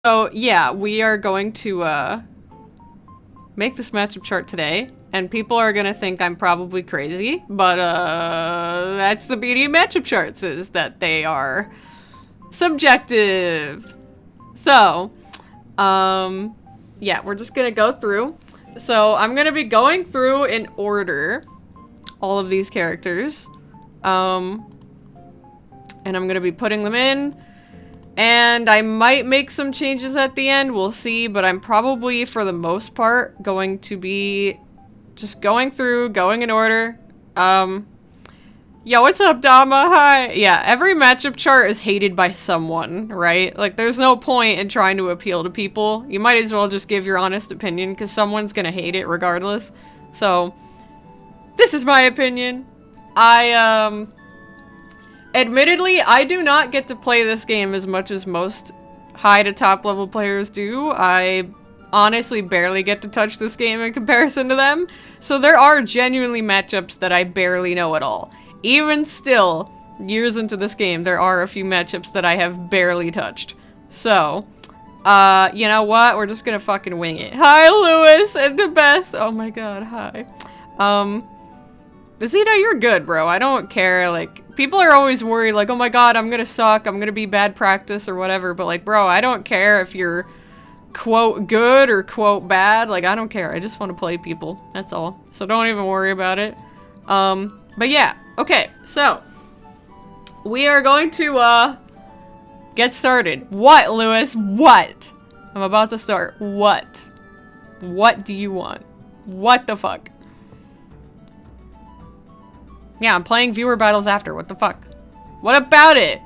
So yeah, we are going to make this matchup chart today, and people are gonna think I'm probably crazy, but that's the beauty of matchup charts, is that they are subjective. So, yeah, we're just gonna go through. So I'm gonna be going through in order all of these characters, and I'm gonna be putting them in. And I might make some changes at the end, we'll see, but I'm probably, for the most part, going to be just going through, going in order. Yo, what's up, Dama? Hi! Yeah, every matchup chart is hated by someone, right? Like, there's no point in trying to appeal to people. You might as well just give your honest opinion, because someone's gonna hate it regardless. So, this is my opinion. Admittedly, I do not get to play this game as much as most high to top level players do. I honestly barely get to touch this game in comparison to them. So there are genuinely matchups that I barely know at all. Even still, years into this game, there are a few matchups that I have barely touched. So, you know what? We're just gonna fucking wing it. Hi, Lewis, and the best. Oh my god, hi. Lucina, you're good, bro. I don't care. Like, people are always worried, like, oh my god, I'm gonna suck, I'm gonna be bad practice or whatever. But, like, bro, I don't care if you're, quote, good or, quote, bad. Like, I don't care. I just want to play people. That's all. So don't even worry about it. But yeah. Okay, so. We are going to, get started. What, Lewis? What? I'm about to start. What? What do you want? What the fuck? Yeah, I'm playing viewer battles after. What the fuck? What about it?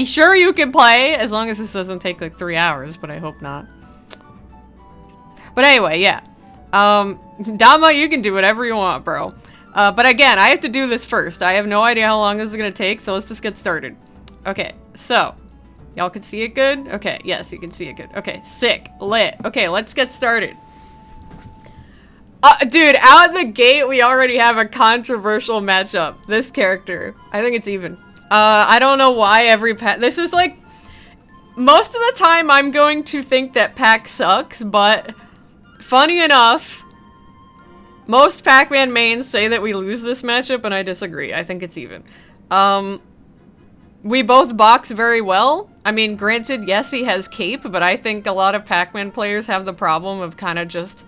Sure, you can play, as long as this doesn't take like 3 hours, but I hope not. But anyway, yeah. Dama, you can do whatever you want, bro. But again, I have to do this first. I have no idea how long this is gonna take, so let's just get started. Okay, so. Y'all can see it good? Okay, yes, you can see it good. Okay, sick. Lit. Okay, let's get started. Dude, out the gate, we already have a controversial matchup. This character. I think it's even. I don't know why every this is like... Most of the time, I'm going to think that Pac sucks, but... Funny enough, most Pac-Man mains say that we lose this matchup, and I disagree. I think it's even. We both box very well. I mean, granted, yes, he has cape, but I think a lot of Pac-Man players have the problem of kind of just...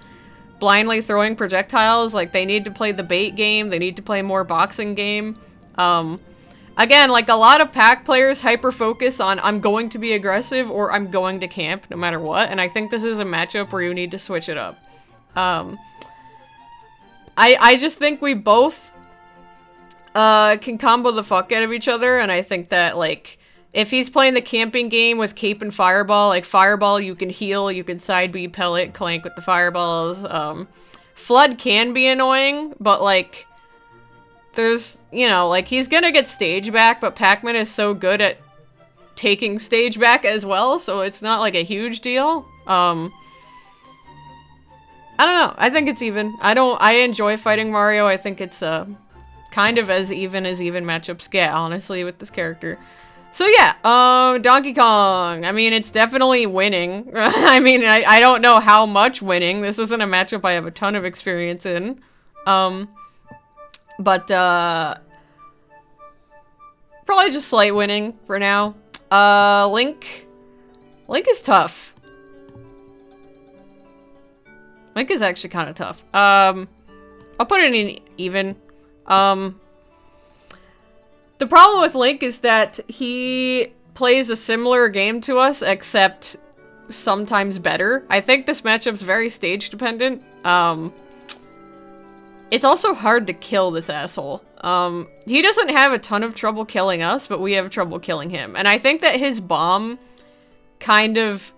blindly throwing projectiles. Like, they need to play the bait game, they need to play more boxing game. Again, like, a lot of Pac players hyper-focus on, I'm going to be aggressive or I'm going to camp no matter what, and I think this is a matchup where you need to switch it up. I just think we both can combo the fuck out of each other, and I think that, like, if he's playing the camping game with cape and fireball, like fireball, you can heal, you can side B pellet, clank with the fireballs. Flood can be annoying, but like, there's, you know, like he's gonna get stage back, but Pac-Man is so good at taking stage back as well, so it's not like a huge deal. I don't know. I think it's even. I enjoy fighting Mario. I think it's kind of as even matchups get, honestly, with this character. So yeah, Donkey Kong. I mean, it's definitely winning. I mean, I don't know how much winning. This isn't a matchup I have a ton of experience in. But, probably just slight winning for now. Link. Link is tough. Link is actually kind of tough. I'll put it in even. The problem with Link is that he plays a similar game to us, except sometimes better. I think this matchup's very stage dependent. It's also hard to kill this asshole. He doesn't have a ton of trouble killing us, but we have trouble killing him. And I think that his bomb kind of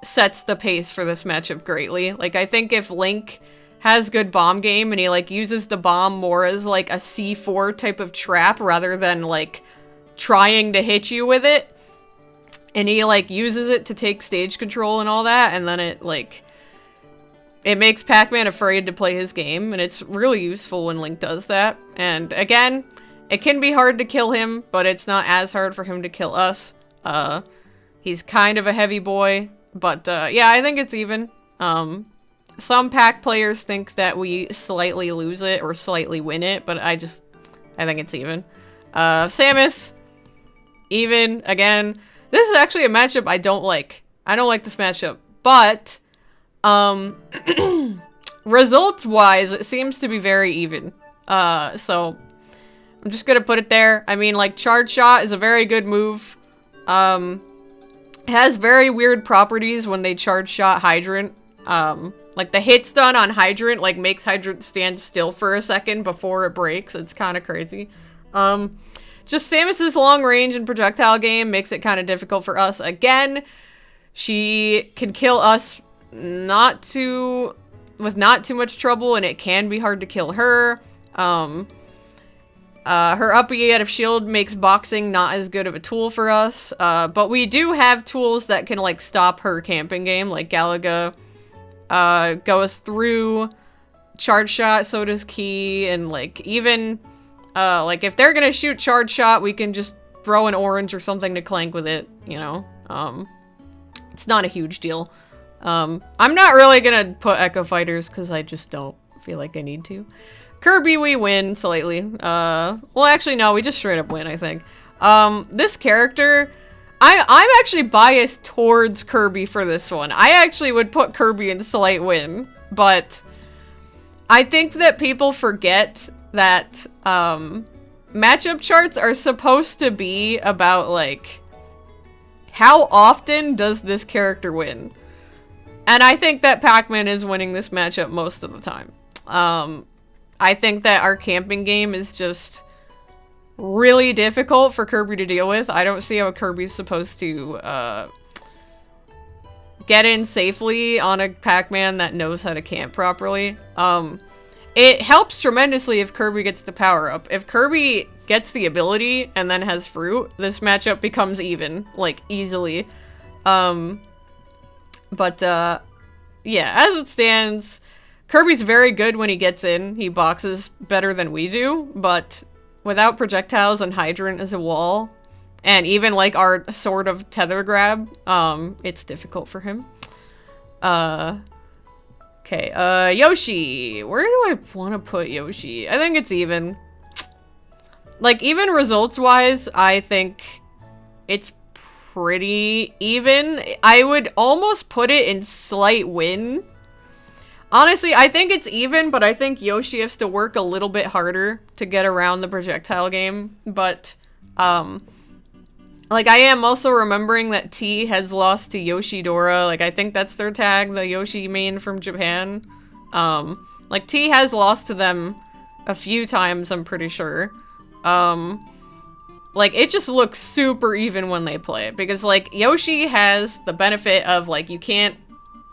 sets the pace for this matchup greatly. Like, I think if Link has good bomb game and he like uses the bomb more as like a C4 type of trap rather than like trying to hit you with it, and he like uses it to take stage control and all that, and then it like it makes Pac-Man afraid to play his game, and it's really useful when Link does that. And again, it can be hard to kill him, but it's not as hard for him to kill us. He's kind of a heavy boy, but yeah, I think it's even. Some pack players think that we slightly lose it or slightly win it, but I think it's even. Samus, even, again. This is actually a matchup I don't like. I don't like this matchup, but, results-wise, it seems to be very even. So, I'm just gonna put it there. I mean, like, Charge Shot is a very good move. It has very weird properties when they Charge Shot Hydrant. Like, the hit stun on Hydrant, like, makes Hydrant stand still for a second before it breaks. It's kind of crazy. Just Samus's long range and projectile game makes it kind of difficult for us. Again, she can kill us with not too much trouble, and it can be hard to kill her. Her up E out of shield makes boxing not as good of a tool for us. But we do have tools that can, like, stop her camping game, like Galaga. Goes through Charge Shot, so does Key, and, like, even, like, if they're gonna shoot Charge Shot, we can just throw an orange or something to clank with it, you know? It's not a huge deal. I'm not really gonna put Echo Fighters, because I just don't feel like I need to. Kirby, we win slightly. Well, actually, no, we just straight up win, I think. This character... I'm actually biased towards Kirby for this one. I actually would put Kirby in slight win, but I think that people forget that matchup charts are supposed to be about, like, how often does this character win? And I think that Pac-Man is winning this matchup most of the time. I think that our camping game is just really difficult for Kirby to deal with. I don't see how Kirby's supposed to get in safely on a Pac-Man that knows how to camp properly. It helps tremendously if Kirby gets the power-up. If Kirby gets the ability and then has fruit, this matchup becomes even, like, easily. Yeah, as it stands, Kirby's very good when he gets in. He boxes better than we do, but without projectiles and Hydrant as a wall, and even, like, our sort of tether grab, it's difficult for him. Okay, Yoshi. Where do I want to put Yoshi? I think it's even. Like, even results-wise, I think it's pretty even. I would almost put it in slight win. Honestly, I think it's even, but I think Yoshi has to work a little bit harder to get around the projectile game. But, like, I am also remembering that T has lost to Yoshidora. Like, I think that's their tag, the Yoshi main from Japan. Like, T has lost to them a few times, I'm pretty sure. Like, it just looks super even when they play it. Because, like, Yoshi has the benefit of, like, you can't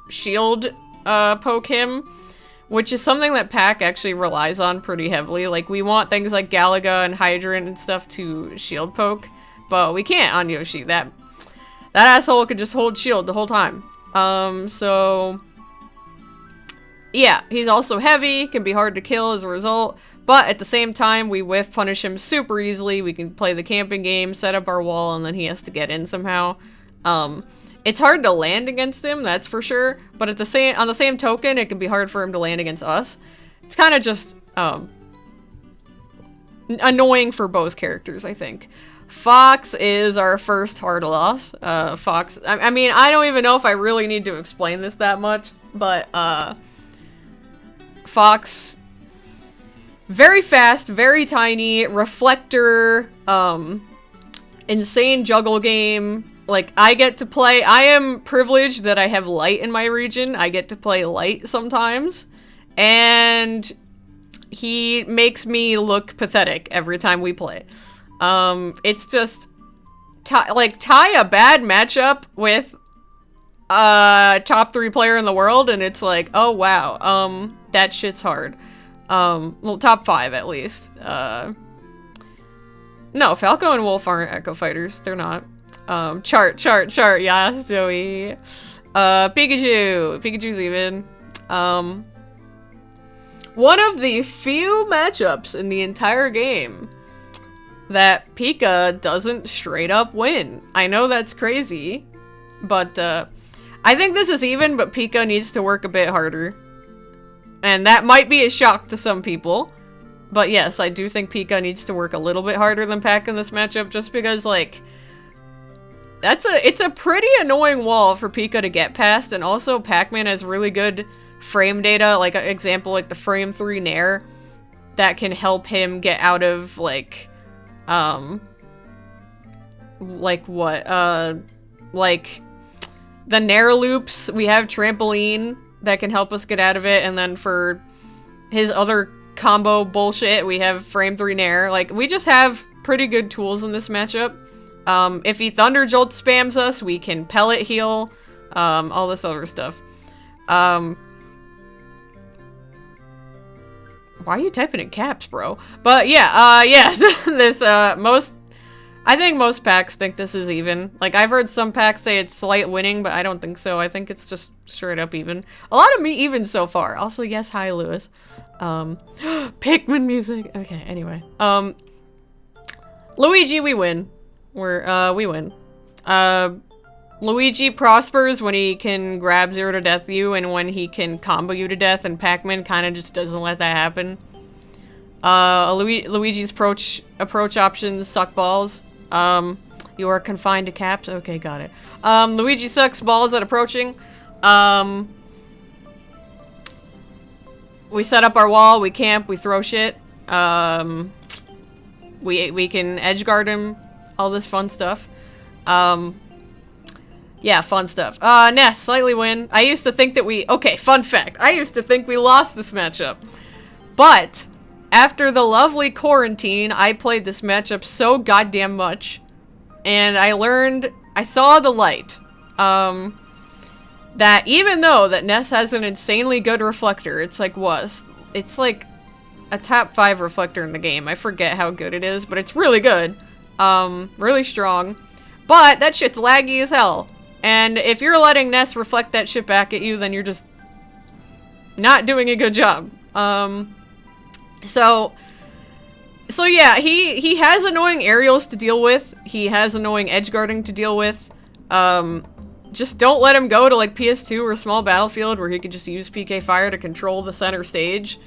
shield poke him, which is something that Pac actually relies on pretty heavily. Like, we want things like Galaga and Hydrant and stuff to shield poke, but we can't on Yoshi. That asshole could just hold shield the whole time. So yeah, he's also heavy, can be hard to kill as a result, but at the same time, we whiff punish him super easily. We can play the camping game, set up our wall, and then he has to get in somehow. It's hard to land against him, that's for sure, but on the same token, it can be hard for him to land against us. It's kind of just, annoying for both characters, I think. Fox is our first hard loss. Fox, I mean, I don't even know if I really need to explain this that much, but, Fox, very fast, very tiny, reflector, insane juggle game. Like, I get to play, I am privileged that I have light in my region. I get to play light sometimes, and he makes me look pathetic every time we play. It's just, tie a bad matchup with a top 3 player in the world, and it's like, oh wow, that shit's hard. Well, top 5 at least. No, Falco and Wolf aren't Echo Fighters. They're not. Chart, yes, Joey. Pikachu's even. One of the few matchups in the entire game that Pika doesn't straight up win. I know that's crazy, But, I think this is even, but Pika needs to work a bit harder. And that might be a shock to some people. But yes, I do think Pika needs to work a little bit harder than Pac in this matchup, just because, like, it's a pretty annoying wall for Pika to get past, and also Pac-Man has really good frame data, like, an example, like the frame 3 Nair, that can help him get out of, like the Nair loops. We have Trampoline that can help us get out of it, and then for his other combo bullshit, we have frame 3 Nair. Like, we just have pretty good tools in this matchup. If he Thunder Jolt spams us, we can Pellet Heal, all this other stuff. Why are you typing in caps, bro? But yeah, yes, this, I think most packs think this is even. Like, I've heard some packs say it's slight winning, but I don't think so. I think it's just straight up even. A lot of me even so far. Also, yes, hi, Lewis. Pikmin music. Okay, anyway. Luigi, we win. We win. Luigi prospers when he can grab 0 to death you and when he can combo you to death, and Pac-Man kind of just doesn't let that happen. Luigi's approach options suck balls. You are confined to caps. Okay, got it. Luigi sucks balls at approaching. We set up our wall, we camp, we throw shit. We can edge guard him, all this fun stuff. Yeah, fun stuff. Ness, slightly win. I used to think that okay, fun fact. I used to think we lost this matchup. But after the lovely quarantine, I played this matchup so goddamn much. And I saw the light. That even though that Ness has an insanely good reflector, it's like a top 5 reflector in the game. I forget how good it is, but it's really good. Really strong. But that shit's laggy as hell. And if you're letting Ness reflect that shit back at you, then you're just not doing a good job. So yeah, he has annoying aerials to deal with. He has annoying edge guarding to deal with. Just don't let him go to like PS2 or Small Battlefield where he can just use PK Fire to control the center stage.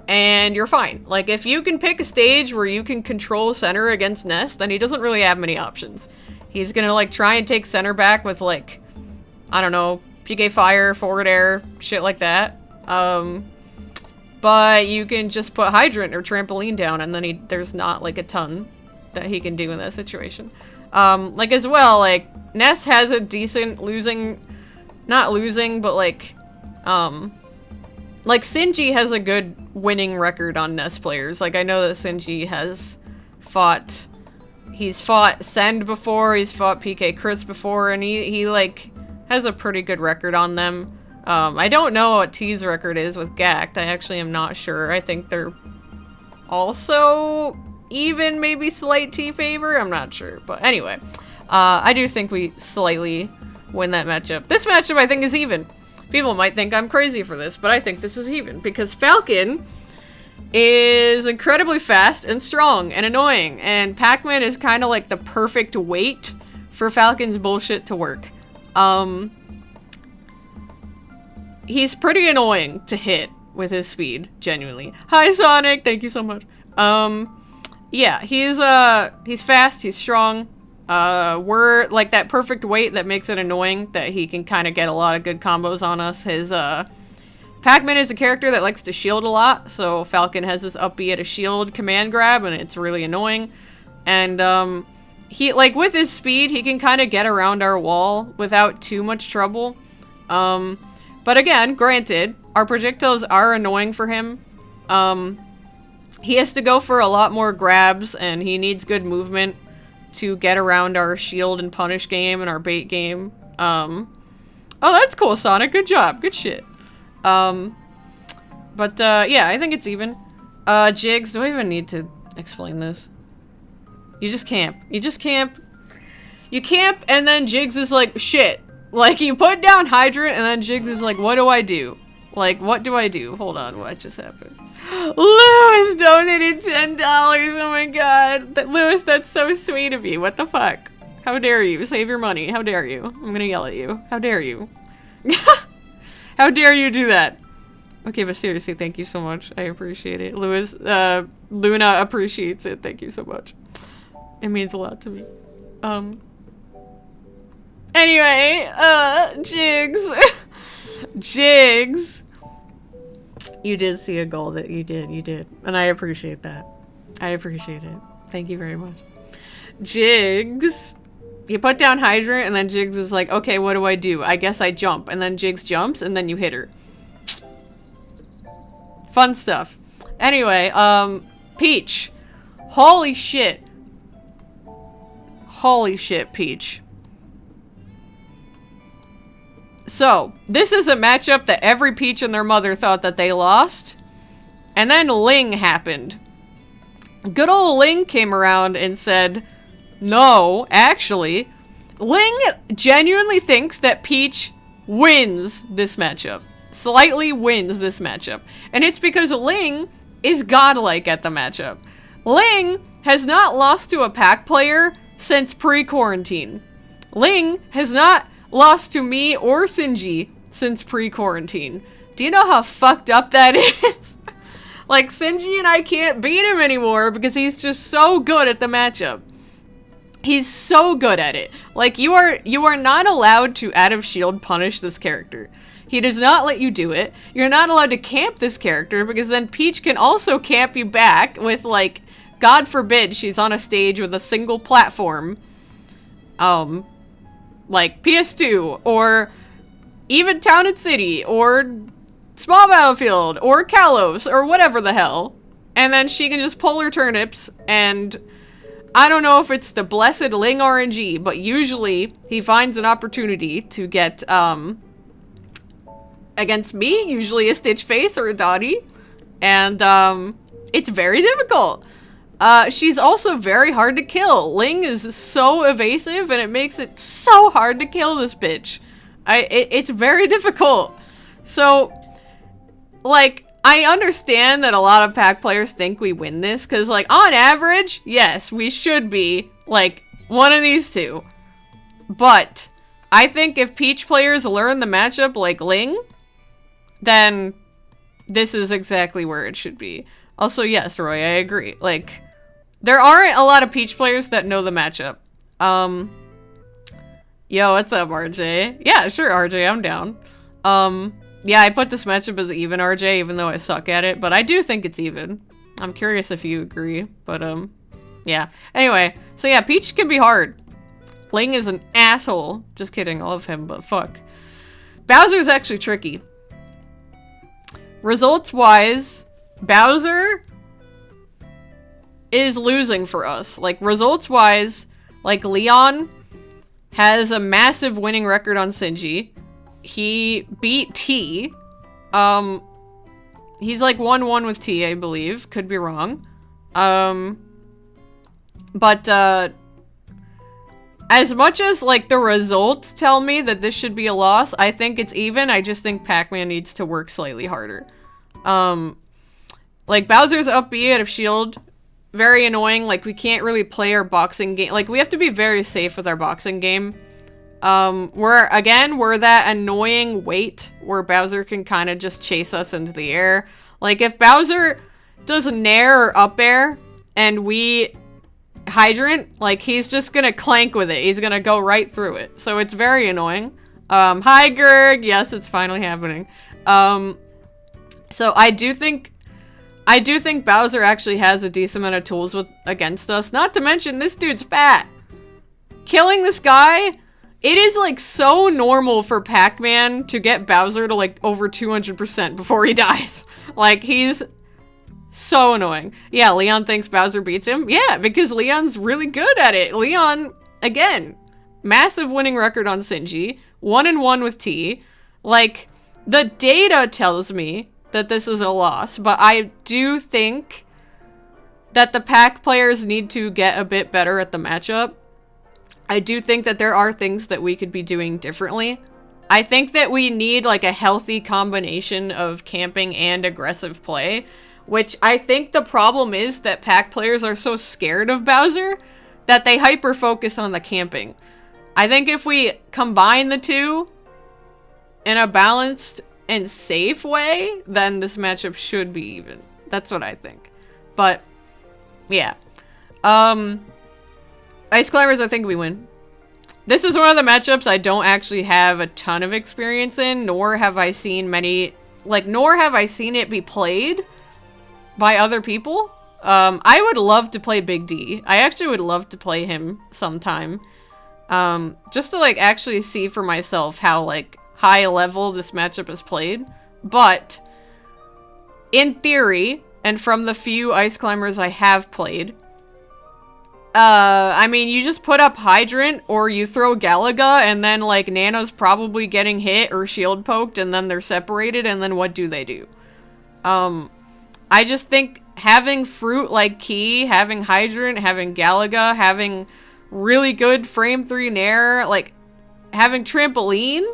And you're fine. Like, if you can pick a stage where you can control center against Ness, then he doesn't really have many options. He's gonna, like, try and take center back with, like, I don't know, PK Fire, forward air, shit like that. But you can just put Hydrant or Trampoline down, and then there's not, like, a ton that he can do in that situation. Like, as well, like, Ness has a decent not losing, but, like, Sinji has a good winning record on Ness players. Like, I know that Sinji has he's fought Send before, he's fought PK Crits before, and he like, has a pretty good record on them. I don't know what T's record is with Gact. I actually am not sure. I think they're also even, maybe slight T favor. I'm not sure. But anyway, I do think we slightly win that matchup. This matchup, I think, is even. People might think I'm crazy for this, but I think this is even, because Falcon is incredibly fast and strong and annoying, and Pac-Man is kind of like the perfect weight for Falcon's bullshit to work. He's pretty annoying to hit with his speed, genuinely. Hi, Sonic! Thank you so much. Yeah, he's fast, he's strong. We're like that perfect weight that makes it annoying that he can kind of get a lot of good combos on us. His, Pac-Man is a character that likes to shield a lot, so Falcon has this up B at a shield command grab, and it's really annoying. And, he, like, with his speed, he can kind of get around our wall without too much trouble. But again, granted, our projectiles are annoying for him. He has to go for a lot more grabs, and he needs good movement to get around our shield and punish game and our bait game. Oh, that's cool, Sonic. Good job. Good shit. Yeah, I think it's even. Jigs, do I even need to explain this? You just camp. You just camp. You camp, and then Jigs is like, shit. Like, you put down Hydrant, and then Jigs is like, what do I do? Like, what do I do? Hold on, what just happened? Lewis donated $10. Oh my god. Lewis, that's so sweet of you. What the fuck? How dare you? Save your money. How dare you? I'm gonna yell at you. How dare you? How dare you do that? Okay, but seriously, thank you so much. I appreciate it. Luna appreciates it. Thank you so much. It means a lot to me. Anyway, Jigs. Jigs. You did see a goal that you did. And I appreciate that. I appreciate it. Thank you very much. Jigs. You put down Hydrant, and then Jigs is like, okay, what do? I guess I jump. And then Jigs jumps, and then you hit her. Fun stuff. Anyway, Peach. Holy shit. Holy shit, Peach. So, this is a matchup that every Peach and their mother thought that they lost. And then Ling happened. Good old Ling came around and said, no, actually, Ling genuinely thinks that Peach wins this matchup. Slightly wins this matchup. And it's because Ling is godlike at the matchup. Ling has not lost to a pack player since pre-quarantine. Ling has not lost to me or Sinji since pre-quarantine. Do you know how fucked up that is? Like, Sinji and I can't beat him anymore because he's just so good at the matchup. He's so good at it. Like, you are not allowed to out of shield punish this character. He does not let you do it. You're not allowed to camp this character because then Peach can also camp you back with, like, God forbid she's on a stage with a single platform. Like PS2 or even Town and City or Small Battlefield or Kalos or whatever the hell. And then she can just pull her turnips, and I don't know if it's the blessed Ling RNG, but usually he finds an opportunity to get, against me, usually a Stitch Face or a Dottie, and, it's very difficult. She's also very hard to kill. Ling is so evasive, and it makes it so hard to kill this bitch. It's very difficult. So, like, I understand that a lot of pack players think we win this, because, like, on average, yes, we should be, like, one of these two. But I think if Peach players learn the matchup like Ling, then this is exactly where it should be. Also, yes, Roy, I agree. Like, there aren't a lot of Peach players that know the matchup. Yo, what's up, RJ? Yeah, sure, RJ, I'm down. Yeah, I put this matchup as even, RJ, even though I suck at it, but I do think it's even. I'm curious if you agree, but, yeah. Anyway, so yeah, Peach can be hard. Ling is an asshole. Just kidding, I love him, but fuck. Bowser's actually tricky. Results-wise, Bowser is losing for us. Like, results-wise, like, Leon has a massive winning record on Sinji. He beat T. He's like 1-1 with T, I believe. Could be wrong. But, as much as, like, the results tell me that this should be a loss, I think it's even. I just think Pac-Man needs to work slightly harder. Like, Bowser's up B out of shield. Very annoying. Like, we can't really play our boxing game. Like, we have to be very safe with our boxing game. We're that annoying weight where Bowser can kind of just chase us into the air. Like, if Bowser does a nair or up air and we hydrant, like, he's just gonna clank with it. He's gonna go right through it. So it's very annoying. Hi, Gerg. Yes, it's finally happening. So I do think Bowser actually has a decent amount of tools against us. Not to mention, this dude's fat. Killing this guy, it is, like, so normal for Pac-Man to get Bowser to, like, over 200% before he dies. Like, he's so annoying. Yeah, Leon thinks Bowser beats him. Yeah, because Leon's really good at it. Leon, again, massive winning record on Sinji. 1-1 with T. Like, the data tells me that this is a loss, but I do think that the pack players need to get a bit better at the matchup. I do think that there are things that we could be doing differently. I think that we need, like, a healthy combination of camping and aggressive play, which I think the problem is that pack players are so scared of Bowser that they hyper-focus on the camping. I think if we combine the two in a balanced and safe way, then this matchup should be even. That's what I think. But, yeah. Ice Climbers, I think we win. This is one of the matchups I don't actually have a ton of experience in, nor have I seen nor have I seen it be played by other people. I would love to play Big D. I actually would love to play him sometime. Just to, like, actually see for myself how, like, high level this matchup is played. But, in theory, and from the few Ice Climbers I have played, I mean, you just put up Hydrant, or you throw Galaga, and then, like, Nana's probably getting hit or shield poked, and then they're separated, and then what do they do? I just think having fruit like Key, having Hydrant, having Galaga, having really good frame 3 Nair, like, having Trampoline,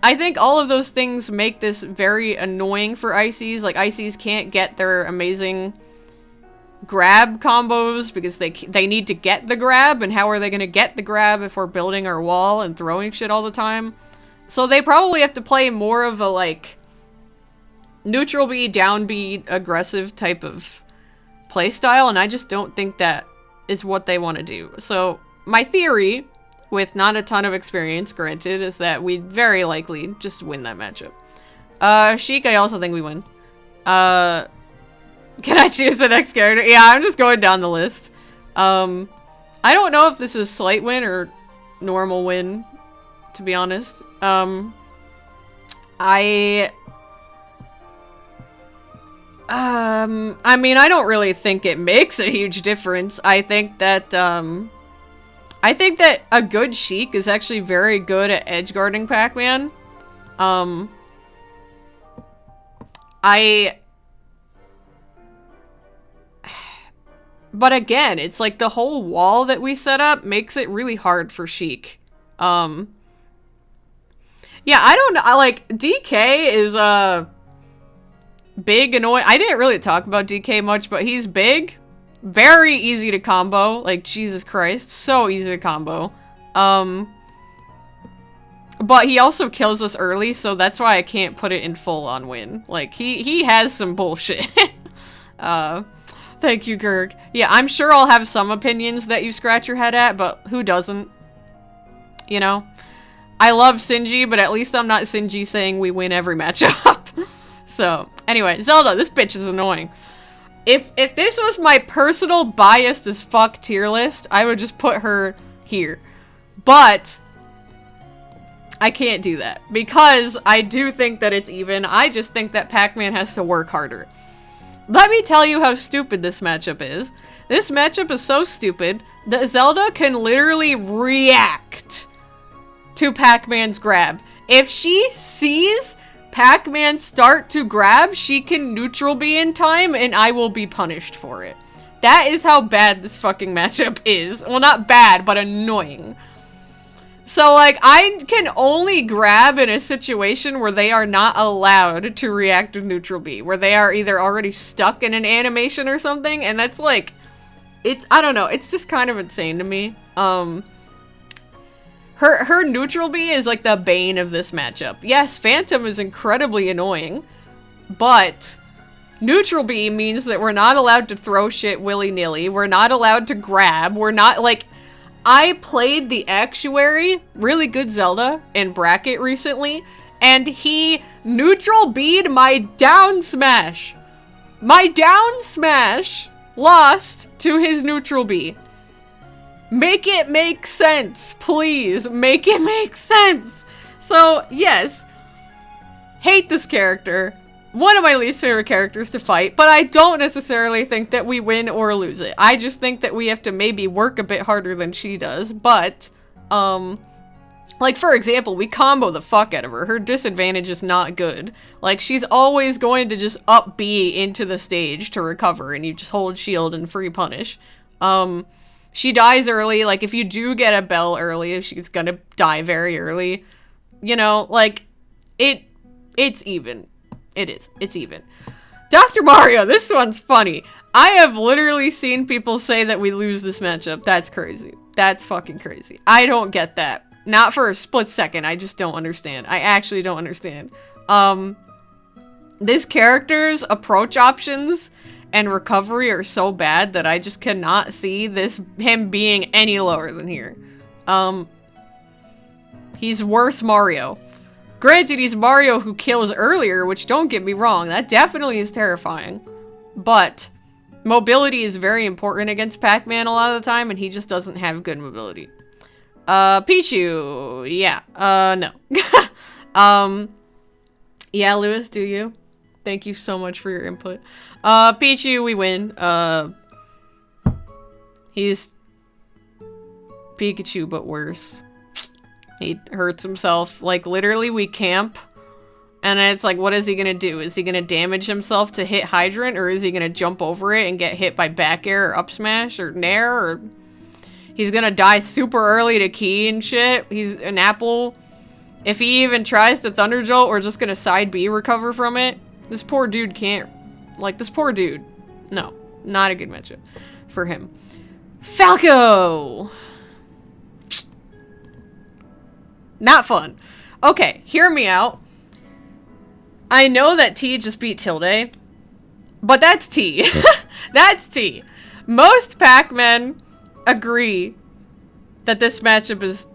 I think all of those things make this very annoying for Ices. Like, Ices can't get their amazing grab combos because they need to get the grab, and how are they going to get the grab if we're building our wall and throwing shit all the time? So they probably have to play more of a, like, neutral B, down B, aggressive type of playstyle, and I just don't think that is what they want to do. So my theory, with not a ton of experience, granted, is that we very likely just win that matchup. Sheik, I also think we win. Can I choose the next character? Yeah, I'm just going down the list. I don't know if this is slight win or normal win, to be honest. I mean, I don't really think it makes a huge difference. I think that a good Sheik is actually very good at edgeguarding Pac-Man. But again, it's like the whole wall that we set up makes it really hard for Sheik. Yeah, I don't know. Like, DK is, big, annoying. I didn't really talk about DK much, but he's big. Very easy to combo. Like, Jesus Christ. So easy to combo. But he also kills us early, so that's why I can't put it in full on win. Like, he has some bullshit. Thank you, Gerg. Yeah, I'm sure I'll have some opinions that you scratch your head at, but who doesn't? You know? I love Sinji, but at least I'm not Sinji saying we win every matchup. So, anyway, Zelda, this bitch is annoying. If this was my personal biased as fuck tier list, I would just put her here. But I can't do that because I do think that it's even. I just think that Pac-Man has to work harder. Let me tell you how stupid this matchup is. This matchup is so stupid that Zelda can literally react to Pac-Man's grab. If she sees Pac-Man start to grab, she can neutral B in time, and I will be punished for it. That is how bad this fucking matchup is. Well, not bad, but annoying. So, like, I can only grab in a situation where they are not allowed to react with neutral B, where they are either already stuck in an animation or something, and that's, like, I don't know, it's just kind of insane to me. Her neutral B is, like, the bane of this matchup. Yes, Phantom is incredibly annoying, but neutral B means that we're not allowed to throw shit willy-nilly, we're not allowed to grab, we're not, like, I played the Actuary, really good Zelda, in bracket recently, and he neutral B'd my down smash. My down smash lost to his neutral B. Make it make sense, please. Make it make sense. So, yes, hate this character. One of my least favorite characters to fight, but I don't necessarily think that we win or lose it. I just think that we have to maybe work a bit harder than she does, but, like, for example, we combo the fuck out of her. Her disadvantage is not good. Like, she's always going to just up B into the stage to recover, and you just hold shield and free punish. She dies early. Like, if you do get a bell early, she's gonna die very early. You know, like, it's even. It is. It's even. Dr. Mario, this one's funny. I have literally seen people say that we lose this matchup. That's crazy. That's fucking crazy. I don't get that. Not for a split second. I just don't understand. I actually don't understand. This character's approach options and recovery are so bad that I just cannot see him being any lower than here. He's worse Mario. Granted, he's Mario who kills earlier, which don't get me wrong, that definitely is terrifying. But mobility is very important against Pac-Man a lot of the time, and he just doesn't have good mobility. Pichu, yeah, no. Yeah, Lewis, do you? Thank you so much for your input. Pichu, we win. He's Pikachu, but worse. He hurts himself. Like, literally, we camp, and it's like, what is he gonna do? Is he gonna damage himself to hit Hydrant, or is he gonna jump over it and get hit by back air or up smash or nair, or he's gonna die super early to key and shit? He's an apple. If he even tries to Thunder Jolt, we're just gonna side B recover from it. This poor dude can't. Like, this poor dude. No, not a good matchup for him. Falco! Not fun. Okay, hear me out. I know that T just beat Tilde, but that's T. That's T. Most Pac-Men agree that this matchup is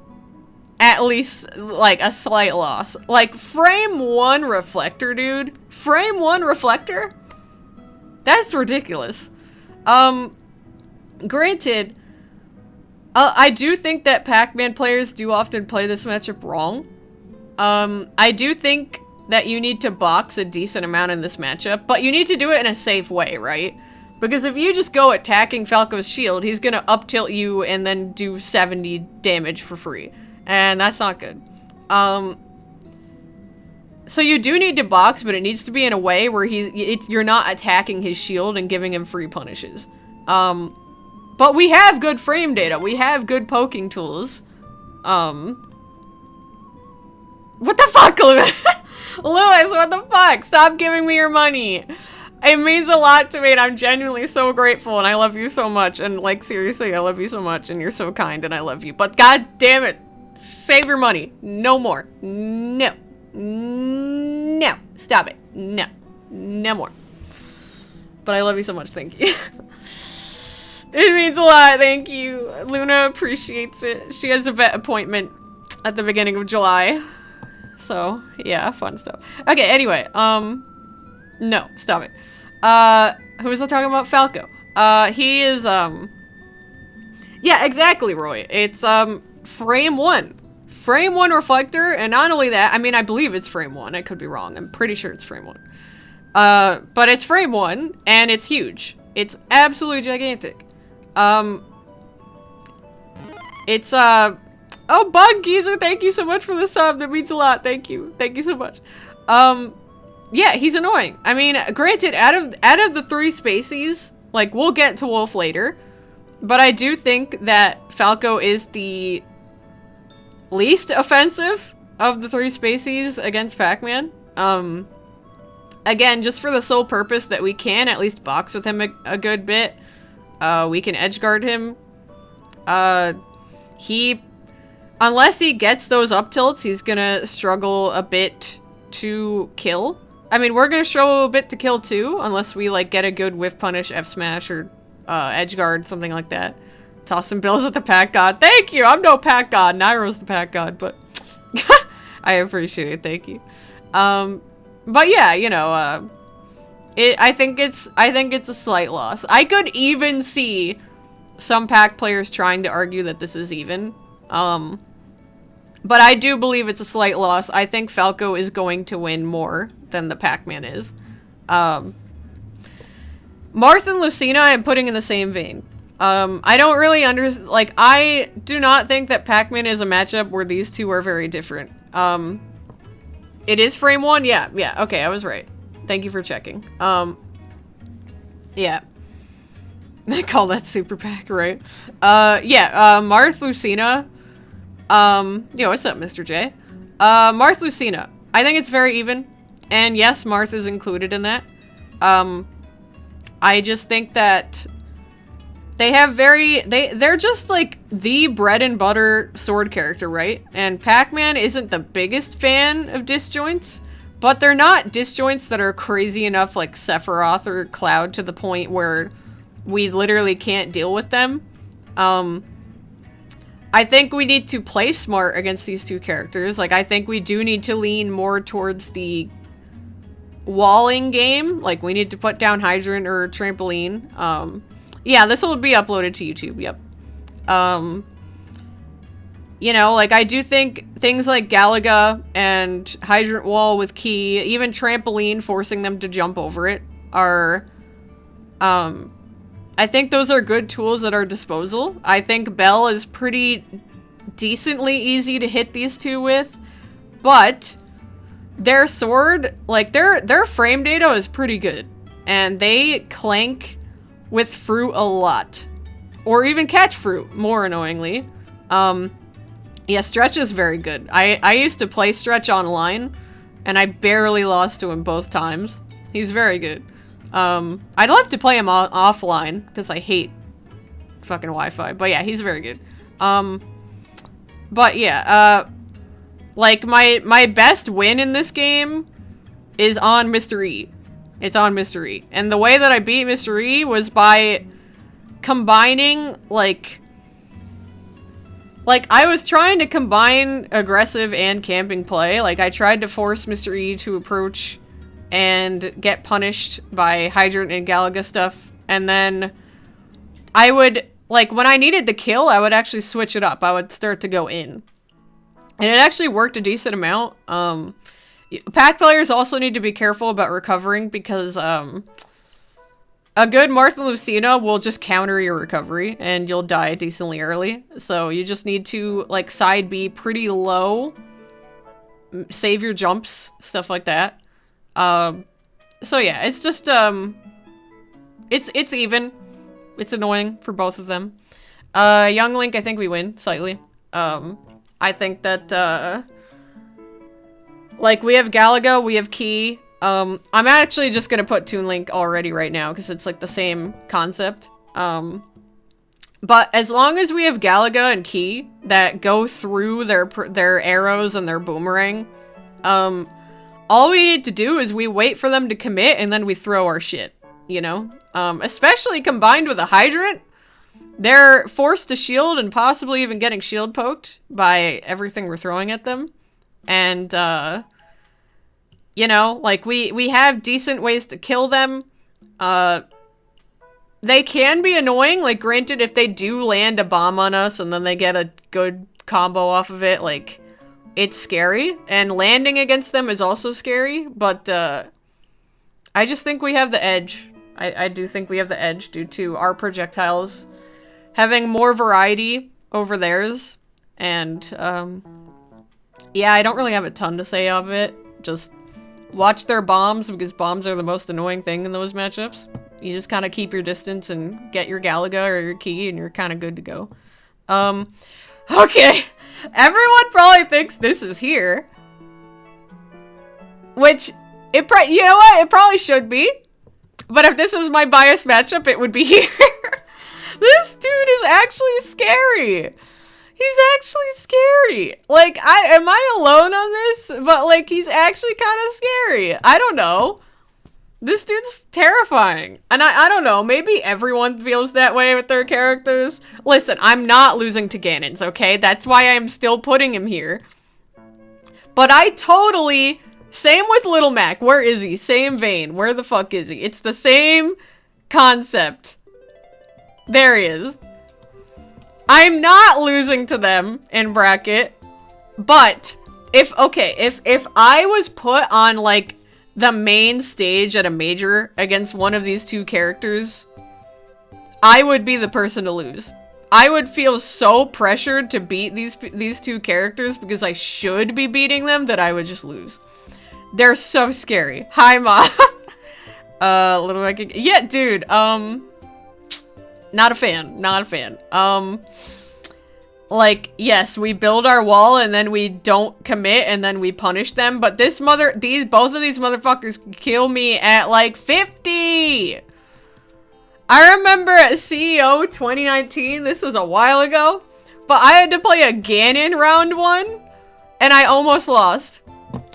at least, like, a slight loss. Like, frame 1 Reflector, dude. Frame 1 Reflector? That's ridiculous. Granted, I do think that Pac-Man players do often play this matchup wrong. I do think that you need to box a decent amount in this matchup, but you need to do it in a safe way, right? Because if you just go attacking Falco's shield, he's gonna up-tilt you and then do 70 damage for free. And that's not good. So you do need to box, but it needs to be in a way where you're not attacking his shield and giving him free punishes. But we have good frame data. We have good poking tools. What the fuck, Lewis? Lewis, what the fuck? Stop giving me your money. It means a lot to me, and I'm genuinely so grateful, and I love you so much. And, like, seriously, I love you so much, and you're so kind, and I love you. But god damn it, save your money. No more. No. No. Stop it. No. No more. But I love you so much. Thank you. It means a lot. Thank you. Luna appreciates it. She has a vet appointment at the beginning of July. So, yeah, fun stuff. Okay, anyway, no, stop it. Who was I talking about? Falco. He is, yeah, exactly, Roy. It's, frame 1. Frame 1 Reflector, and not only that, I mean, I believe it's frame 1. I could be wrong. I'm pretty sure it's frame 1. But it's frame 1, and it's huge. It's absolutely gigantic. It's, oh, Bug Geezer, thank you so much for the sub. That means a lot. Thank you. Thank you so much. Yeah, he's annoying. I mean, granted, out of the 3 species, like, we'll get to Wolf later, but I do think that Falco is the least offensive of the 3 species against Pac-Man. Again, just for the sole purpose that we can at least box with him a good bit. We can edgeguard him. Unless he gets those up tilts, he's gonna struggle a bit to kill. I mean, we're gonna struggle a bit to kill too, unless we, like, get a good whiff punish, F smash, or edgeguard, something like that. Toss some bills at the Pac God. Thank you! I'm no Pac God. Nairo's the Pac God, but I appreciate it. Thank you. But yeah, you know, I think it's a slight loss. I could even see some Pac players trying to argue that this is even. But I do believe it's a slight loss. I think Falco is going to win more than the Pac-Man is. Marth and Lucina I'm putting in the same vein. I don't really like, I do not think that Pac-Man is a matchup where these two are very different. It is frame 1? Yeah, okay, I was right. Thank you for checking. Yeah. I call that Super Pac, right? Yeah, Marth, Lucina. Yo, what's up, Mr. J? Marth, Lucina. I think it's very even. And yes, Marth is included in that. I just think that they have they're just like the bread and butter sword character, right? And Pac-Man isn't the biggest fan of disjoints, but they're not disjoints that are crazy enough like Sephiroth or Cloud to the point where we literally can't deal with them. I think we need to play smart against these two characters. Like, I think we do need to lean more towards the walling game. Like, we need to put down hydrant or trampoline. Yeah, this will be uploaded to YouTube, yep. You know, like, I do think things like Galaga and hydrant wall with key, even trampoline, forcing them to jump over it, are, I think those are good tools at our disposal. I think Bell is pretty decently easy to hit these two with, but their sword, like, their frame data is pretty good, and they clank with fruit a lot, or even catch fruit, more annoyingly. Yeah, Stretch is very good. I used to play Stretch online, and I barely lost to him both times. He's very good. I'd love to play him offline, because I hate fucking Wi-Fi. But yeah, he's very good. But yeah, like, my best win in this game is on Mr. E. It's on Mr. E. And the way that I beat Mr. E was by combining, like, I was trying to combine aggressive and camping play. Like, I tried to force Mr. E to approach and get punished by Hydrant and Galaga stuff. And then I would, like, when I needed the kill, I would actually switch it up. I would start to go in. And it actually worked a decent amount. Pack players also need to be careful about recovering because, a good Marth and Lucina will just counter your recovery and you'll die decently early. So you just need to, like, side B pretty low, save your jumps, stuff like that. So yeah, it's just, it's even. It's annoying for both of them. Young Link, I think we win slightly. I think that, like, we have Galaga, we have Key. I'm actually just gonna put Toon Link already right now because it's, like, the same concept. But as long as we have Galaga and Key that go through their arrows and their boomerang, all we need to do is we wait for them to commit and then we throw our shit, you know? Especially combined with a hydrant, they're forced to shield and possibly even getting shield poked by everything we're throwing at them. And, you know, like, we have decent ways to kill them. They can be annoying, like, granted, if they do land a bomb on us and then they get a good combo off of it, like, it's scary, and landing against them is also scary, but, I just think we have the edge. I do think we have the edge due to our projectiles having more variety over theirs, and, yeah, I don't really have a ton to say of it. Just watch their bombs, because bombs are the most annoying thing in those matchups. You just kind of keep your distance and get your Galaga or your Key, and you're kind of good to go. Okay. Everyone probably thinks this is here. Which, you know what? It probably should be. But if this was my biased matchup, it would be here. This dude is actually scary. He's actually scary. Like, am I alone on this? But, like, he's actually kind of scary. I don't know. This dude's terrifying. And I don't know, maybe everyone feels that way with their characters. Listen, I'm not losing to Ganon's, okay? That's why I'm still putting him here. But I totally... Same with Little Mac. Where is he? Same vein. Where the fuck is he? It's the same concept. There he is. I'm not losing to them in bracket. But, if I was put on, like, the main stage at a major against one of these two characters, I would be the person to lose. I would feel so pressured to beat these two characters because I should be beating them that I would just lose. They're so scary. Hi, Moth. Little Mac. Yeah, dude. Not a fan. Not a fan. Like, yes, we build our wall and then we don't commit and then we punish them, but both of these motherfuckers kill me at like 50. I remember at CEO 2019, this was a while ago, but I had to play a Ganon round 1, and I almost lost.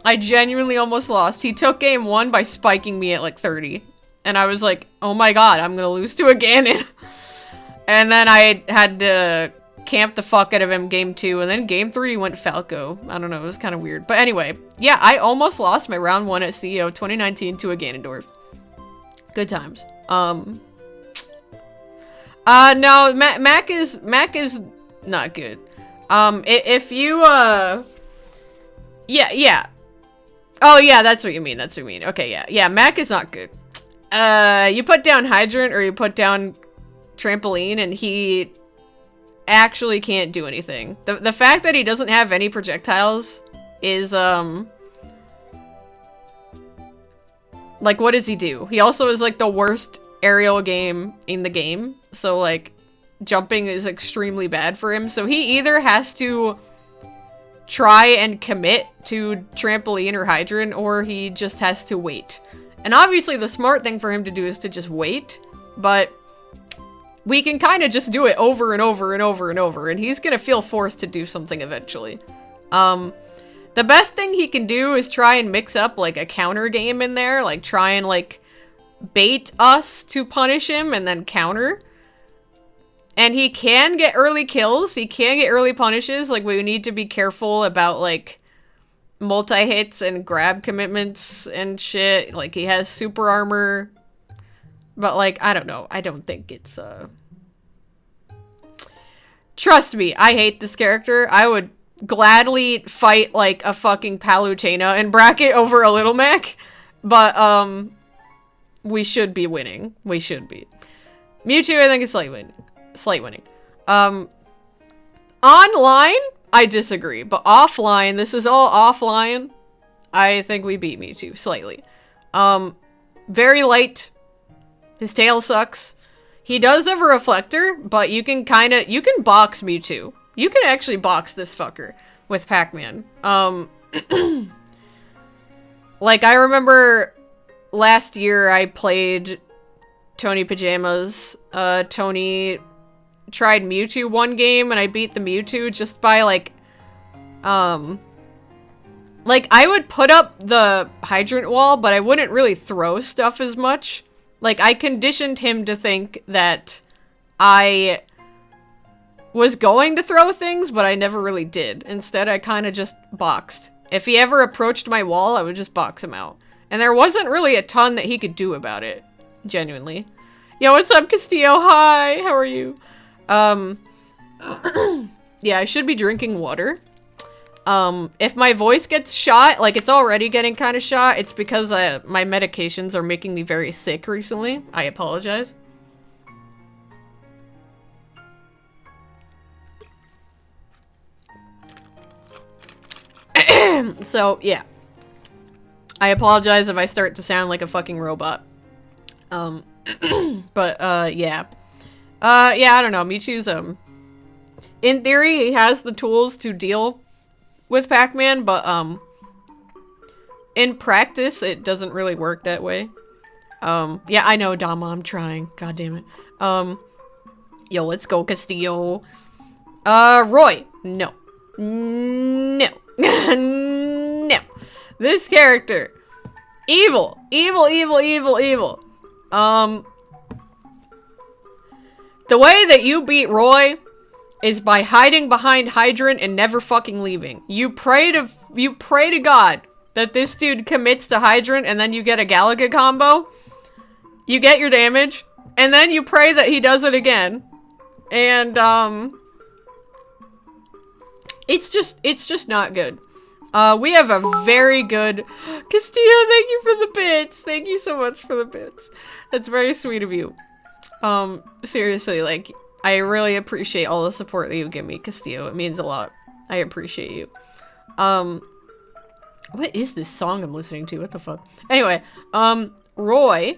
I genuinely almost lost. He took game 1 by spiking me at like 30. And I was like, oh my god, I'm gonna lose to a Ganon. And then I had to camp the fuck out of him game 2, and then game 3 went Falco. I don't know, it was kind of weird. But anyway, yeah, I almost lost my round 1 at CEO 2019 to a Ganondorf. Good times. No, Mac is not good. If you, yeah. Oh, yeah, that's what you mean, Okay, yeah, Mac is not good. You put down Hydrant or you put down Trampoline and he actually can't do anything. The fact that he doesn't have any projectiles is, like, what does he do? He also is, like, the worst aerial game in the game. So, like, jumping is extremely bad for him. So he either has to try and commit to Trampoline or Hydrant, or he just has to wait. And obviously the smart thing for him to do is to just wait, but we can kind of just do it over and over and over and over, and he's gonna feel forced to do something eventually. The best thing he can do is try and mix up, like, a counter game in there, like, try and, like, bait us to punish him and then counter. And he can get early kills, he can get early punishes, like, we need to be careful about, like, multi-hits and grab commitments and shit. Like, he has super armor, but, like, I don't know, I don't think it's, Trust me, I hate this character. I would gladly fight, like, a fucking Palutena in bracket over a Little Mac, but, we should be winning. We should be. Mewtwo, I think, is slight winning. Online, I disagree, but offline, this is all offline, I think we beat Mewtwo, slightly. Very light. His tail sucks. He does have a reflector, but you can box Mewtwo. You can actually box this fucker with Pac-Man. Like, I remember last year I played Tony Pajamas. Tony tried Mewtwo one game, and I beat the Mewtwo just by, like, I would put up the hydrant wall, but I wouldn't really throw stuff as much. Like, I conditioned him to think that I was going to throw things, but I never really did. Instead, I kind of just boxed. If he ever approached my wall, I would just box him out. And there wasn't really a ton that he could do about it. Genuinely. Yo, what's up, Castillo? Hi, how are you? Yeah, I should be drinking water. If my voice gets shot, like, it's already getting kind of shot, it's because my medications are making me very sick recently. I apologize. So, yeah. I apologize if I start to sound like a fucking robot. But, yeah. Yeah, I don't know. Mewtwo's, in theory, he has the tools to deal with Pac-Man, but, in practice, it doesn't really work that way. Yeah, I know, Dama, I'm trying. God damn it. Yo, let's go, Castillo. Roy. No. No. No. This character. Evil. Evil, evil, evil, evil. The way that you beat Roy is by hiding behind Hydrant and never fucking leaving. You pray to God that this dude commits to Hydrant, and then you get a Galaga combo. You get your damage, and then you pray that he does it again. And, it's just not good. We have a very good... Castillo, thank you for the bits! Thank you so much for the bits. That's very sweet of you. Seriously, like, I really appreciate all the support that you give me, Castillo. It means a lot. I appreciate you. What is this song I'm listening to? What the fuck? Anyway, Roy.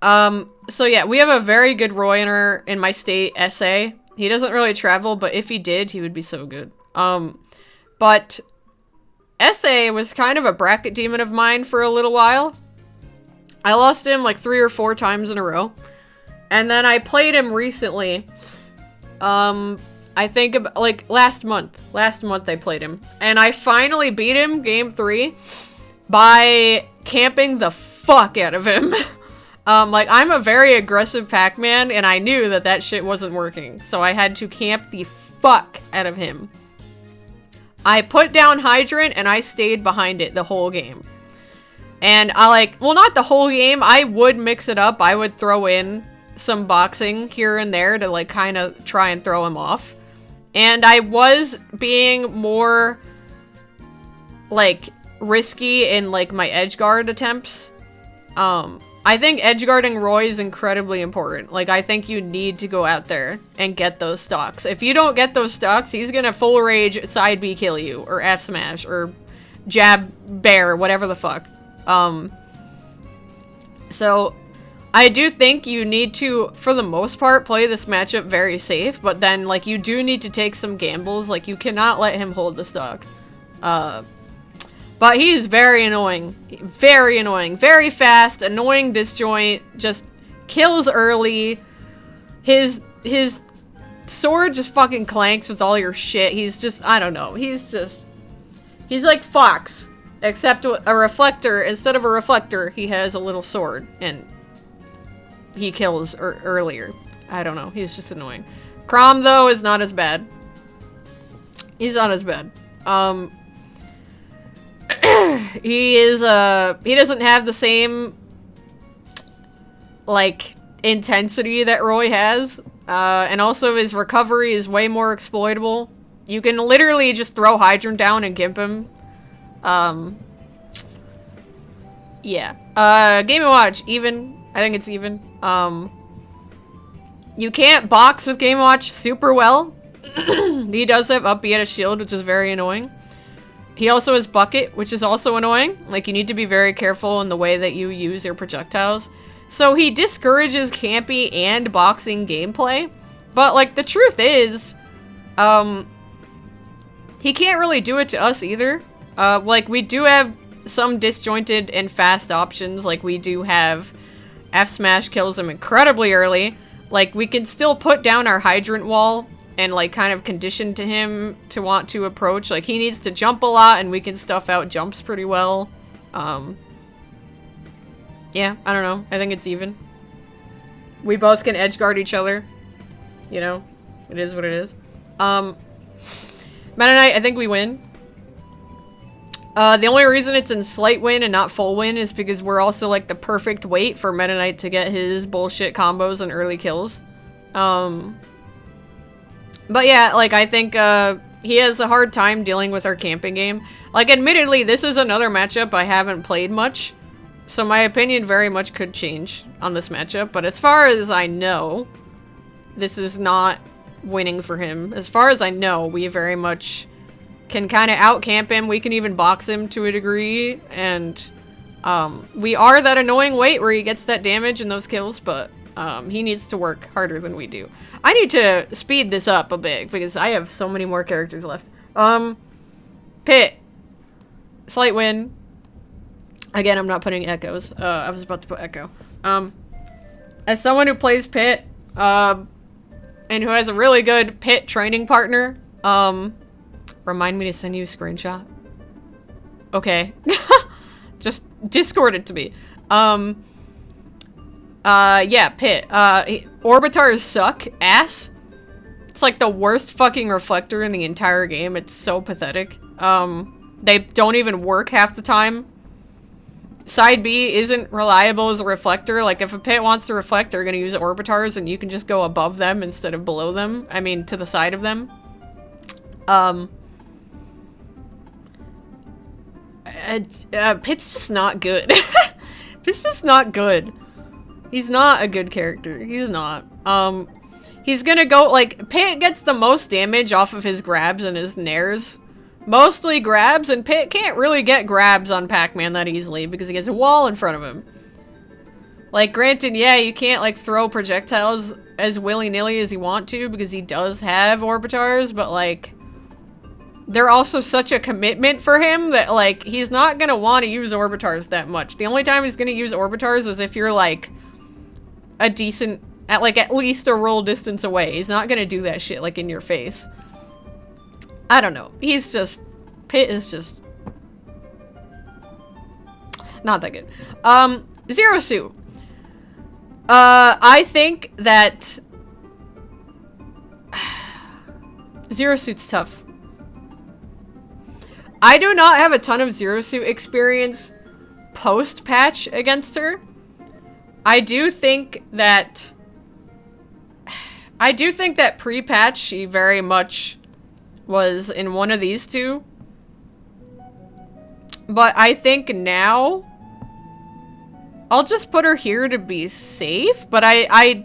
So yeah, we have a very good Roy in my state, SA. He doesn't really travel, but if he did, he would be so good. But SA was kind of a bracket demon of mine for a little while. I lost him like 3 or 4 times in a row. And then I played him recently. I think like last month. Last month I played him. And I finally beat him game 3 by camping the fuck out of him. Like, I'm a very aggressive Pac-Man, and I knew that that shit wasn't working. So I had to camp the fuck out of him. I put down Hydrant, and I stayed behind it the whole game. And I like, well, not the whole game. I would mix it up. I would throw in some boxing here and there to, like, kind of try and throw him off. And I was being more, like, risky in, like, my edge guard attempts. I think edge guarding Roy is incredibly important. Like, I think you need to go out there and get those stocks. If you don't get those stocks, he's gonna full rage side B kill you, or F smash, or jab bear, whatever the fuck. So I do think you need to, for the most part, play this matchup very safe, but then, like, you do need to take some gambles. Like, you cannot let him hold the stock. But he's very annoying. Very annoying. Very fast, annoying disjoint, just kills early. His sword just fucking clanks with all your shit. He's just, I don't know. He's like Fox. Except a reflector, instead of a reflector, he has a little sword, and he kills earlier. I don't know. He's just annoying. Chrom, though, is not as bad. He's not as bad. He doesn't have the same, like, intensity that Roy has. And also his recovery is way more exploitable. You can literally just throw Hydrant down and gimp him. Yeah. Game & Watch, even. I think it's even. You can't box with Game & Watch super well. He does have up B at a shield, which is very annoying. He also has bucket, which is also annoying. Like, you need to be very careful in the way that you use your projectiles. So he discourages campy and boxing gameplay. But, like, the truth is, he can't really do it to us either. Like, we do have some disjointed and fast options. Like, we do have F smash kills him incredibly early. Like, we can still put down our Hydrant wall and, like, kind of condition to him to want to approach. Like, he needs to jump a lot, and we can stuff out jumps pretty well. Yeah, I don't know. I think it's even. We both can edge guard each other. You know? It is what it is. Meta Knight, I think we win. The only reason it's in slight win and not full win is because we're also, like, the perfect weight for Meta Knight to get his bullshit combos and early kills. But yeah, like, I think, he has a hard time dealing with our camping game. Like, admittedly, this is another matchup I haven't played much, so my opinion very much could change on this matchup, but as far as I know, this is not winning for him. As far as I know, we very much can kind of out-camp him. We can even box him to a degree, and, we are that annoying weight where he gets that damage and those kills, but he needs to work harder than we do. I need to speed this up a bit because I have so many more characters left. Pit. Slight win. Again, I'm not putting echoes. I was about to put echo. As someone who plays Pit, and who has a really good Pit training partner, remind me to send you a screenshot. Okay. Just Discord it to me. Yeah, Pit. Orbitars suck ass. It's like the worst fucking reflector in the entire game. It's so pathetic. They don't even work half the time. Side B isn't reliable as a reflector. Like, if a Pit wants to reflect, they're gonna use Orbitars, and you can just go above them instead of below them. I mean, to the side of them. Pit's just not good. Pit's just not good. He's not a good character. He's not. He's gonna go, like, Pit gets the most damage off of his grabs and his nairs. Mostly grabs, and Pit can't really get grabs on Pac-Man that easily because he has a wall in front of him. Like, granted, yeah, you can't, like, throw projectiles as willy-nilly as you want to because he does have Orbitars, but, like, they're also such a commitment for him that, like, he's not gonna want to use Orbitars that much. The only time he's gonna use Orbitars is if you're, like, a decent At, like, at least a roll distance away. He's not gonna do that shit, like, in your face. I don't know. He's just... Pit is just... not that good. Zero Suit. I think that... Zero Suit's tough. I do not have a ton of Zero Suit experience post-patch against her. I do think that pre-patch she very much was in one of these two. But I think now I'll just put her here to be safe, but I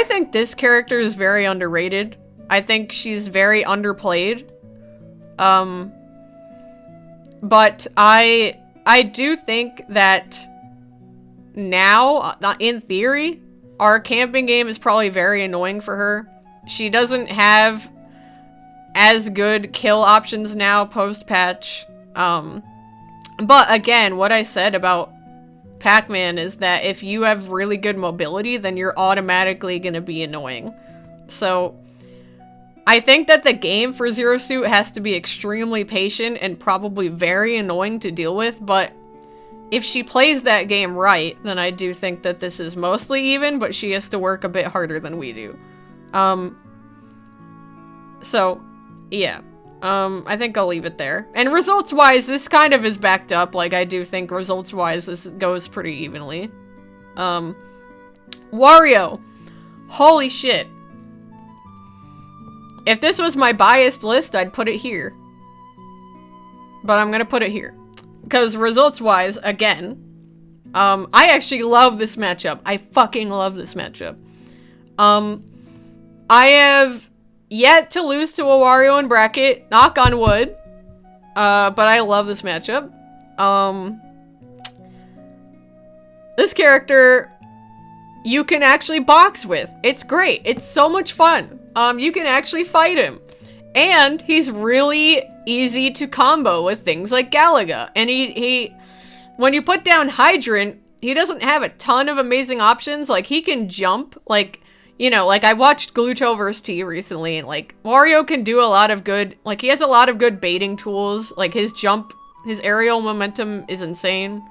think this character is very underrated. I think she's very underplayed. But I do think that now, in theory, our camping game is probably very annoying for her. She doesn't have as good kill options now post-patch. But again, what I said about Pac-Man is that if you have really good mobility, then you're automatically gonna be annoying. So I think that the game for Zero Suit has to be extremely patient and probably very annoying to deal with, but if she plays that game right, then I do think that this is mostly even, but she has to work a bit harder than we do. So, yeah. I think I'll leave it there. And results-wise, this kind of is backed up. Like, I do think results-wise, this goes pretty evenly. Wario. Holy shit. If this was my biased list, I'd put it here. But I'm gonna put it here. Because results-wise, again, I actually love this matchup. I fucking love this matchup. I have yet to lose to a Wario in bracket, knock on wood. But I love this matchup. This character, you can actually box with. It's great. It's so much fun. You can actually fight him. And he's really easy to combo with things like Galaga. And he when you put down Hydrant, he doesn't have a ton of amazing options. Like, he can jump. Like, you know, like, I watched Gluto vs. T recently, and, like, Wario can do a lot of good, like, he has a lot of good baiting tools. Like, his jump, his aerial momentum is insane.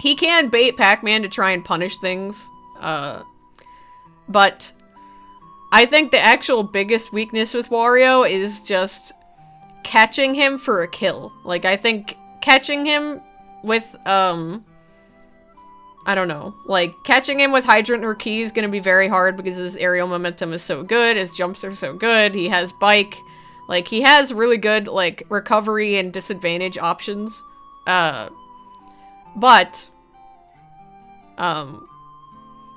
He can bait Pac-Man to try and punish things. But I think the actual biggest weakness with Wario is just catching him for a kill. Like, I think catching him with, I don't know. Like, catching him with Hydrant or Key is gonna be very hard because his aerial momentum is so good, his jumps are so good, he has Bike. Like, he has really good, like, recovery and disadvantage options. And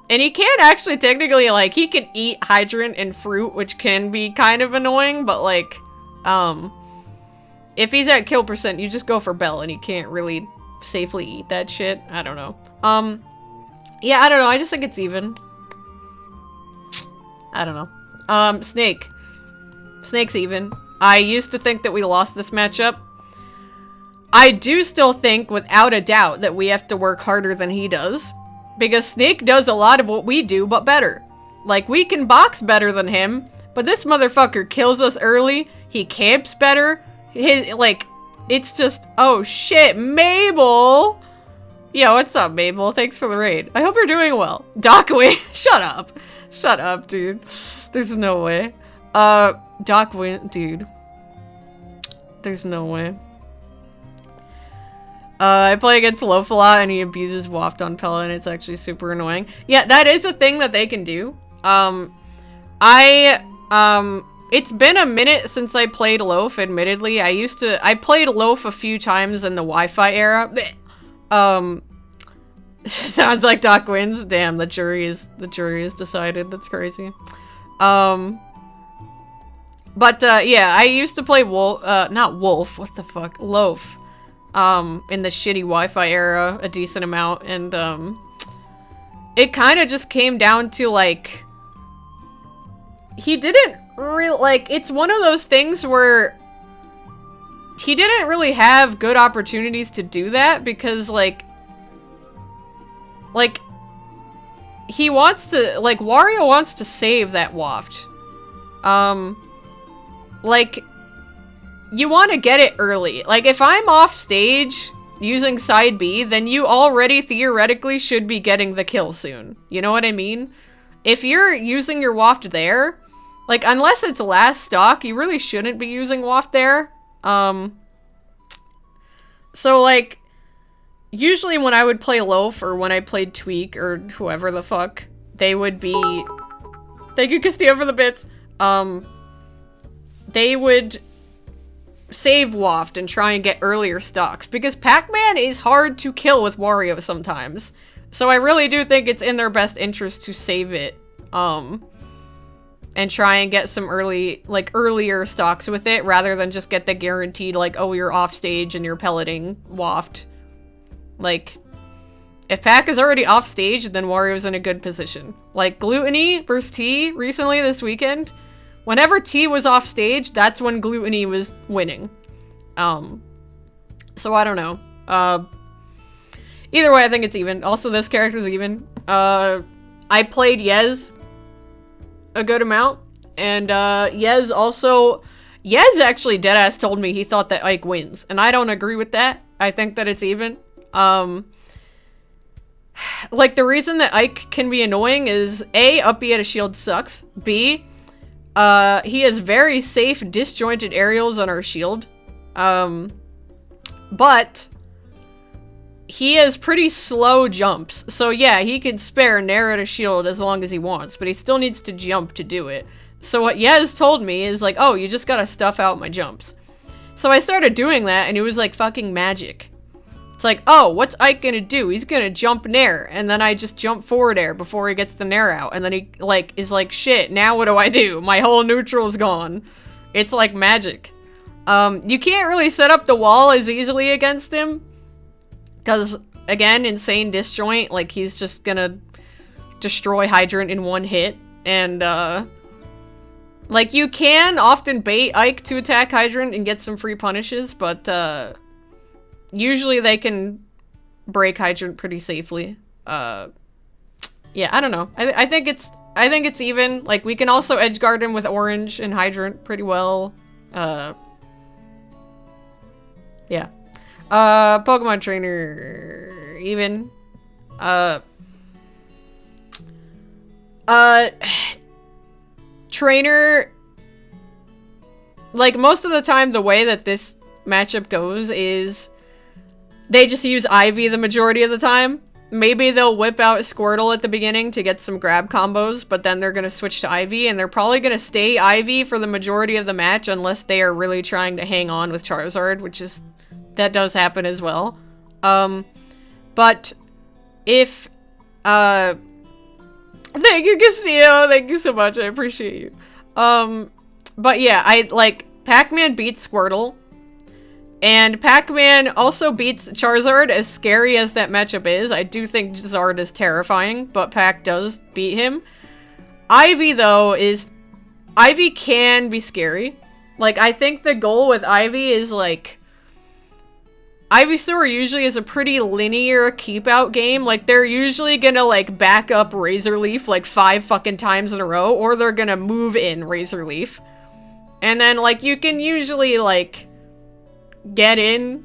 he can actually technically, like, he can eat Hydrant and fruit, which can be kind of annoying, but, like, if he's at kill percent, you just go for Bell, and he can't really safely eat that shit. I don't know. Yeah, I don't know. I just think it's even. I don't know. Snake. Snake's even. I used to think that we lost this matchup. I do still think, without a doubt, that we have to work harder than he does. Because Snake does a lot of what we do, but better. Like, we can box better than him, but this motherfucker kills us early. He camps better. Like, it's just, oh shit, Mabel! Yo, what's up, Mabel? Thanks for the raid. I hope you're doing well. Dockway, shut up. Shut up, dude. There's no way. Dockway, dude. There's no way. I play against Loaf a lot, and he abuses Waft on Pella, and it's actually super annoying. Yeah, that is a thing that they can do. It's been a minute since I played Loaf, admittedly. I played Loaf a few times in the Wi-Fi era. Sounds like Doc wins. Damn, the jury is decided. That's crazy. Yeah, I used to play not Wolf, what the fuck? Loaf. In the shitty Wi-Fi era a decent amount, and it kind of just came down to, like, he didn't really, like, it's one of those things where he didn't really have good opportunities to do that because, like, like, he wants to, like, Wario wants to save that waft. Like, you want to get it early. Like, if I'm off stage using side B, then you already theoretically should be getting the kill soon. You know what I mean? If you're using your waft there, like, unless it's last stock, you really shouldn't be using waft there. So, like, usually when I would play Loaf or when I played Tweak or whoever the fuck, they would be... Thank you, Castillo, for the bits. They would save waft and try and get earlier stocks, because Pac-Man is hard to kill with Wario sometimes. So I really do think it's in their best interest to save it, and try and get some earlier stocks with it, rather than just get the guaranteed, like, oh, you're off stage and you're pelleting waft. Like, if Pac is already off stage, then Wario's in a good position. Like, Gluttony versus T recently this weekend, whenever T was off stage, that's when Gluttony was winning. So I don't know. Either way, I think it's even. Also, this character's even. I played Yez a good amount, and Yez actually deadass told me he thought that Ike wins, and I don't agree with that. I think that it's even. Like, the reason that Ike can be annoying is A, up B at a shield sucks. B, he has very safe disjointed aerials on our shield. But he has pretty slow jumps. So yeah, he could spare Nair at a shield as long as he wants, but he still needs to jump to do it. So what Yez told me is like, oh, you just gotta stuff out my jumps. So I started doing that, and it was like fucking magic. It's like, oh, what's Ike gonna do? He's gonna jump Nair, and then I just jump forward air before he gets the Nair out, and then he, like, is like, shit, now what do I do? My whole neutral's gone. It's like magic. You can't really set up the wall as easily against him, because, again, insane disjoint, like, he's just gonna destroy Hydrant in one hit, and, like, you can often bait Ike to attack Hydrant and get some free punishes, but, usually they can break Hydrant pretty safely. Yeah, I don't know. I think it's even. Like, we can also edgeguard him with Orange and Hydrant pretty well. Yeah. Pokemon Trainer, even. Trainer, like, most of the time the way that this matchup goes is they just use Ivy the majority of the time. Maybe they'll whip out Squirtle at the beginning to get some grab combos, but then they're going to switch to Ivy, and they're probably going to stay Ivy for the majority of the match unless they are really trying to hang on with Charizard, which is, that does happen as well. But if, thank you, Castillo, thank you so much, I appreciate you. But yeah, Pac-Man beats Squirtle, and Pac-Man also beats Charizard, as scary as that matchup is. I do think Zard is terrifying, but Pac does beat him. Ivy, though, Ivy can be scary. Like, I think the goal with Ivy is, like, Ivysaur usually is a pretty linear keep-out game. Like, they're usually gonna, like, back up Razor Leaf, like, 5 fucking times in a row, or they're gonna move in Razor Leaf. And then, like, you can usually, like, get in.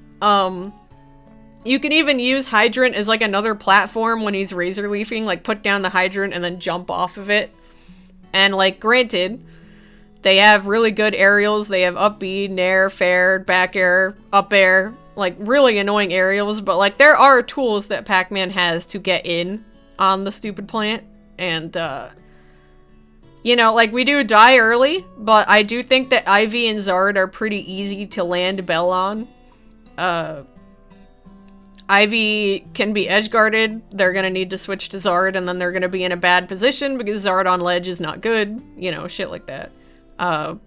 You can even use Hydrant as, like, another platform when he's Razor Leafing. Like, put down the Hydrant and then jump off of it. And, like, granted, they have really good aerials. They have up B, Nair, Fair, back air, up air. Like, really annoying aerials. But, like, there are tools that Pac-Man has to get in on the stupid plant. And, you know, like, we do die early, but I do think that Ivy and Zard are pretty easy to land Bell on. Ivy can be edge-guarded. They're gonna need to switch to Zard, and then they're gonna be in a bad position because Zard on ledge is not good. You know, shit like that. So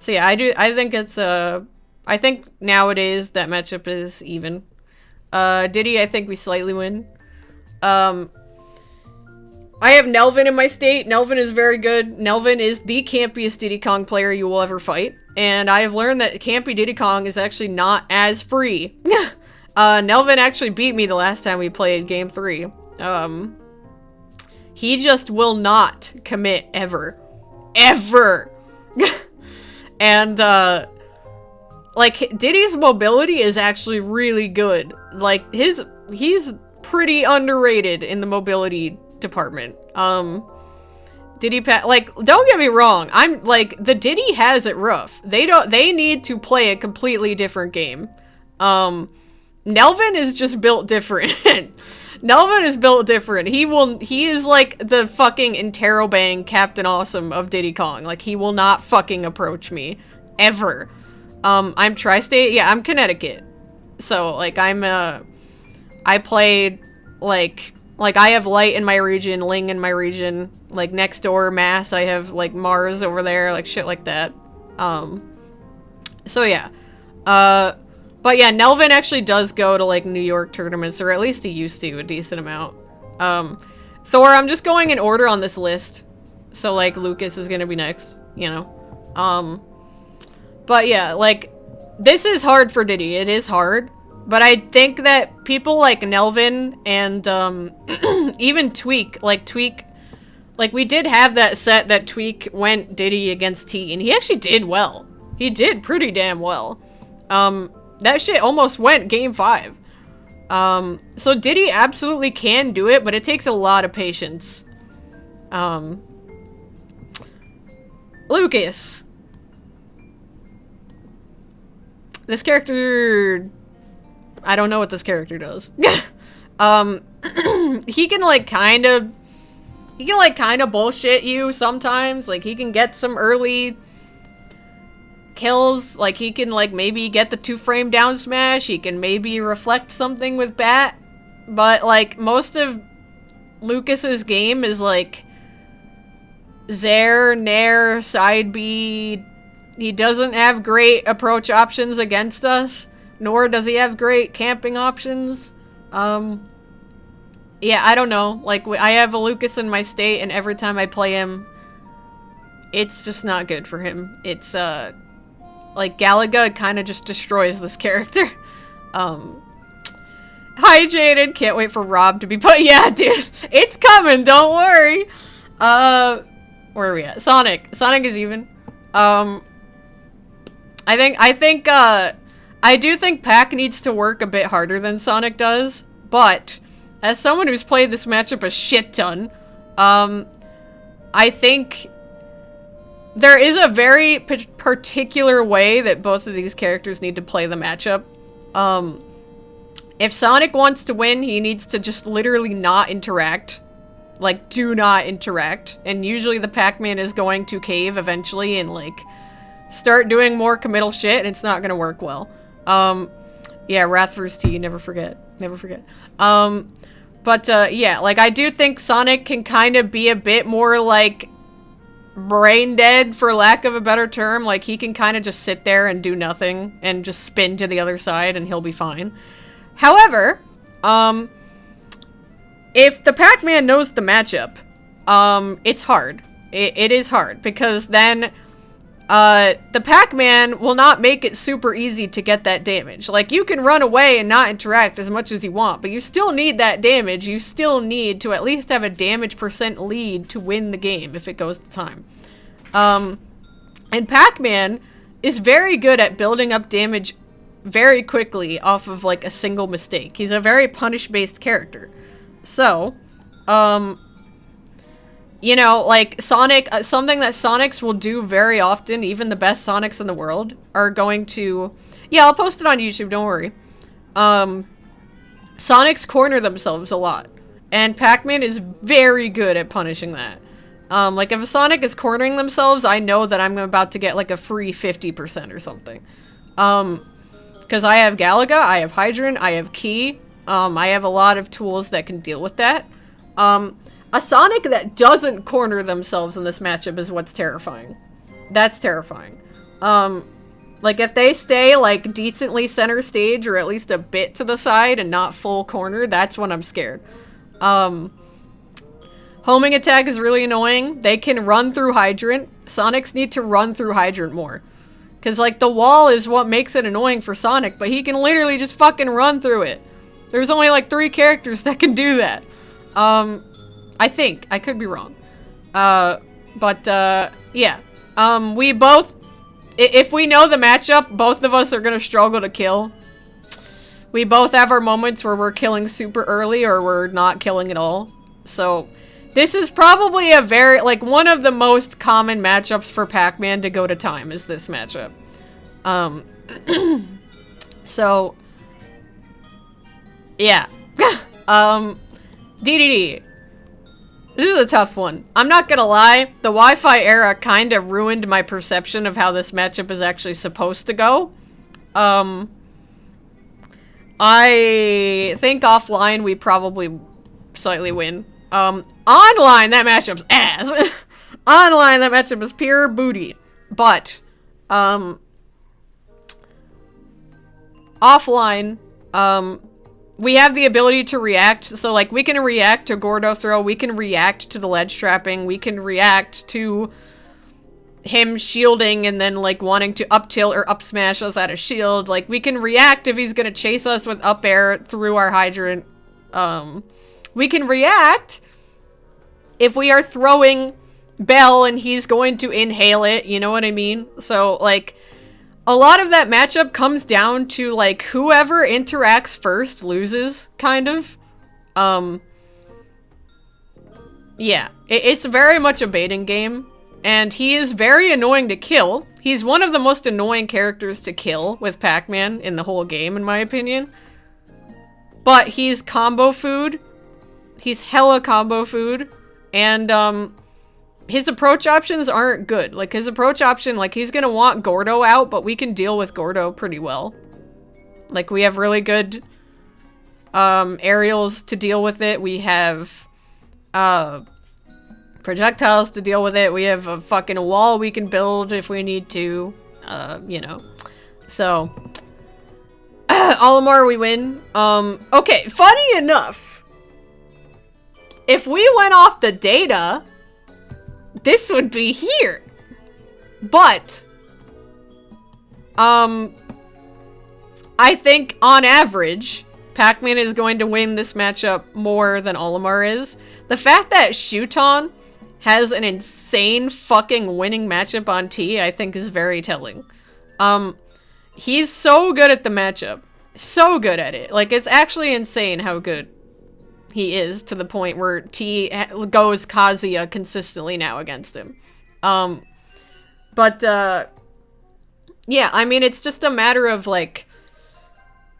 yeah, I think it's, I think nowadays that matchup is even. Diddy, I think we slightly win. I have Nelvin in my state. Nelvin is very good. Nelvin is the campiest Diddy Kong player you will ever fight. And I have learned that campy Diddy Kong is actually not as free. Nelvin actually beat me the last time we played game 3. He just will not commit ever. Ever! And, like, Diddy's mobility is actually really good. Like, he's pretty underrated in the mobility department. Diddy like, don't get me wrong, I'm, like, the Diddy has it rough. They need to play a completely different game. Nelvin is just built different. Nelvin is built different. He is like the fucking Interrobang Captain Awesome of Diddy Kong. Like, he will not fucking approach me. Ever. I'm Tri-State? Yeah, I'm Connecticut. So, like, I played, like, I have Light in my region, Ling in my region, like, next door, Mass, I have, like, Mars over there, like, shit like that. So, yeah. But yeah, Nelvin actually does go to, like, New York tournaments, or at least he used to, a decent amount. Thor, I'm just going in order on this list. So, like, Lucas is gonna be next, you know? But yeah, like, this is hard for Diddy. It is hard. But I think that people like Nelvin and, even Tweak, like, we did have that set that Tweak went Diddy against T, and he actually did well. He did pretty damn well. That shit almost went game 5. So Diddy absolutely can do it, but it takes a lot of patience. Lucas. This character... I don't know what this character does. He can, like, kind of bullshit you sometimes. Like, he can get some early kills. Like, he can, like, maybe get the 2-frame down smash. He can maybe reflect something with bat. But, like, most of Lucas's game is, like, Zair, Nair, side B. He doesn't have great approach options against us. Nor does he have great camping options. Yeah, I don't know. Like, I have a Lucas in my state, and every time I play him, it's just not good for him. It's, like, Galaga kind of just destroys this character. Hi, Jaden. Can't wait for Rob to be put. Yeah, dude. It's coming. Don't worry. Where are we at? Sonic. Sonic is even. I do think Pac needs to work a bit harder than Sonic does, but as someone who's played this matchup a shit ton, I think there is a very particular way that both of these characters need to play the matchup. If Sonic wants to win, he needs to just literally not interact. Like, do not interact. And usually the Pac-Man is going to cave eventually and, like, start doing more committal shit, and it's not gonna work well. Yeah, Wrath vs. T, never forget. Never forget. Yeah, like, I do think Sonic can kind of be a bit more, like, brain dead, for lack of a better term. Like, he can kind of just sit there and do nothing and just spin to the other side and he'll be fine. However, if the Pac-Man knows the matchup, it's hard. It is hard, because then the Pac-Man will not make it super easy to get that damage. Like, you can run away and not interact as much as you want, but you still need that damage. You still need to at least have a damage % lead to win the game if it goes to time. And Pac-Man is very good at building up damage very quickly off of, like, a single mistake. He's a very punish-based character. So, you know, like, Sonic, something that Sonics will do very often, even the best Sonics in the world, are going to... Yeah, I'll post it on YouTube, don't worry. Sonics corner themselves a lot. And Pac-Man is very good at punishing that. Like, if a Sonic is cornering themselves, I know that I'm about to get, like, a free 50% or something. Because I have Galaga, I have Hydrant, I have Key. I have a lot of tools that can deal with that. A Sonic that doesn't corner themselves in this matchup is what's terrifying. That's terrifying. Like, if they stay, like, decently center stage, or at least a bit to the side and not full corner, that's when I'm scared. Homing attack is really annoying. They can run through Hydrant. Sonics need to run through Hydrant more. Because, like, the wall is what makes it annoying for Sonic, but he can literally just fucking run through it. There's only, like, 3 characters that can do that. I think. I could be wrong. Yeah. We both... If we know the matchup, both of us are gonna struggle to kill. We both have our moments where we're killing super early or we're not killing at all. So, this is probably a very, like, one of the most common matchups for Pac-Man to go to time is this matchup. So, yeah. DDD. This is a tough one. I'm not gonna lie, the Wi-Fi era kind of ruined my perception of how this matchup is actually supposed to go. I think offline we probably slightly win. Online that matchup's ass. Online that matchup is pure booty. But, offline, we have the ability to react, so like we can react to Gordo throw, we can react to the ledge trapping, we can react to him shielding and then like wanting to up tilt or up smash us at a shield. Like we can react if he's gonna chase us with up air through our hydrant. We can react if we are throwing Bell and he's going to inhale it, you know what I mean? So like a lot of that matchup comes down to, like, whoever interacts first loses, kind of. Yeah. It's very much a baiting game, and he is very annoying to kill. He's one of the most annoying characters to kill with Pac-Man in the whole game, in my opinion. But he's combo food. He's hella combo food. And, his approach options aren't good. Like, his approach option, like, he's gonna want Gordo out, but we can deal with Gordo pretty well. Like, we have really good, aerials to deal with it. We have, projectiles to deal with it. We have a fucking wall we can build if we need to, you know. So, Olimar, we win. Okay, funny enough, if we went off the data, this would be here. But, I think on average, Pac-Man is going to win this matchup more than Olimar is. The fact that Shuton has an insane fucking winning matchup on T, I think is very telling. He's so good at the matchup. So good at it. Like, it's actually insane how good he is, to the point where T goes Kazuya consistently now against him. Yeah, I mean, it's just a matter of, like,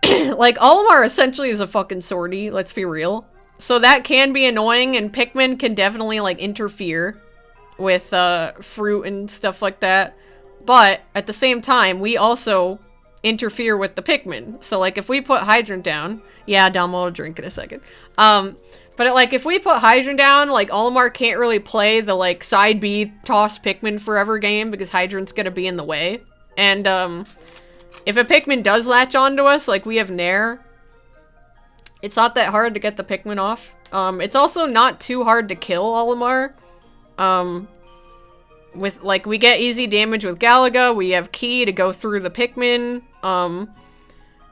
like, Olimar essentially is a fucking sortie, let's be real. So that can be annoying, and Pikmin can definitely, like, interfere with, fruit and stuff like that. But, at the same time, we also interfere with the Pikmin. So, like, if we put Hydrant down... Yeah, Dom will drink in a second. But, like, if we put Hydrant down, like, Olimar can't really play the, like, side B toss Pikmin forever game because Hydrant's gonna be in the way. And, if a Pikmin does latch onto us, like, we have Nair, it's not that hard to get the Pikmin off. It's also not too hard to kill Olimar. With, like, we get easy damage with Galaga, we have Key to go through the Pikmin.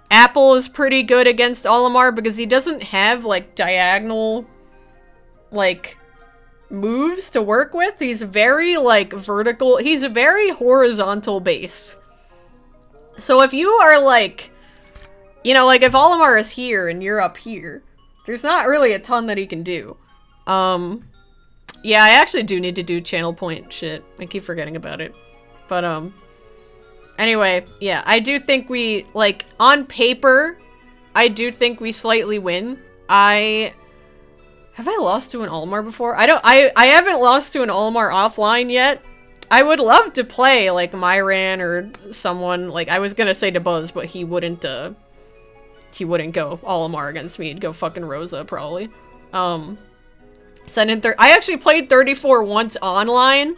Apple is pretty good against Olimar because he doesn't have, like, diagonal, like, moves to work with. He's very, like, vertical. He's very horizontal base. So if you are, like, you know, like, if Olimar is here and you're up here, there's not really a ton that he can do. Yeah, I actually do need to do channel point shit. I keep forgetting about it. But, anyway, yeah, I do think we, like, on paper, I do think we slightly win. Have I lost to an Olimar before? I haven't lost to an Olimar offline yet. I would love to play, like, Myran or someone, like, I was gonna say to Buzz, but he wouldn't go Olimar against me. He'd go fucking Rosa, probably. I actually played 34 once online,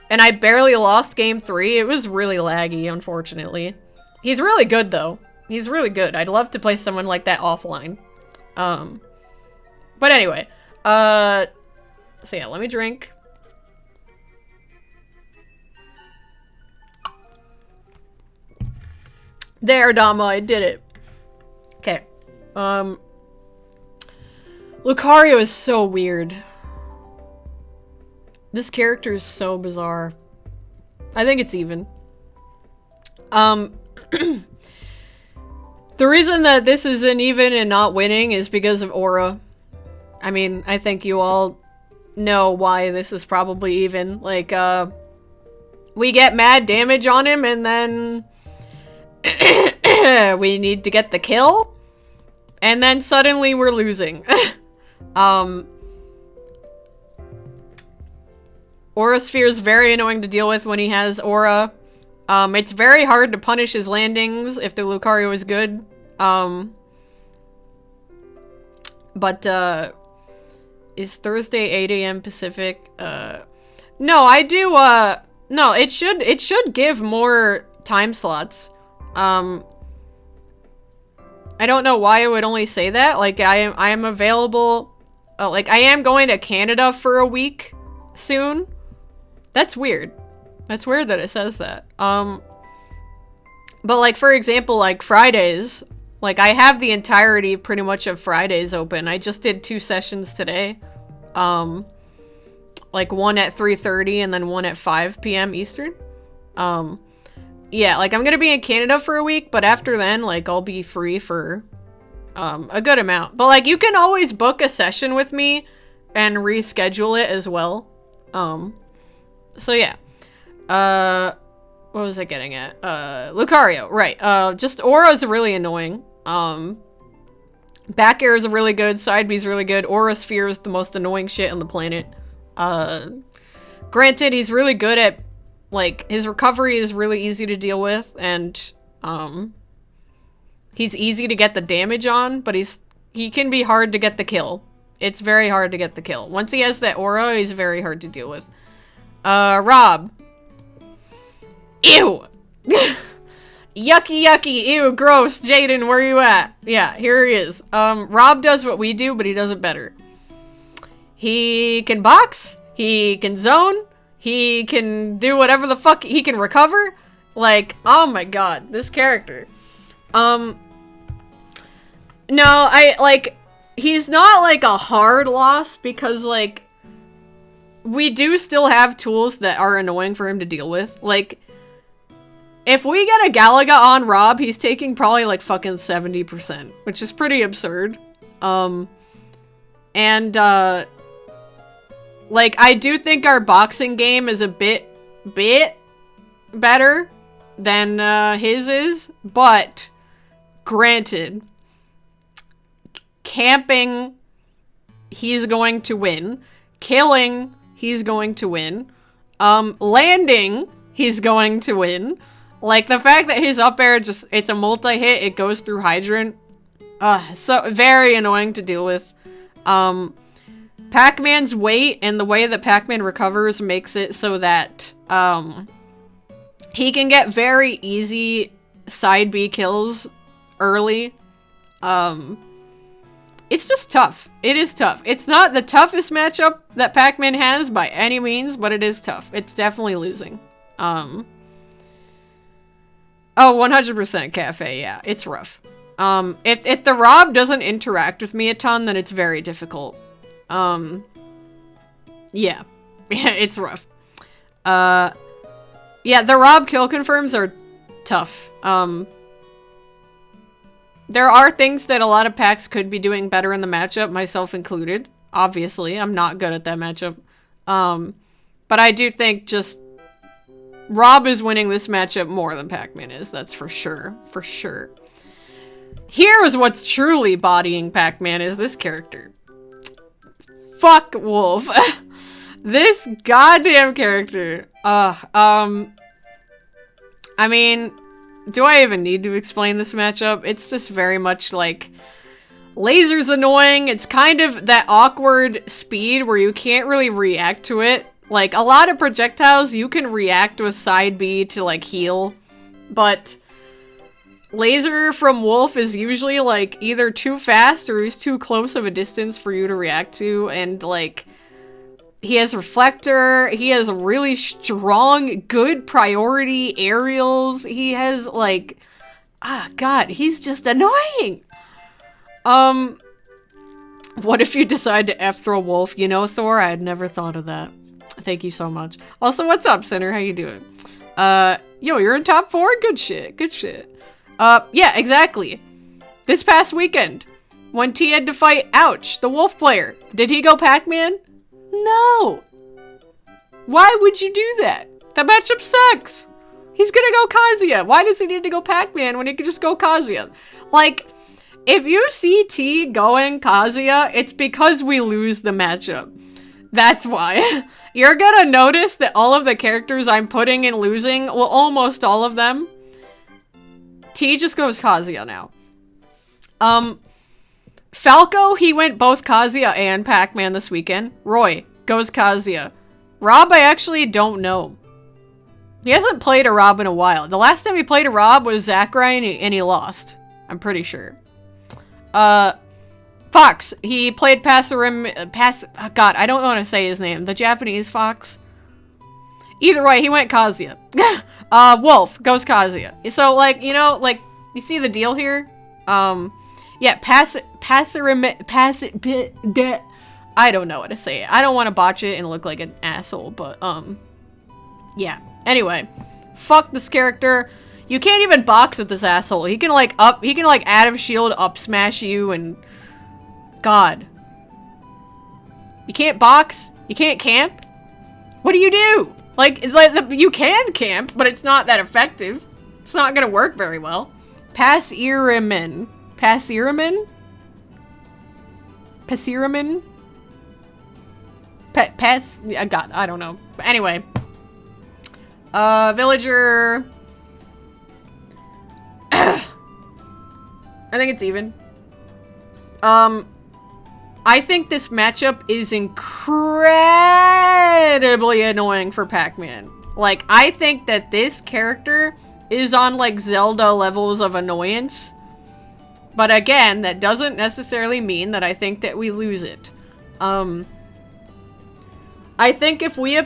and I barely lost game 3. It was really laggy, unfortunately. He's really good, though. He's really good. I'd love to play someone like that offline. But anyway. So yeah, let me drink. There, Dama, I did it. Okay. Lucario is so weird. This character is so bizarre. I think it's even. The reason that this is an even and not winning is because of aura. I mean, I think you all know why this is probably even. Like, we get mad damage on him and then we need to get the kill. And then suddenly we're losing. Aura Sphere is very annoying to deal with when he has aura. It's very hard to punish his landings if the Lucario is good. Is Thursday 8 a.m. Pacific? No, I do, no, it should give more time slots. I don't know why it would only say that. Like, I am available, like, I am going to Canada for a week soon. That's weird. That's weird that it says that. But like, for example, like Fridays, like I have the entirety pretty much of Fridays open. I just did 2 sessions today. Like one at 3:30 and then one at 5 p.m. Eastern. Yeah, like I'm gonna be in Canada for a week, but after then, like I'll be free for a good amount. But like you can always book a session with me and reschedule it as well. So yeah. What was I getting at? Lucario, right. Just Aura is really annoying. Back air is really good, side B is really good, Aura Sphere is the most annoying shit on the planet. Granted, he's really good at, like, his recovery is really easy to deal with, and, he's easy to get the damage on, but he can be hard to get the kill. It's very hard to get the kill. Once he has that aura, he's very hard to deal with. Rob. Ew! Yucky, yucky, ew, gross. Jaden, where you at? Yeah, here he is. Rob does what we do, but he does it better. He can box, he can zone, he can do whatever the fuck, he can recover. Like, oh my god, this character. No, he's not, like, a hard loss, because, like, we do still have tools that are annoying for him to deal with. Like, if we get a Galaga on Rob, he's taking probably, like, fucking 70%, which is pretty absurd. Like, I do think our boxing game is a bit better than, his is, but, granted, camping, he's going to win. Killing, he's going to win. Landing, he's going to win. Like, the fact that his up air just, it's a multi-hit, it goes through Hydrant. So, very annoying to deal with. Pac-Man's weight and the way that Pac-Man recovers makes it so that, he can get very easy side B kills early. It's just tough. It is tough. It's not the toughest matchup that Pac-Man has by any means, but it is tough. It's definitely losing. Oh, 100% Cafe, yeah. It's rough. If the Rob doesn't interact with me a ton, then it's very difficult. Yeah. Yeah, it's rough. Yeah, the Rob kill confirms are tough. There are things that a lot of packs could be doing better in the matchup, myself included. Obviously, I'm not good at that matchup. But I do think just Rob is winning this matchup more than Pac-Man is, that's for sure. For sure. Here is what's truly bodying Pac-Man is this character. Fuck Wolf. This goddamn character. I mean, do I even need to explain this matchup? It's just very much like, Laser's annoying. It's kind of that awkward speed where you can't really react to it. Like, a lot of projectiles, you can react with side B to, like, heal. But Laser from Wolf is usually, like, either too fast or he's too close of a distance for you to react to. And, like, he has Reflector. He has really strong, good priority aerials. He has, like... God, he's just annoying! What if you decide to F-throw Wolf? You know, Thor, I had never thought of that. Thank you so much. Also, what's up, Sinner? How you doing? Yo, you're in top 4? Good shit. Good shit. Yeah, exactly. This past weekend, when T had to fight Ouch, the wolf player, did he go Pac-Man? No. Why would you do that? That matchup sucks. He's gonna go Kazuya. Why does he need to go Pac-Man when he could just go Kazuya? Like, if you see T going Kazuya, it's because we lose the matchup. That's why. You're gonna notice that all of the characters I'm putting in losing, well, almost all of them, T just goes Kazuya now. Falco, he went both Kazuya and Pac-Man this weekend. Roy goes Kazuya. Rob, I actually don't know. He hasn't played a Rob in a while. The last time he played a Rob was Zachary and he lost. I'm pretty sure. Fox, he played oh God, I don't want to say his name. The Japanese Fox. Either way, he went Kazuya. Wolf goes Kazuya. So, like, you know, like, you see the deal here? Yeah, I don't know what to say. I don't want to botch it and look like an asshole, but, yeah. Anyway, fuck this character. You can't even box with this asshole. He can, like, out of shield up smash you and... God. You can't box? You can't camp? What do you do? Like, you can camp, but it's not that effective. It's not gonna work very well. Passiramin. Passiramin? Passiramin? God, I don't know. But anyway. Villager. I think it's even. I think this matchup is incredibly annoying for Pac-Man. Like, I think that this character is on, like, Zelda levels of annoyance. But again, that doesn't necessarily mean that I think that we lose it. I think if we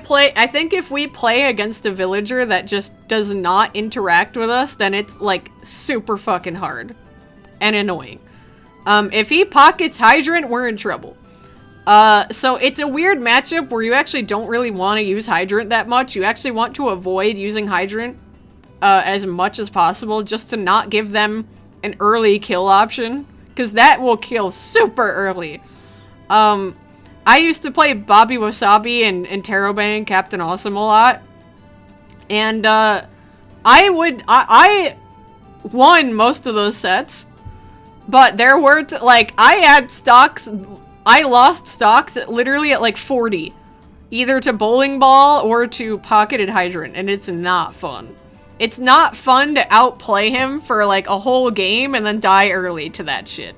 play against a villager that just does not interact with us, then it's, like, super fucking hard and annoying. If he pockets Hydrant, we're in trouble. So it's a weird matchup where you actually don't really want to use Hydrant that much. You actually want to avoid using Hydrant, as much as possible, just to not give them an early kill option, because that will kill super early. I used to play Bobby Wasabi and Terrobang Captain Awesome a lot, and, I won most of those sets. But there were, like, I had stocks, I lost stocks literally at like 40. Either to Bowling Ball or to Pocketed Hydrant, and it's not fun. It's not fun to outplay him for like a whole game and then die early to that shit.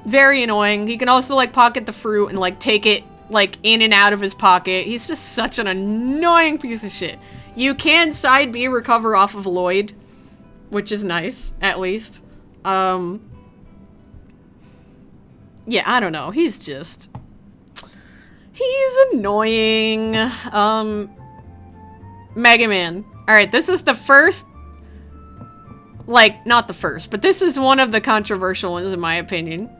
Very annoying. He can also like pocket the fruit and like take it like in and out of his pocket. He's just such an annoying piece of shit. You can side B recover off of Lloyd, which is nice, at least. Yeah, I don't know. He's annoying. Mega Man. Alright, this is the first, like, not the first, but this is one of the controversial ones in my opinion.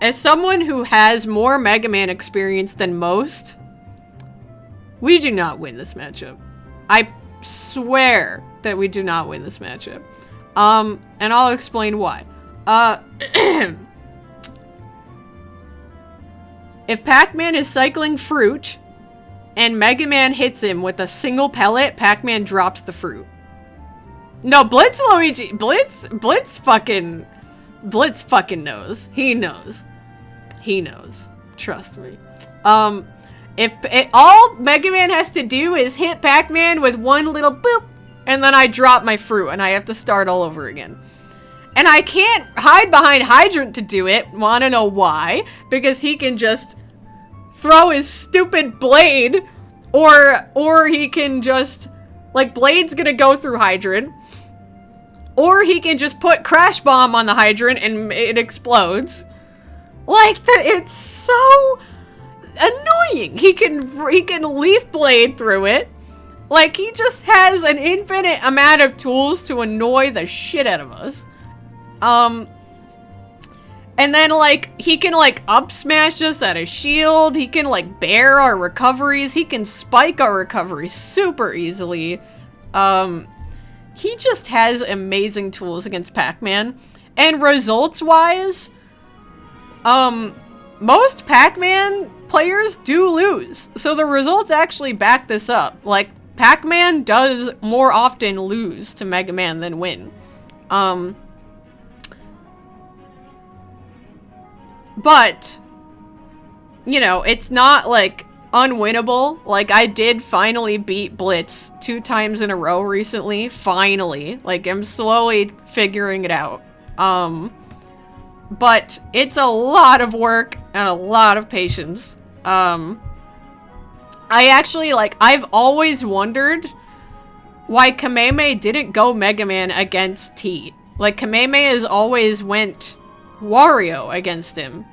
As someone who has more Mega Man experience than most, we do not win this matchup. I swear that we do not win this matchup. And I'll explain why. If Pac-Man is cycling fruit, and Mega Man hits him with a single pellet, Pac-Man drops the fruit. No, Blitz Luigi, Blitz fucking knows. He knows. He knows. Trust me. If all Mega Man has to do is hit Pac-Man with one little boop, and then I drop my fruit, and I have to start all over again. And I can't hide behind Hydrant to do it. Wanna know why? Because he can just throw his stupid blade, or he can just, like, Blade's gonna go through Hydrant, or he can just put Crash Bomb on the Hydrant and it explodes. Like, it's so annoying. He can Leaf Blade through it. Like, he just has an infinite amount of tools to annoy the shit out of us. And then, like, he can, like, up smash us at a shield. He can, like, bear our recoveries. He can spike our recoveries super easily. He just has amazing tools against Pac-Man. And results-wise, most Pac-Man players do lose. So the results actually back this up. Like, Pac-Man does more often lose to Mega Man than win. But, you know, it's not, like, unwinnable. Like, I did finally beat Blitz 2 times in a row recently. Finally. Like, I'm slowly figuring it out. But it's a lot of work and a lot of patience. I actually, like, I've always wondered why Kameme didn't go Mega Man against T. Like, Kameme has always went Wario against him.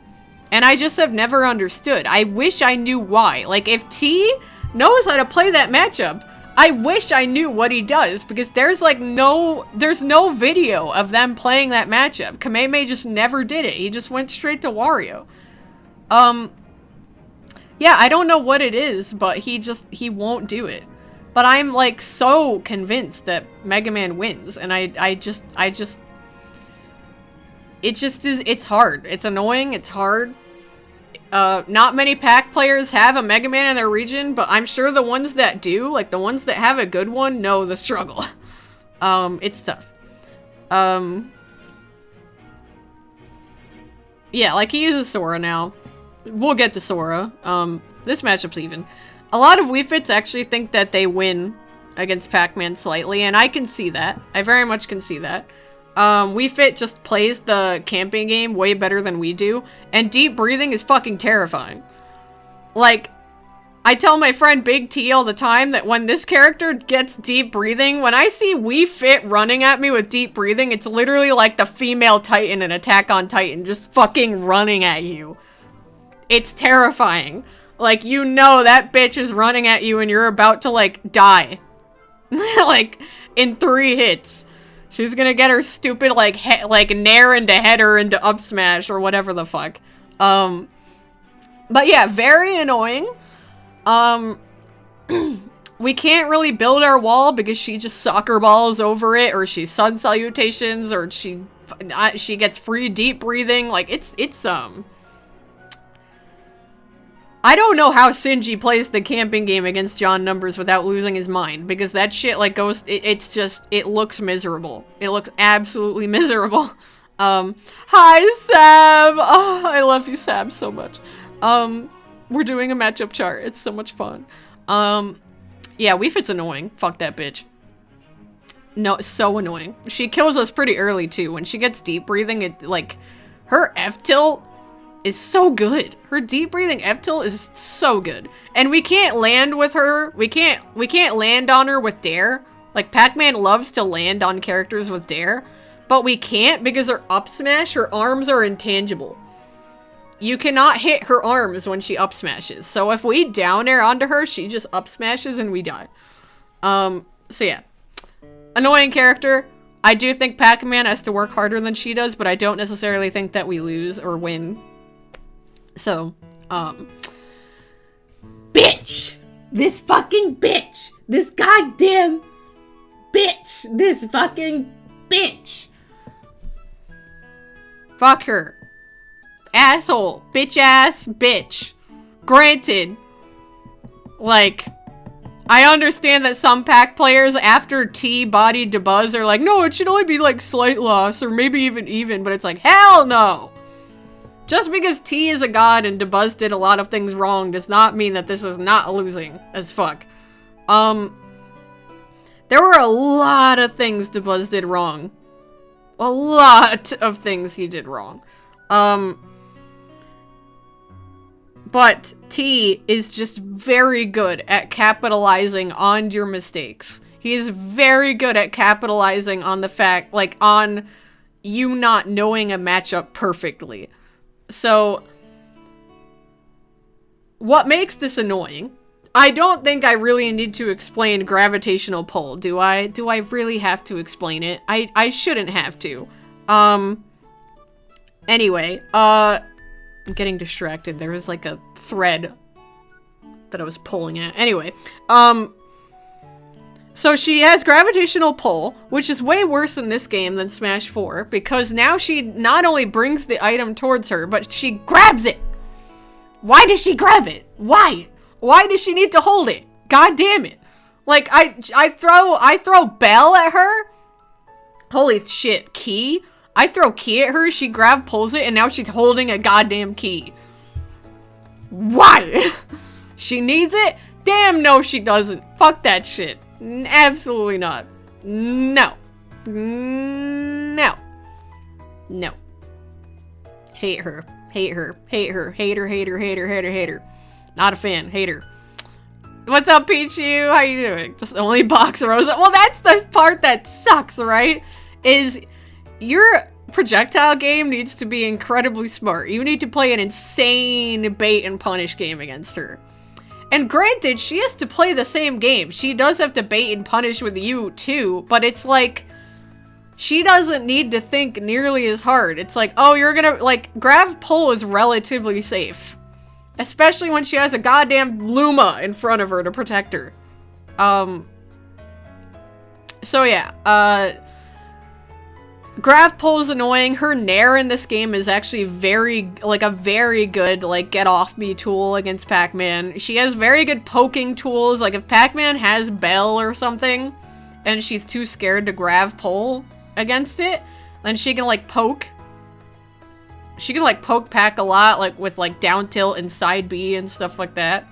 And I just have never understood. I wish I knew why. Like, if T knows how to play that matchup, I wish I knew what he does, because there's like there's no video of them playing that matchup. Kameme just never did it. He just went straight to Wario. Yeah, I don't know what it is, but he won't do it. But I'm like so convinced that Mega Man wins, and it's hard. It's annoying, it's hard. Not many Pac players have a Mega Man in their region, but I'm sure the ones that do, like the ones that have a good one, know the struggle. It's tough. Yeah, like he uses Sora now. We'll get to Sora. This matchup's even. A lot of Wii Fits actually think that they win against Pac-Man slightly, and I can see that. I very much can see that. Wii Fit just plays the camping game way better than we do, and deep breathing is fucking terrifying. Like, I tell my friend Big T all the time that when this character gets deep breathing, when I see Wii Fit running at me with deep breathing, it's literally like the female Titan in Attack on Titan just fucking running at you. It's terrifying. Like, you know that bitch is running at you and you're about to, like, die. Like, in 3 hits. She's gonna get her stupid, like, nair into header into up smash or whatever the fuck. But yeah, very annoying. We can't really build our wall because she just soccer balls over it, or she sun salutations, or she gets free deep breathing. Like, it's I don't know how Shinji plays the camping game against John Numbers without losing his mind, because that shit, like, goes, it looks miserable. It looks absolutely miserable. Hi, Sam! Oh, I love you, Sam, so much. We're doing a matchup chart. It's so much fun. Yeah, Wii Fit's annoying. Fuck that bitch. No, it's so annoying. She kills us pretty early, too. When she gets deep breathing, it, like, her F-tilt is so good. Her deep breathing F-tilt is so good. And we can't land with her. We can't land on her with Dare. Like, Pac-Man loves to land on characters with Dare, but we can't because her up smash, her arms are intangible. You cannot hit her arms when she up smashes. So if we down air onto her, she just up smashes and we die. So yeah. Annoying character. I do think Pac-Man has to work harder than she does, but I don't necessarily think that we lose or win. So, bitch! This fucking bitch! This goddamn bitch! This fucking bitch! Fuck her. Asshole. Bitch ass bitch. Granted, like, I understand that some Pac players after T bodied Dabuz are like, no, it should only be like slight loss or maybe even, but it's like, hell no! Just because T is a god and Dabuz did a lot of things wrong does not mean that this is not losing as fuck. There were a lot of things Dabuz did wrong. A lot of things he did wrong. But T is just very good at capitalizing on your mistakes. He is very good at capitalizing on the fact, like, on you not knowing a matchup perfectly. So, what makes this annoying? I don't think I really need to explain gravitational pull, do I? Do I really have to explain it? I shouldn't have to. Anyway, I'm getting distracted. There was like a thread that I was pulling at. Anyway, so she has gravitational pull, which is way worse in this game than Smash 4, because now she not only brings the item towards her, but she grabs it. Why does she grab it? Why? Why does she need to hold it? God damn it. Like, I throw Bell at her. Holy shit, key? I throw key at her, she pulls it, and now she's holding a goddamn key. Why? She needs it? Damn no she doesn't. Fuck that shit. Absolutely not. No. No. No. Hate her. Hate her. Hate her. Hate her. Hate her. Hate her. Hate her. Hate her. Not a fan. Hate her. What's up, Pichu? How you doing? Just only box Rosa. Well, that's the part that sucks, right? Is your projectile game needs to be incredibly smart. You need to play an insane bait and punish game against her. And granted, she has to play the same game. She does have to bait and punish with you too, but it's like, she doesn't need to think nearly as hard. It's like, oh, you're gonna, like, grab pull is relatively safe. Especially when she has a goddamn Luma in front of her to protect her. So yeah, grab pull is annoying. Her Nair in this game is actually a very good, like, get off me tool against Pac-Man. She has very good poking tools. Like, if Pac-Man has Bell or something, and she's too scared to grab pull against it, then she can, like, poke. She can, like, poke Pac a lot, like, with, like, down tilt and side B and stuff like that.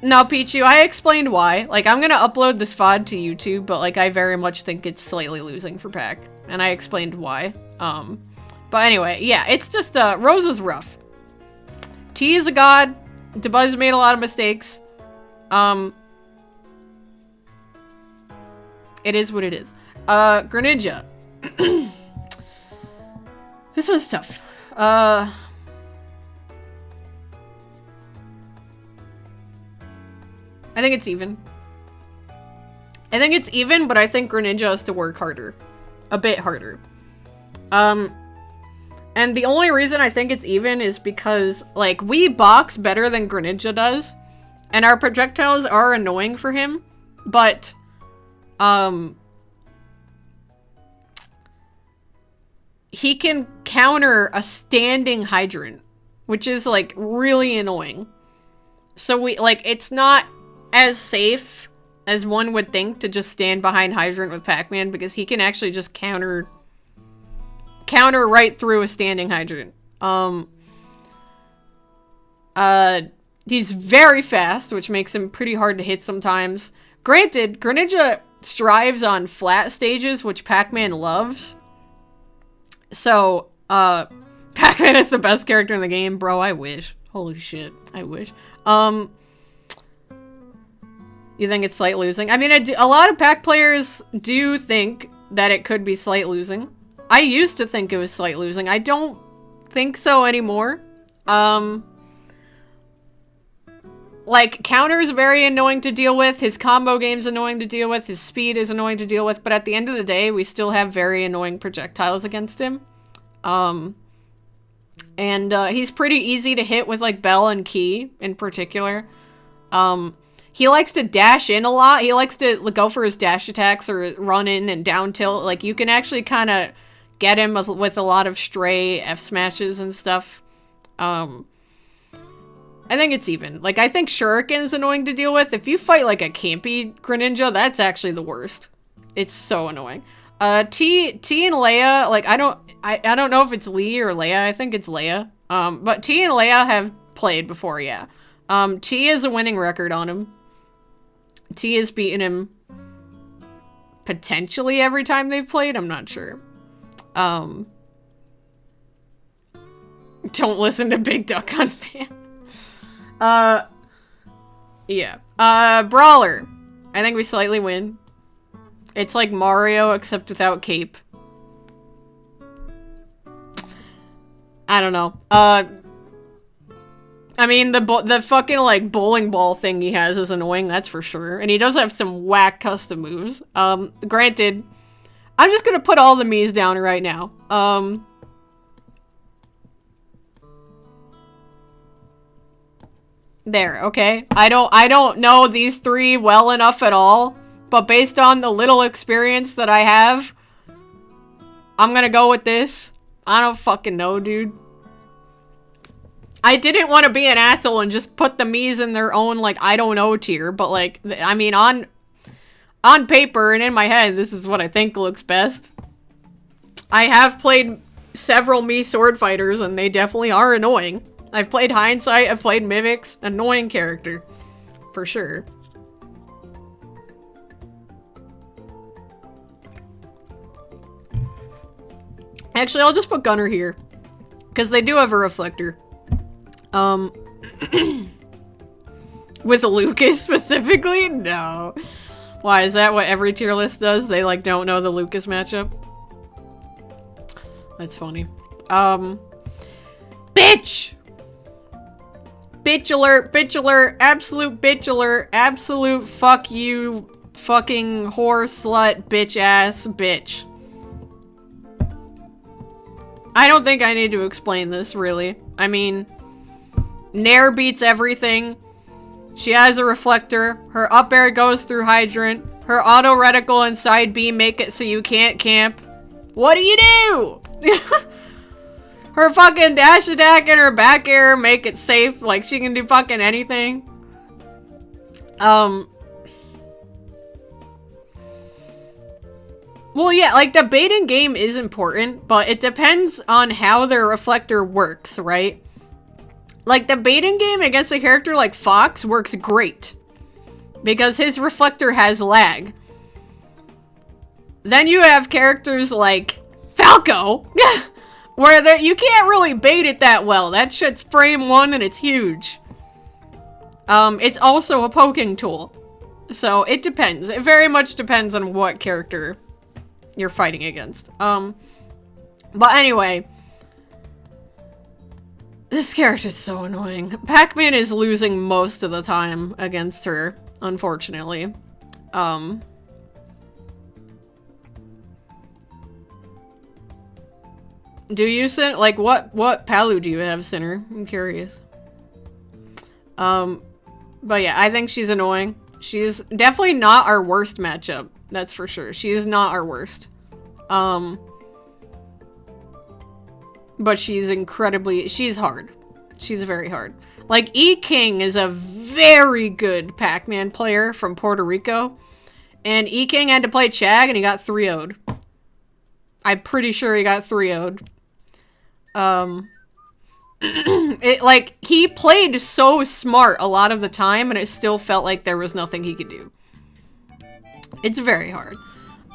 No, Pichu, I explained why. Like, I'm gonna upload this VOD to YouTube, but, like, I very much think it's slightly losing for Pac. And I explained why. But anyway, yeah, it's just, Rosa's rough. T is a god. Dabuz made a lot of mistakes. It is what it is. Greninja. This one's tough. I think it's even. I think it's even, but I think Greninja has to work harder. A bit harder. And the only reason I think it's even is because, like, we box better than Greninja does. And our projectiles are annoying for him. But, he can counter a standing hydrant. Which is, like, really annoying. So we, like, it's not as safe as one would think to just stand behind hydrant with Pac-Man, because he can actually just counter right through a standing hydrant. He's very fast, which makes him pretty hard to hit sometimes. Granted, Greninja strives on flat stages, which Pac-Man loves. So, Pac-Man is the best character in the game. Bro, I wish. Holy shit, I wish. You think it's slight losing? I mean, a lot of Pac players do think that it could be slight losing. I used to think it was slight losing. I don't think so anymore. Like, counter is very annoying to deal with. His combo game's annoying to deal with. His speed is annoying to deal with. But at the end of the day, we still have very annoying projectiles against him. And he's pretty easy to hit with, like, Bell and Key in particular. He likes to dash in a lot. He likes to go for his dash attacks or run in and down tilt. Like, you can actually kind of get him with a lot of stray F smashes and stuff. I think it's even. Like, I think Shuriken's annoying to deal with. If you fight, like, a campy Greninja, that's actually the worst. It's so annoying. T and Leia, like, I don't know if it's Lee or Leia. I think it's Leia. But T and Leia have played before, yeah. T has a winning record on him. T has beaten him potentially every time they've played. I'm not sure. Don't listen to Big Duck Hunt fan. Yeah. Brawler. I think we slightly win. It's like Mario, except without cape. I don't know. I mean, the fucking, like, bowling ball thing he has is annoying, that's for sure. And he does have some whack custom moves. Granted, I'm just gonna put all the Miis down right now. There, okay. I don't know these three well enough at all, but based on the little experience that I have, I'm gonna go with this. I don't fucking know, dude. I didn't want to be an asshole and just put the Miis in their own, like, I don't know tier, but, like, I mean, on paper and in my head, this is what I think looks best. I have played several Mii sword fighters, and they definitely are annoying. I've played Hindsight, I've played Mimics, annoying character. For sure. Actually, I'll just put Gunner here. Because they do have a reflector. With Lucas specifically? No. Why, is that what every tier list does? They, like, don't know the Lucas matchup? That's funny. Bitch! Bitch alert, absolute bitch alert, absolute fuck you, fucking whore, slut, bitch ass, bitch. I don't think I need to explain this, really. I mean, Nair beats everything. She has a reflector. Her up air goes through hydrant. Her auto reticle and side beam make it so you can't camp. What do you do? Her fucking dash attack and her back air make it safe. Like, she can do fucking anything. Well, yeah, like, the baiting game is important, but it depends on how their reflector works, right? Like, the baiting game against a character like Fox works great. Because his reflector has lag. Then you have characters like Falco, where you can't really bait it that well. That shit's frame 1 and it's huge. It's also a poking tool. So, it depends. It very much depends on what character you're fighting against. But anyway. This character's so annoying. Pac-Man is losing most of the time against her, unfortunately. Do you, like, what Palu do you have, Sinner? I'm curious. But yeah, I think she's annoying. She's definitely not our worst matchup. That's for sure. She is not our worst. But she's she's hard. She's very hard. Like, E-King is a very good Pac-Man player from Puerto Rico. And E-King had to play Chag and he got 3-0'd. I'm pretty sure he got 3-0'd. Like, he played so smart a lot of the time and it still felt like there was nothing he could do. It's very hard.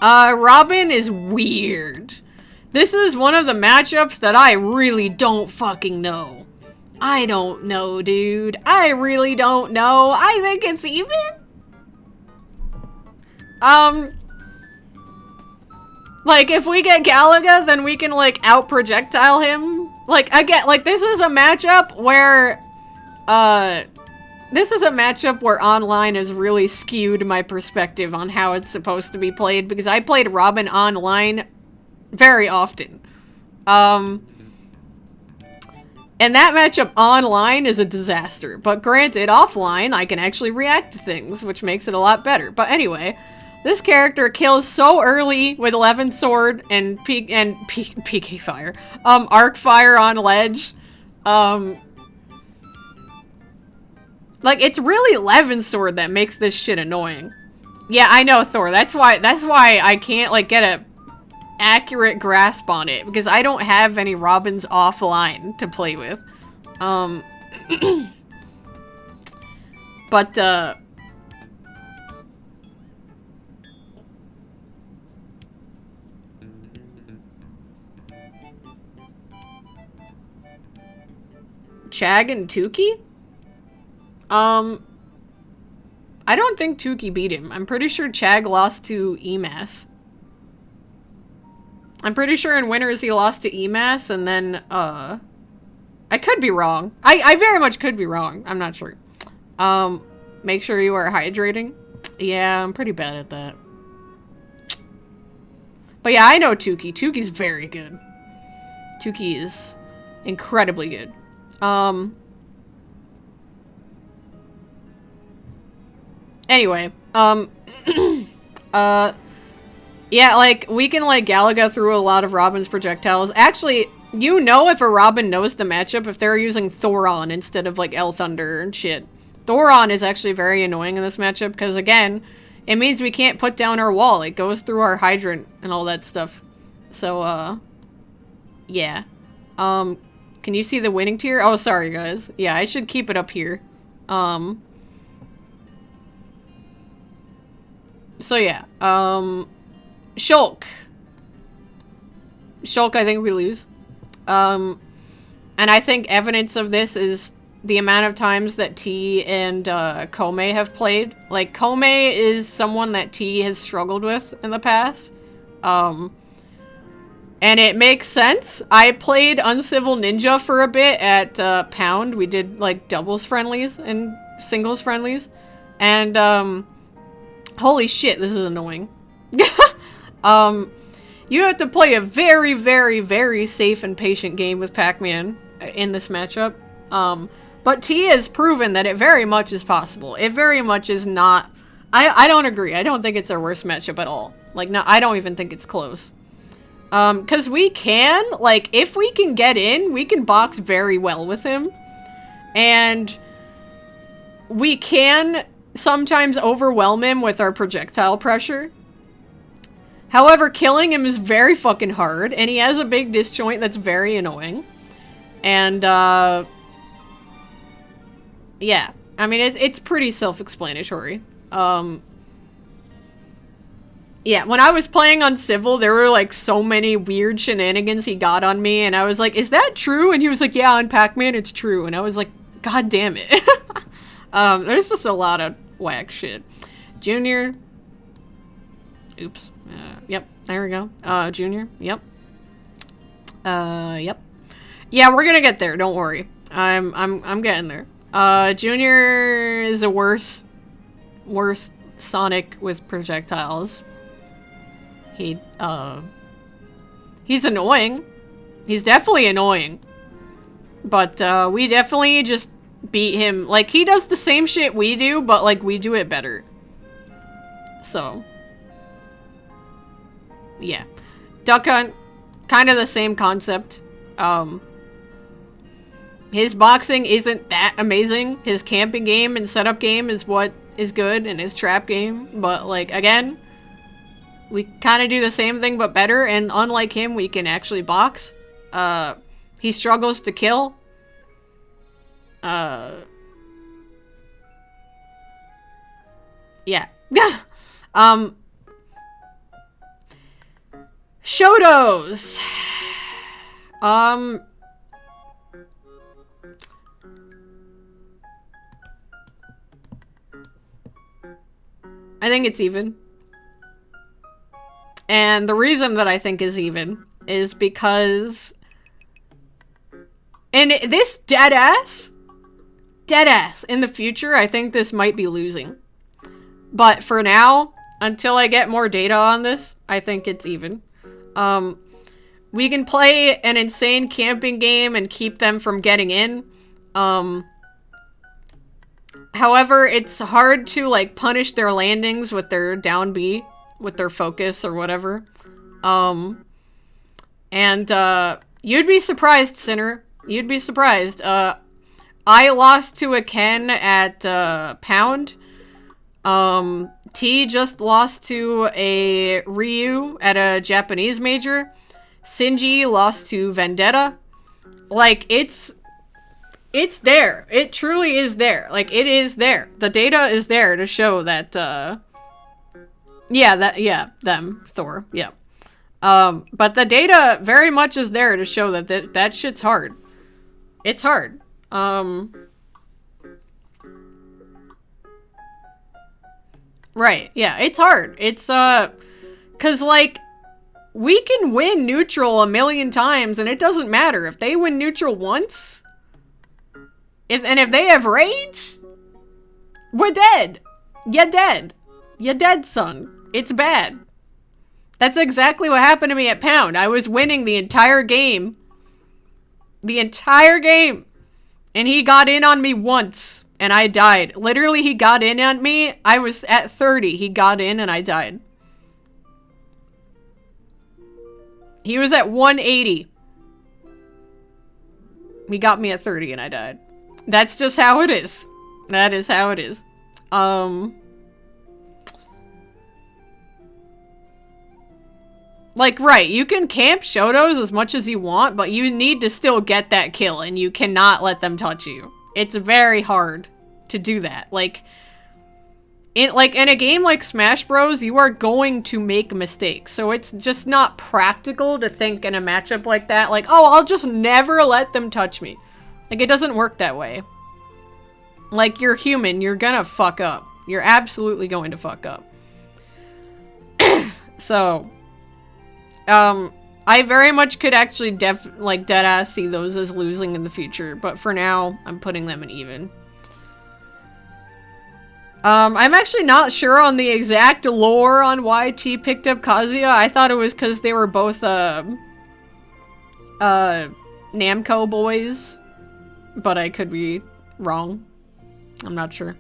Robin is weird. This is one of the matchups that I really don't fucking know. I don't know, dude. I really don't know. I think it's even. Like, if we get Galaga, then we can, like, out-projectile him. Like, again, like, this is a matchup where, online has really skewed my perspective on how it's supposed to be played, because I played Robin online very often. And that matchup online is a disaster. But granted, offline, I can actually react to things, which makes it a lot better. But anyway, this character kills so early with 11 sword and PK fire. Arc fire on ledge. Like, it's really 11 sword that makes this shit annoying. Yeah, I know, Thor. That's why I can't, like, get a accurate grasp on it, because I don't have any Robins offline to play with. But, Chag and Tuki? I don't think Tuki beat him. I'm pretty sure Chag lost to Emas. I'm pretty sure in winners he lost to Emas, and then, I could be wrong. I very much could be wrong. I'm not sure. Make sure you are hydrating. Yeah, I'm pretty bad at that. But yeah, I know Tuki. Tuki's very good. Tuki is incredibly good. Anyway, yeah, like, we can, like, Galaga through a lot of Robin's projectiles. Actually, you know if a Robin knows the matchup if they're using Thoron instead of, like, El Thunder and shit. Thoron is actually very annoying in this matchup, because, again, it means we can't put down our wall. It goes through our hydrant and all that stuff. So, yeah. Can you see the winning tier? Oh, sorry, guys. Yeah, I should keep it up here. So, yeah. Shulk. Shulk, I think we lose. And I think evidence of this is the amount of times that T and Kome have played. Like, Kome is someone that T has struggled with in the past. And it makes sense. I played Uncivil Ninja for a bit at Pound. We did, like, doubles friendlies and singles friendlies. And, holy shit, this is annoying. You have to play a very, very, very safe and patient game with Pac-Man in this matchup. But T has proven that it very much is possible. It very much is not... I don't agree. I don't think it's our worst matchup at all. Like, no, I don't even think it's close. Because we can, like, if we can get in, we can box very well with him. And we can sometimes overwhelm him with our projectile pressure. However, killing him is very fucking hard, and he has a big disjoint that's very annoying. And, yeah. I mean, it's pretty self-explanatory. Yeah, when I was playing on Civil, there were, like, so many weird shenanigans he got on me, and I was like, is that true? And he was like, yeah, on Pac-Man, it's true. And I was like, god damn it. There's just a lot of whack shit. Junior. Oops. Yep, there we go. Junior, yep. Yep. Yeah, we're gonna get there, don't worry. I'm getting there. Junior is a worse Sonic with projectiles. He's annoying. He's definitely annoying. But, we definitely just beat him. Like, he does the same shit we do, but, like, we do it better. So... yeah. Duck Hunt, kind of the same concept. His boxing isn't that amazing. His camping game and setup game is what is good, and his trap game. But, like, again, we kind of do the same thing but better, and unlike him, we can actually box. He struggles to kill. Yeah. Shotos! I think it's even. And the reason that I think is even is because... and this deadass, in the future, I think this might be losing. But for now, until I get more data on this, I think it's even. We can play an insane camping game and keep them from getting in. However, it's hard to, like, punish their landings with their down B, with their focus or whatever. You'd be surprised, Sinner. You'd be surprised. I lost to a Ken at, Pound. T just lost to a Ryu at a Japanese major. Shinji lost to Vendetta. Like, it's there. It truly is there. Like, it is there. The data is there to show that, them, Thor, yeah. But the data very much is there to show that that shit's hard. It's hard. Right, yeah, it's hard. It's, cause, like, we can win neutral a million times, and it doesn't matter. If they win neutral once, if they have rage, we're dead. You're dead. You're dead, son. It's bad. That's exactly what happened to me at Pound. I was winning the entire game. The entire game. And he got in on me once. And I died. Literally, he got in on me. I was at 30. He got in and I died. He was at 180. He got me at 30 and I died. That's just how it is. That is how it is. Like, right, you can camp Shotos as much as you want, but you need to still get that kill, and you cannot let them touch you. It's very hard to do that. Like, in a game like Smash Bros, you are going to make mistakes, so it's just not practical to think in a matchup like that, like, oh, I'll just never let them touch me. Like, it doesn't work that way. Like, you're human, you're gonna fuck up. You're absolutely going to fuck up. So... I very much could actually deadass see those as losing in the future, but for now, I'm putting them in even. I'm actually not sure on the exact lore on why T picked up Kazuya. I thought it was because they were both, Namco boys, but I could be wrong. I'm not sure.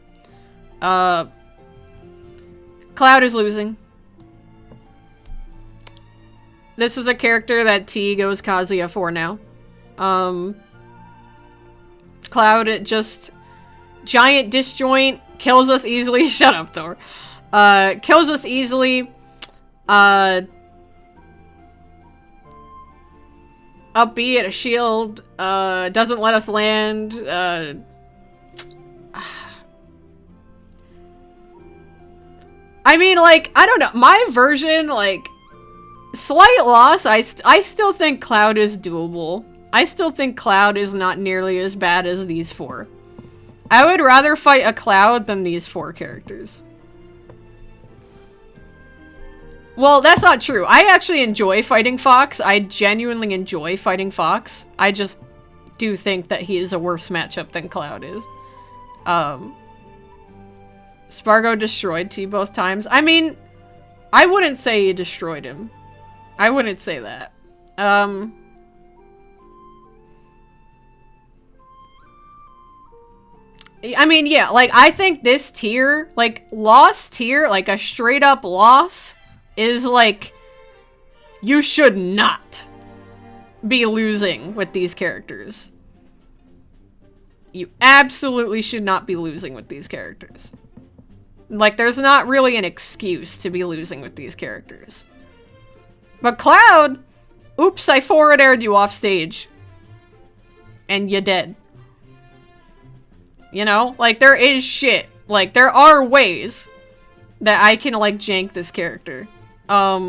Cloud is losing. This is a character that T goes Kazuya for now. Cloud, it just... Giant disjoint, kills us easily. Shut up, Thor. Kills us easily. Up B at a shield. Doesn't let us land. I mean, like, I don't know. My version, like... Slight loss, I still think Cloud is doable. I still think Cloud is not nearly as bad as these four. I would rather fight a Cloud than these four characters. Well, that's not true. I actually enjoy fighting Fox. I genuinely enjoy fighting Fox. I just do think that he is a worse matchup than Cloud is. Spargo destroyed T both times. I mean, I wouldn't say he destroyed him. I wouldn't say that. I mean, yeah, like, I think this tier, like, loss tier, like, a straight up loss is, like, you should not be losing with these characters. You absolutely should not be losing with these characters. Like, there's not really an excuse to be losing with these characters. But Cloud, oops, I forward aired you off stage. And you dead. You know? Like, there is shit. Like, there are ways that I can, like, jank this character. But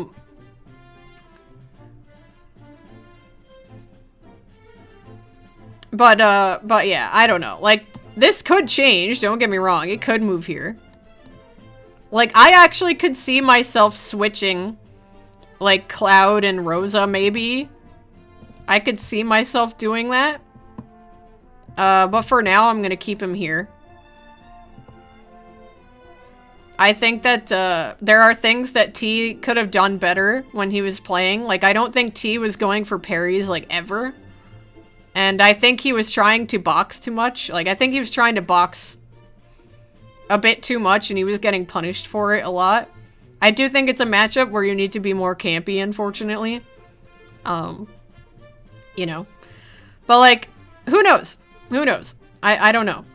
yeah, I don't know. Like, this could change, don't get me wrong. It could move here. Like, I actually could see myself switching... like, Cloud and Rosa, maybe. I could see myself doing that. But for now, I'm gonna keep him here. I think that, there are things that T could have done better when he was playing. Like, I don't think T was going for parries, like, ever. And I think he was trying to box too much. Like, I think he was trying to box a bit too much, and he was getting punished for it a lot. I do think it's a matchup where you need to be more campy, unfortunately. You know. But, like, who knows? Who knows? I don't know.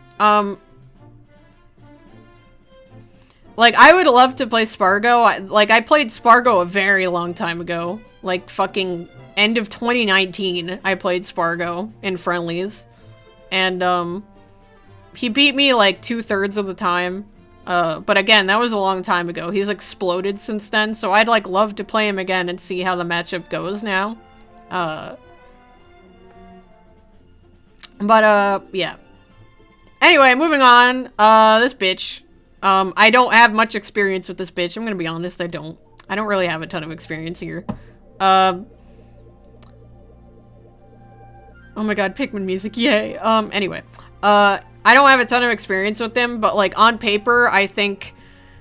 Like, I would love to play Spargo. I played Spargo a very long time ago. Like, fucking end of 2019, I played Spargo in friendlies. And, he beat me, like, 2/3 of the time. But again, that was a long time ago. He's exploded since then, so I'd, like, love to play him again and see how the matchup goes now. Yeah. Anyway, moving on. This bitch. I don't have much experience with this bitch. I'm gonna be honest, I don't. I don't really have a ton of experience here. Oh my god, Pikmin music, yay. Anyway. I don't have a ton of experience with him, but, like, on paper, I think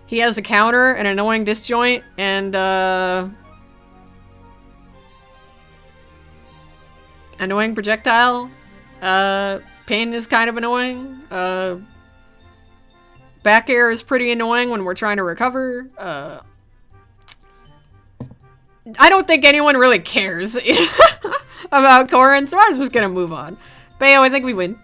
he has a counter, an annoying disjoint, and, Annoying projectile. Pain is kind of annoying. Back air is pretty annoying when we're trying to recover. I don't think anyone really cares about Corin, so I'm just gonna move on. Bayo, I think we win.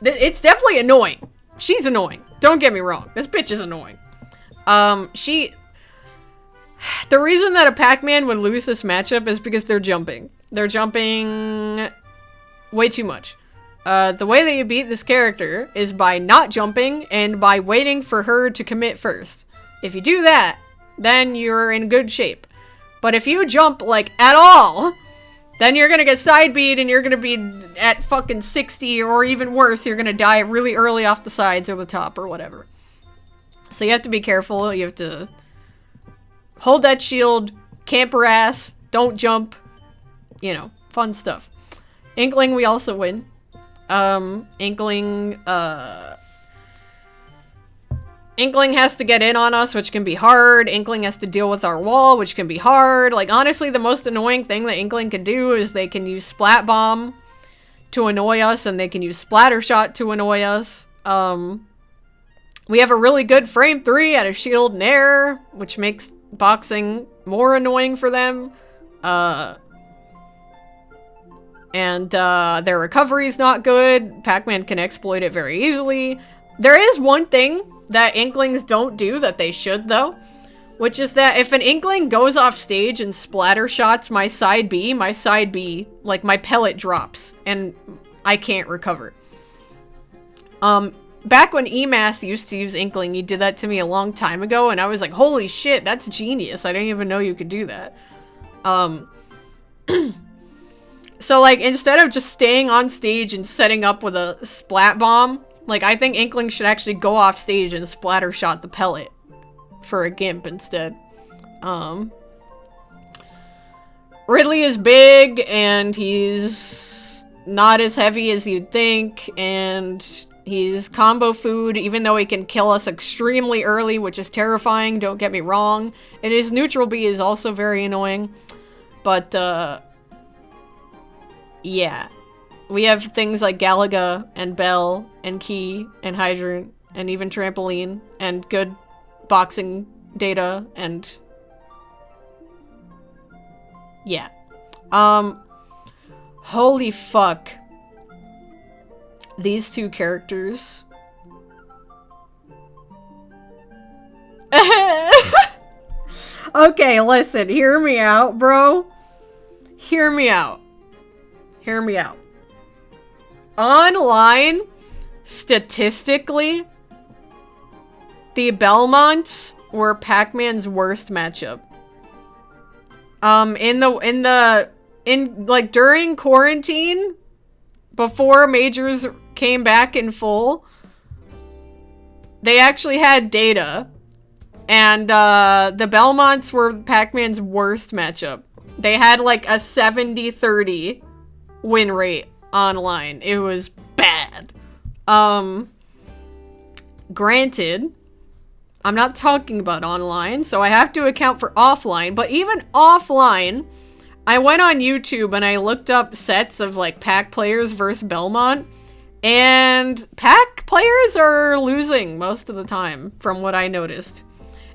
It's definitely annoying. She's annoying. Don't get me wrong. This bitch is annoying. The reason that a Pac-Man would lose this matchup is because they're jumping. They're jumping way too much. The way that you beat this character is by not jumping and by waiting for her to commit first. If you do that, then you're in good shape. But if you jump, like, at all, then you're gonna get side beat and you're gonna be at fucking 60, or even worse, you're gonna die really early off the sides or the top or whatever. So you have to be careful. You have to hold that shield, camp her ass, don't jump, you know, fun stuff. Inkling, we also win. Inkling has to get in on us, which can be hard. Inkling has to deal with our wall, which can be hard. Like, honestly, the most annoying thing that Inkling can do is they can use Splat Bomb to annoy us, and they can use Splatter Shot to annoy us. We have a really good frame 3 out of Shield and Air, which makes boxing more annoying for them. Their recovery is not good. Pac-Man can exploit it very easily. There is one thing that Inklings don't do that they should, though, which is that if an Inkling goes off stage and splatter shots my side B, like, my pellet drops, and I can't recover. Back when EMAS used to use Inkling, he did that to me a long time ago, and I was like, holy shit, that's genius. I didn't even know you could do that. So, like, instead of just staying on stage and setting up with a Splat Bomb, like, I think Inkling should actually go off stage and splatter shot the pellet for a Gimp instead. Ridley is big, and he's not as heavy as you'd think, and he's combo food, even though he can kill us extremely early, which is terrifying, don't get me wrong. And his neutral B is also very annoying. But, yeah. We have things like Galaga, and Bell, and Key, and Hydrant, and even Trampoline, and good boxing data, and... yeah. Holy fuck. These two characters. Okay, listen, hear me out, bro. Hear me out. Hear me out. Online, statistically, the Belmonts were Pac-Man's worst matchup. During quarantine, before Majors came back in full, they actually had data, and the Belmonts were Pac-Man's worst matchup. They had like a 70-30 win rate online. It was bad. Granted, I'm not talking about online, so I have to account for offline, but even offline, I went on YouTube and I looked up sets of, like, Pac players versus Belmont, and Pac players are losing most of the time, from what I noticed.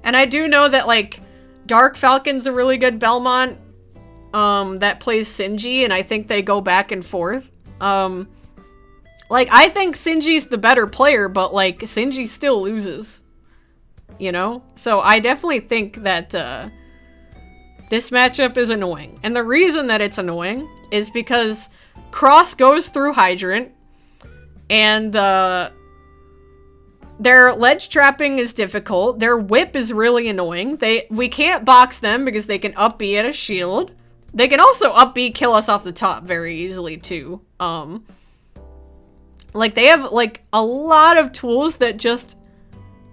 And I do know that, like, Dark Falcon's a really good Belmont, that plays Sinji, and I think they go back and forth. Like, I think Sinji's the better player, but, like, Sinji still loses. You know? So I definitely think that, this matchup is annoying. And the reason that it's annoying is because Cross goes through Hydrant, and, their ledge trapping is difficult. Their whip is really annoying. We can't box them because they can up B at a shield. They can also up B kill us off the top very easily, too. Like, they have, like, a lot of tools that just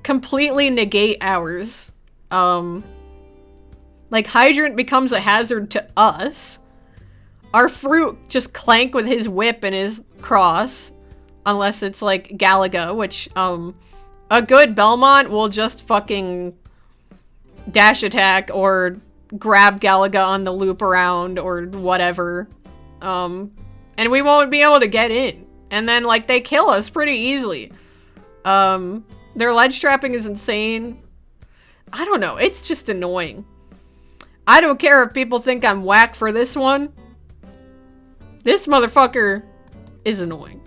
completely negate ours. Like, Hydrant becomes a hazard to us. Our Fruit just clank with his whip and his cross. Unless it's, like, Galaga, which, a good Belmont will just fucking dash attack or grab Galaga on the loop around or whatever. And we won't be able to get in. And then, like, they kill us pretty easily. Their ledge trapping is insane. I don't know, it's just annoying. I don't care if people think I'm whack for this one. This motherfucker is annoying.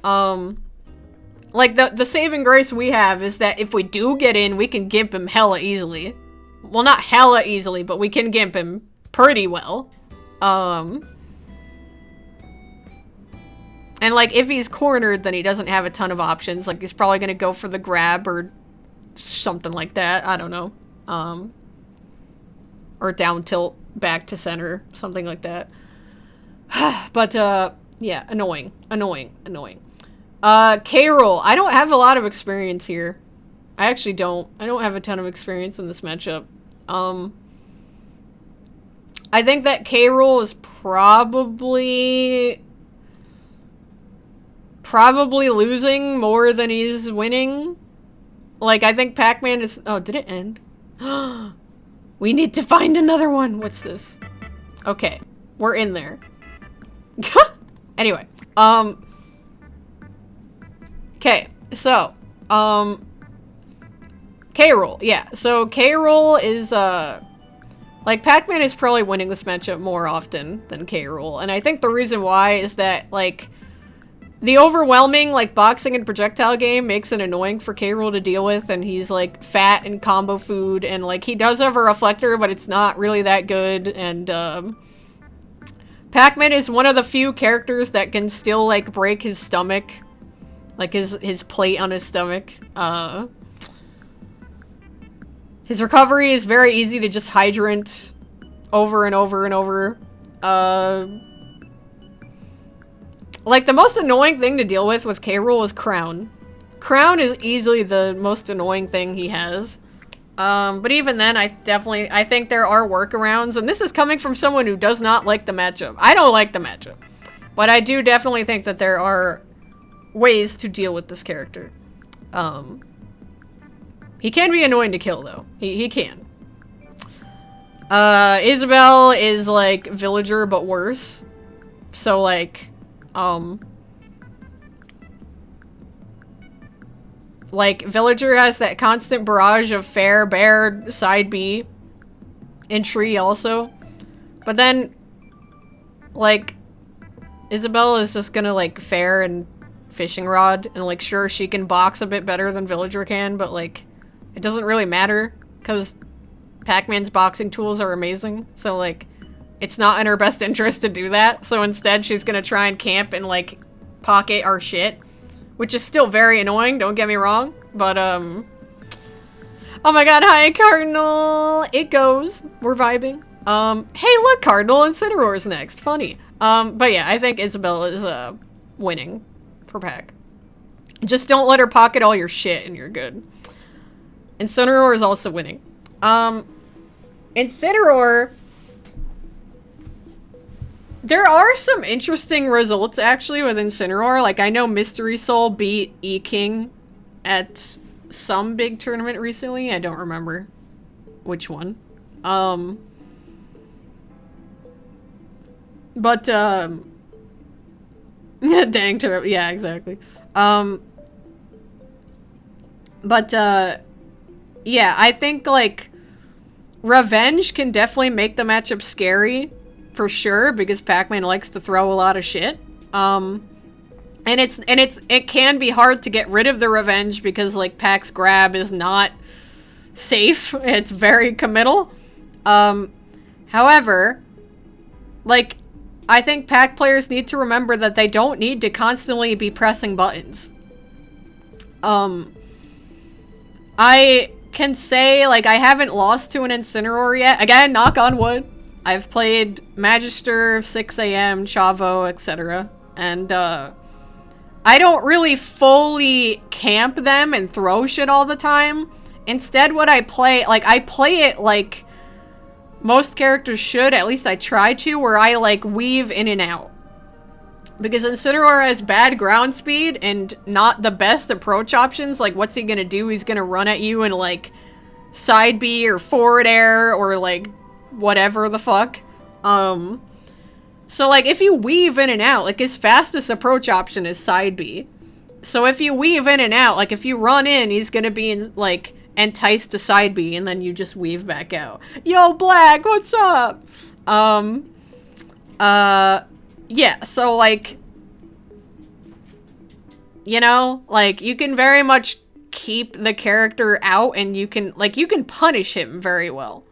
Like, the saving grace we have is that if we do get in, we can gimp him hella easily. Well, not hella easily, but we can gimp him pretty well. And, like, if he's cornered, then he doesn't have a ton of options. Like, he's probably gonna go for the grab or something like that. I don't know. Or down tilt back to center. Something like that. But, yeah. Annoying. Annoying. Annoying. K-Roll. I don't have a lot of experience here. I actually don't. I don't have a ton of experience in this matchup. I think that K-Roll is probably losing more than he's winning. Like, I think Pac-Man is... Oh, did it end? We need to find another one. What's this? Okay. We're in there. Anyway. Okay. So, K-Roll. Yeah. So, K-Roll is, like, Pac-Man is probably winning this matchup more often than K-Roll. And I think the reason why is that, like... The overwhelming, like, boxing and projectile game makes it annoying for K-Roll to deal with, and he's, like, fat and combo food, and, like, he does have a reflector, but it's not really that good, and, Pac-Man is one of the few characters that can still, like, break his stomach. Like, his plate on his stomach. His recovery is very easy to just hydrant over and over and over. Like, the most annoying thing to deal with K-Roll is Crown. Crown is easily the most annoying thing he has. But even then, I think there are workarounds, and this is coming from someone who does not like the matchup. I don't like the matchup. But I do definitely think that there are ways to deal with this character. He can be annoying to kill, though. He can. Isabelle is, like, Villager, but worse. So, like... Like, Villager has that constant barrage of fair, bear, side B, and tree also. But then, like, Isabelle is just gonna, like, fair and fishing rod, and, like, sure, she can box a bit better than Villager can, but, like, it doesn't really matter, because Pac-Man's boxing tools are amazing, so, like, it's not in her best interest to do that, so instead she's gonna try and camp and, like, pocket our shit. Which is still very annoying, don't get me wrong. But, oh my god, hi, Cardinal! It goes. We're vibing. Hey, look, Cardinal, Incineroar's next. Funny. But yeah, I think Isabelle is, winning for Pac. Just don't let her pocket all your shit and you're good. Incineroar is also winning. Incineroar... There are some interesting results, actually, with Incineroar. Like, I know Mystery Soul beat E-King at some big tournament recently. I don't remember which one. But, dang, yeah, exactly. Yeah, I think, like, Revenge can definitely make the matchup scary. For sure, because Pac-Man likes to throw a lot of shit. And it can be hard to get rid of the revenge because, like, Pac's grab is not safe. It's very committal. However, like, I think Pac players need to remember that they don't need to constantly be pressing buttons. I can say, like, I haven't lost to an Incineroar yet. Again, knock on wood. I've played Magister, 6 AM, Chavo, etc. And, I don't really fully camp them and throw shit all the time. Instead, what I play, like, I play it like most characters should, at least I try to, where I, like, weave in and out. Because Incineroar has bad ground speed and not the best approach options. Like, what's he gonna do? He's gonna run at you and, like, side B or forward air or, like, whatever the fuck. So, like, if you weave in and out, like, his fastest approach option is side B. So if you weave in and out, like, if you run in, he's gonna be, like, enticed to side B, and then you just weave back out. Yo, Black, what's up? Yeah, so, like, you know, like, you can very much keep the character out, and you can, like, you can punish him very well.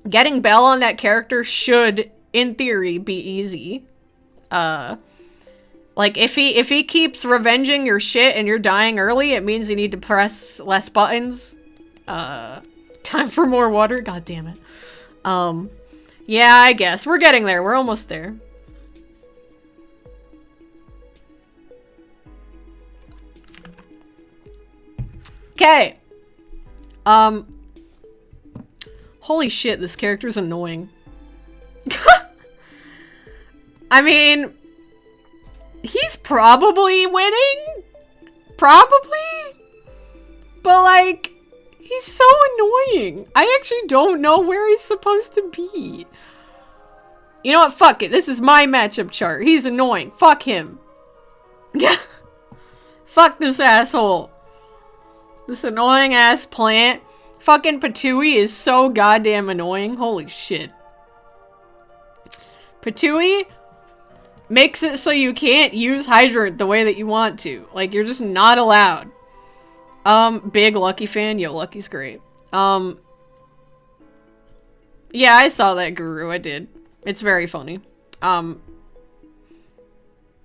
Getting Bell on that character should, in theory, be easy. Like, if he keeps revenging your shit and you're dying early, it means you need to press less buttons. Time for more water? God damn it. Yeah, I guess. We're getting there. We're almost there. Okay. Holy shit, this character's annoying. I mean, he's probably winning? Probably? But, like, he's so annoying. I actually don't know where he's supposed to be. You know what? Fuck it. This is my matchup chart. He's annoying. Fuck him. Fuck this asshole. This annoying ass plant. Fucking Patooey is so goddamn annoying. Holy shit. Patooey makes it so you can't use Hydrant the way that you want to. Like, you're just not allowed. Big Lucky fan. Yo, Lucky's great. Yeah, I saw that, Guru. I did. It's very funny.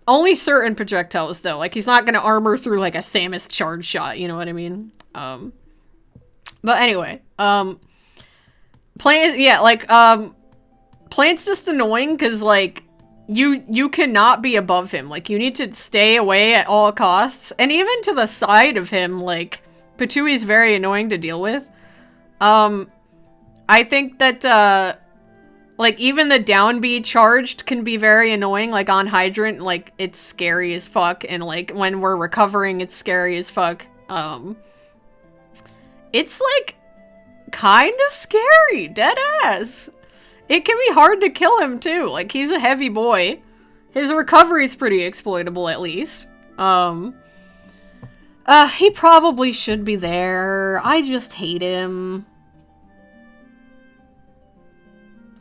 Only certain projectiles, though. Like, he's not gonna armor through, like, a Samus charge shot. You know what I mean? But anyway, Plant, yeah, like, Plant's just annoying because, like, you cannot be above him. Like, you need to stay away at all costs. And even to the side of him, like, Patooey's very annoying to deal with. I think that, like, even the down B charged can be very annoying. Like, on Hydrant, like, it's scary as fuck. And, like, when we're recovering, it's scary as fuck. It's, like, kind of scary. Dead ass. It can be hard to kill him, too. Like, he's a heavy boy. His recovery's pretty exploitable, at least. He probably should be there. I just hate him.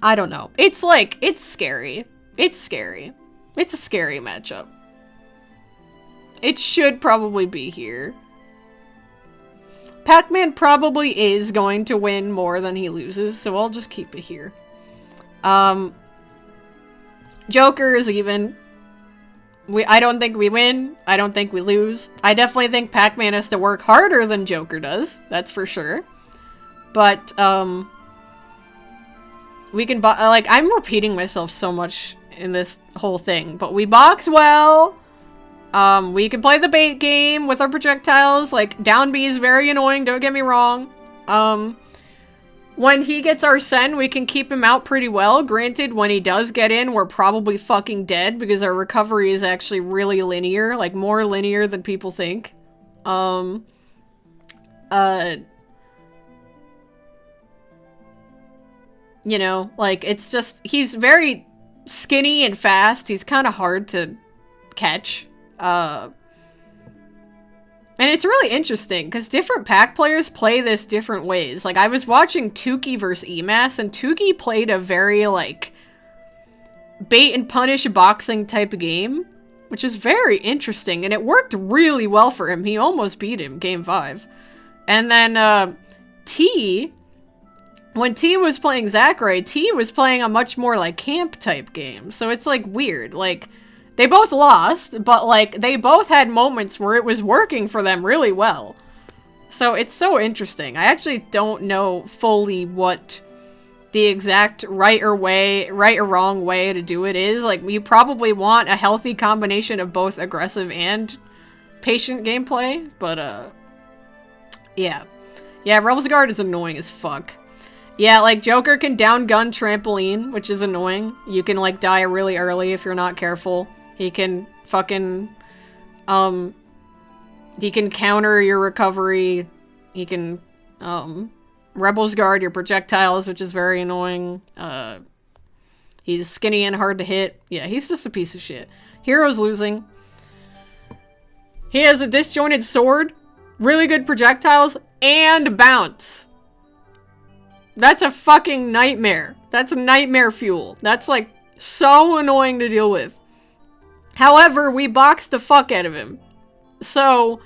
I don't know. It's, like, it's scary. It's scary. It's a scary matchup. It should probably be here. Pac-Man probably is going to win more than he loses, so I'll just keep it here. Joker is even. I don't think we win. I don't think we lose. I definitely think Pac-Man has to work harder than Joker does. That's for sure. But, we can like, I'm repeating myself so much in this whole thing, but we box well. We can play the bait game with our projectiles. Like, down B is very annoying, don't get me wrong. When he gets our send, we can keep him out pretty well. Granted, when he does get in, we're probably fucking dead because our recovery is actually really linear. Like, more linear than people think. You know, like, it's just, he's very skinny and fast. He's kind of hard to catch. And it's really interesting, because different pack players play this different ways. Like, I was watching Tukey vs. Emas, and Tukey played a very, like, bait and punish boxing type of game, which is very interesting, and it worked really well for him. He almost beat him, game 5. And then, T, when T was playing Zachary, T was playing a much more, like, camp type game. So it's, like, weird. Like, they both lost, but, like, they both had moments where it was working for them really well. So it's so interesting. I actually don't know fully what the exact right or wrong way to do it is. Like, you probably want a healthy combination of both aggressive and patient gameplay, but, yeah. Yeah, Rebel's Guard is annoying as fuck. Yeah, like, Joker can down gun trampoline, which is annoying. You can, like, die really early if you're not careful. He can fucking, he can counter your recovery. He can, Rebels guard your projectiles, which is very annoying. He's skinny and hard to hit. Yeah, he's just a piece of shit. Hero's losing. He has a disjointed sword, really good projectiles, and bounce. That's a fucking nightmare. That's nightmare fuel. That's like so annoying to deal with. However, we boxed the fuck out of him. So,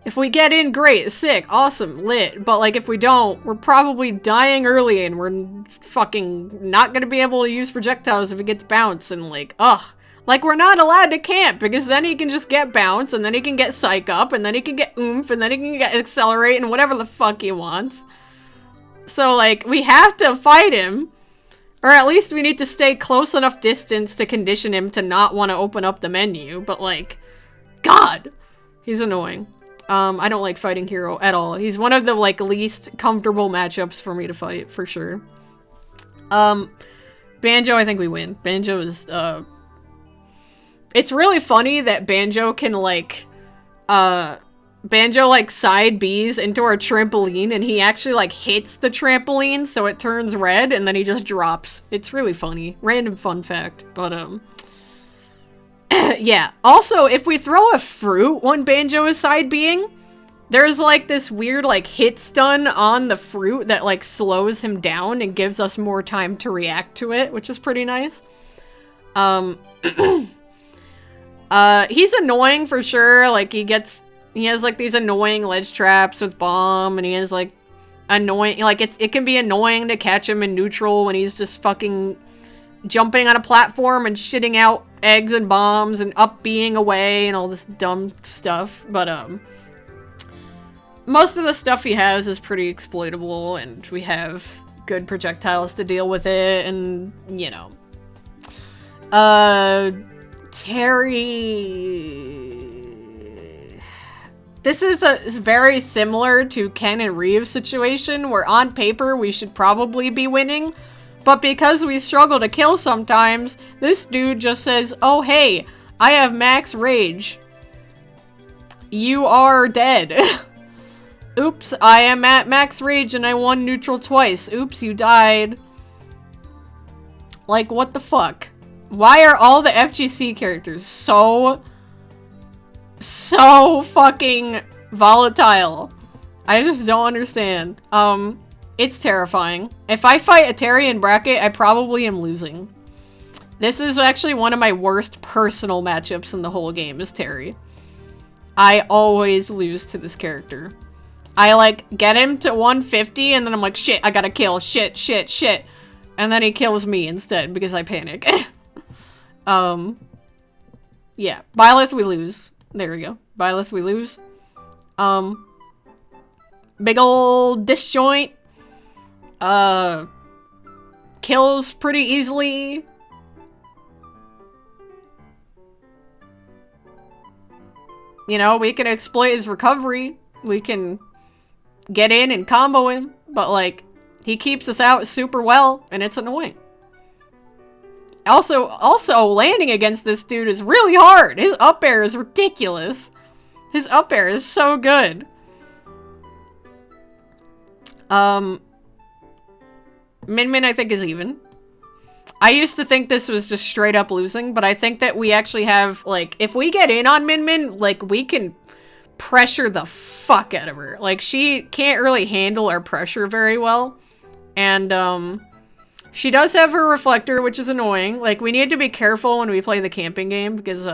if we get in, great, sick, awesome, lit. But like if we don't, we're probably dying early and we're fucking not gonna be able to use projectiles if it gets bounce and like, ugh. Like we're not allowed to camp because then he can just get bounce and then he can get psych up and then he can get oomph and then he can get accelerate and whatever the fuck he wants. So like, we have to fight him. Or at least we need to stay close enough distance to condition him to not want to open up the menu. But like, God, he's annoying. I don't like fighting Hero at all. He's one of the like least comfortable matchups for me to fight, for sure. Banjo, I think we win. Banjo is, it's really funny that Banjo can like, Banjo like side Bs into our trampoline and he actually like hits the trampoline so it turns red and then he just drops. It's really funny. Random fun fact. But yeah. Also, if we throw a fruit when Banjo is side Bing, there's like this weird like hit stun on the fruit that like slows him down and gives us more time to react to it, which is pretty nice. He's annoying for sure. Like he has like these annoying ledge traps with bomb and he has like annoying, like it can be annoying to catch him in neutral when he's just fucking jumping on a platform and shitting out eggs and bombs and up being away and all this dumb stuff. But most of the stuff he has is pretty exploitable and we have good projectiles to deal with it and, you know. Terry... This is very similar to Ken and Reeve's situation, where on paper we should probably be winning, but because we struggle to kill sometimes, this dude just says, oh hey, I have max rage. You are dead. Oops, I am at max rage and I won neutral twice. Oops, you died. Like, what the fuck? Why are all the FGC characters so fucking volatile? I just don't understand. It's terrifying. If I fight a Terry in bracket, I probably am losing. This is actually one of my worst personal matchups in the whole game, is Terry. I always lose to this character. I like get him to 150 and then I'm like, shit, I gotta kill, shit. And then he kills me instead because I panic. Yeah, Byleth we lose. There we go. Byleth we lose. Big ol' disjoint. Kills pretty easily. You know, we can exploit his recovery. We can get in and combo him. But, like, he keeps us out super well, and it's annoying. Also, landing against this dude is really hard. His up air is ridiculous. His up air is so good. Min Min, I think, is even. I used to think this was just straight up losing, but I think that we actually have, like, if we get in on Min Min, like, we can pressure the fuck out of her. Like, she can't really handle our pressure very well. And, she does have her reflector, which is annoying. Like, we need to be careful when we play the camping game, because,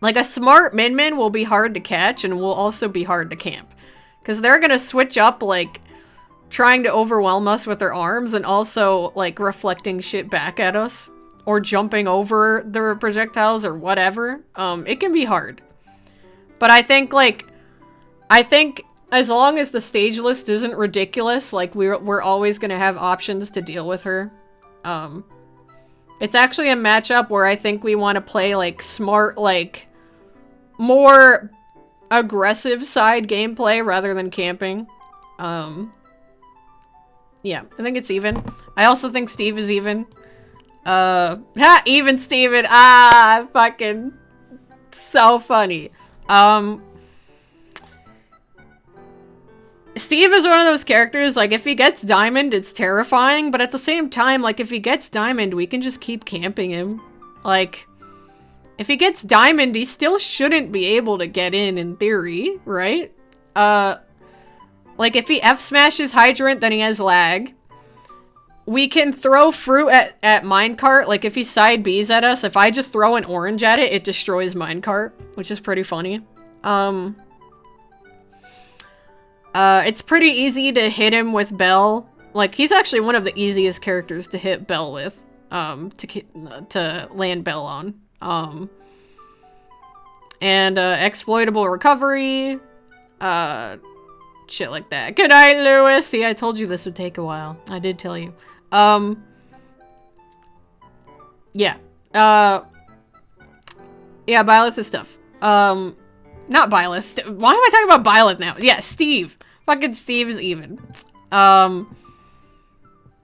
like, a smart Min Min will be hard to catch, and will also be hard to camp. Because they're gonna switch up, like, trying to overwhelm us with their arms, and also, like, reflecting shit back at us. Or jumping over their projectiles, or whatever. It can be hard. But I think, as long as the stage list isn't ridiculous, like, we're always gonna have options to deal with her. It's actually a matchup where I think we want to play, like, smart, like, more aggressive side gameplay rather than camping. Yeah, I think it's even. I also think Steve is even. Even Steven! Ah, fucking Steve is one of those characters, like, if he gets Diamond, it's terrifying, but at the same time, like, if he gets Diamond, we can just keep camping him. Like, if he gets Diamond, he still shouldn't be able to get in theory, right? Like, if he F-smashes Hydrant, then he has lag. We can throw fruit at Minecart. Like, if he side Bs at us, if I just throw an orange at it, it destroys Minecart, which is pretty funny. It's pretty easy to hit him with Bell. Like, he's actually one of the easiest characters to hit Bell with, to land Bell on. And exploitable recovery, shit like that. Good night, Lewis. See, I told you this would take a while. I did tell you. Yeah. Yeah, Byleth is tough. Not Byleth. Why am I talking about Byleth now? Yeah, Steve. Fucking Steve is even.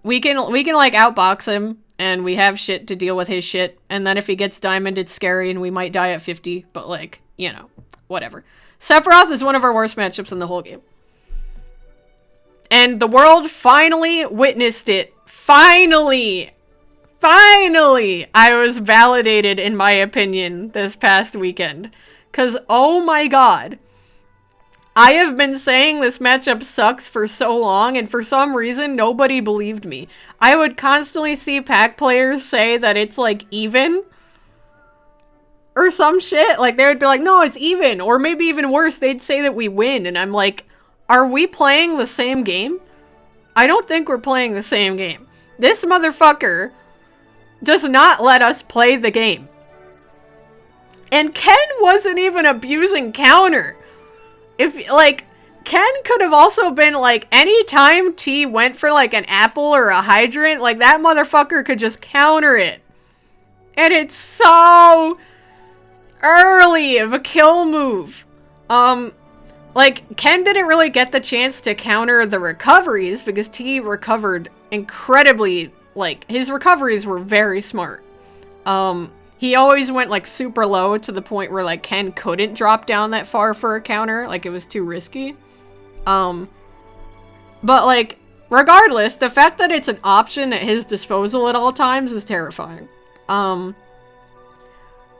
We can like outbox him, and we have shit to deal with his shit, and then if he gets Diamond, it's scary, and we might die at 50, but like, you know, whatever. Sephiroth is one of our worst matchups in the whole game. And the world finally witnessed it. Finally! Finally! I was validated in my opinion this past weekend. 'Cause, oh my god. I have been saying this matchup sucks for so long, and for some reason, nobody believed me. I would constantly see Pac players say that it's, like, even. Or some shit. Like, they would be like, no, it's even. Or maybe even worse, they'd say that we win. And I'm like, are we playing the same game? I don't think we're playing the same game. This motherfucker does not let us play the game. And Ken wasn't even abusing counter. If, like, Ken could have also been, like, anytime T went for, like, an apple or a hydrant, like, that motherfucker could just counter it. And it's so early of a kill move. Like, Ken didn't really get the chance to counter the recoveries because T recovered incredibly, like, his recoveries were very smart. He always went, like, super low to the point where, like, Ken couldn't drop down that far for a counter. Like, it was too risky. But, like, regardless, the fact that it's an option at his disposal at all times is terrifying.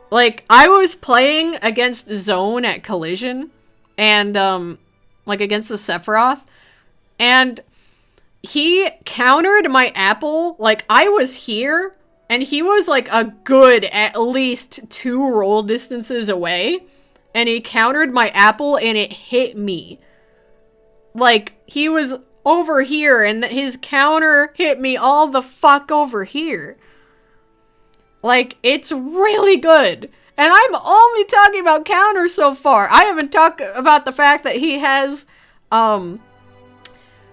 Like, I was playing against Zone at Collision, and, like, against the Sephiroth, and he countered my apple, like, I was here, and he was, like, a good at least 2 roll distances away, and he countered my apple, and it hit me. Like, he was over here, and his counter hit me all the fuck over here. Like, it's really good. And I'm only talking about counter so far. I haven't talked about the fact that he has,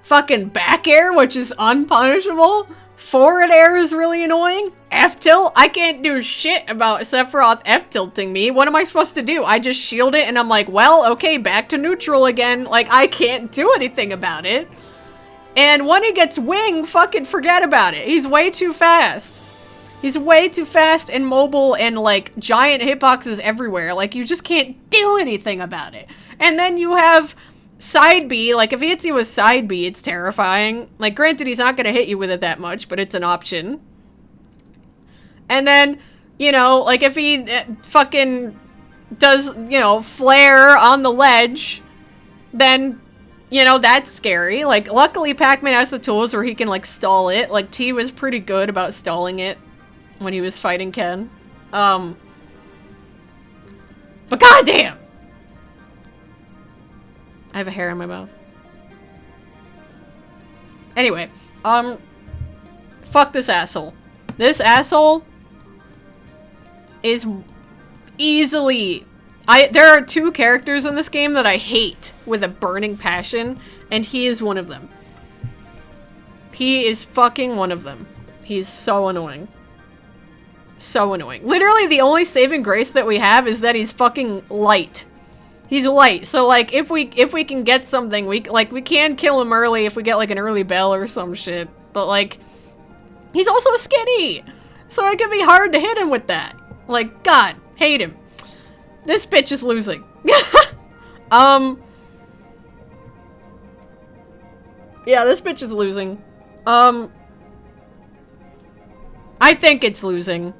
fucking back air, which is unpunishable. Forward air is really annoying. F-tilt, I can't do shit about Sephiroth F-tilting me. What am I supposed to do? I just shield it and I'm like, well, okay, back to neutral again. Like, I can't do anything about it. And when he gets wing, fucking forget about it. He's way too fast. He's way too fast and mobile and, like, giant hitboxes everywhere. Like, you just can't do anything about it. And then you have side B. Like, if he hits you with side B, it's terrifying. Like, granted, he's not gonna hit you with it that much, but it's an option. And then, you know, like, if he fucking does, you know, flare on the ledge, then, you know, that's scary. Like, luckily, Pac-Man has the tools where he can, like, stall it. Like, T was pretty good about stalling it when he was fighting Ken. But goddamn! I have a hair in my mouth. Anyway, fuck this asshole. This asshole is easily... There are 2 characters in this game that I hate with a burning passion, and he is one of them. He is fucking one of them. He's so annoying. So annoying. Literally, the only saving grace that we have is that he's fucking light. He's light, so, like, if we can get something, we can kill him early if we get, like, an early bell or some shit. But, like, he's also skinny! So it can be hard to hit him with that. Like, God, hate him. This bitch is losing. Yeah, this bitch is losing. I think it's losing.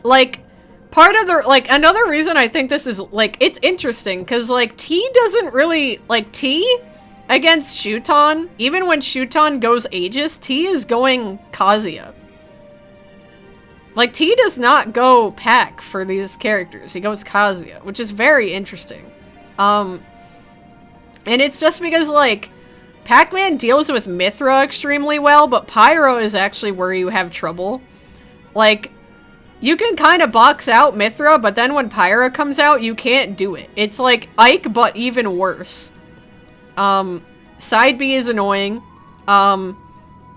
Like, part of the, like, another reason I think this is, like, it's interesting, because, like, T doesn't really, like, T against Shuton, even when Shuton goes Aegis, T is going Kazuya. Like, T does not go Pac for these characters, he goes Kazuya, which is very interesting. And it's just because, like, Pac-Man deals with Mythra extremely well, but Pyro is actually where you have trouble. Like, you can kind of box out Mythra, but then when Pyra comes out, you can't do it. It's like Ike, but even worse. Side B is annoying.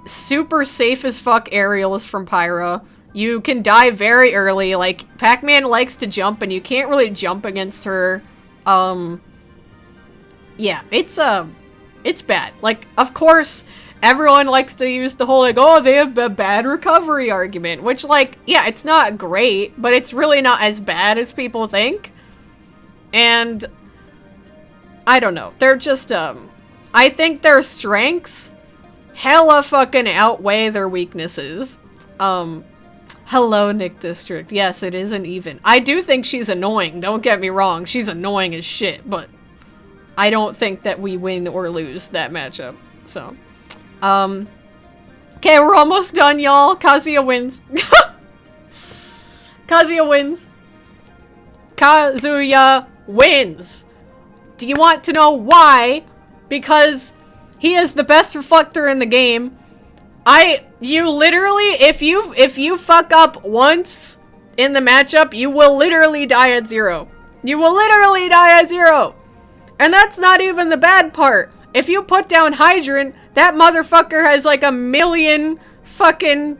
Super safe as fuck aerials from Pyra. You can die very early. Like, Pac-Man likes to jump, and you can't really jump against her. Yeah, it's bad. Like, of course, everyone likes to use the whole, like, oh, they have a bad recovery argument, which, like, yeah, it's not great, but it's really not as bad as people think. And I don't know. They're just, I think their strengths hella fucking outweigh their weaknesses. Hello, Nick District. Yes, it isn't even. I do think she's annoying. Don't get me wrong. She's annoying as shit, but I don't think that we win or lose that matchup. So, okay, we're almost done, y'all. Kazuya wins. Kazuya wins. Kazuya wins. Do you want to know why? Because he is the best reflector in the game. You literally, if you fuck up once in the matchup, you will literally die at 0. You will literally die at 0. And that's not even the bad part. If you put down Hydrant, that motherfucker has like a million fucking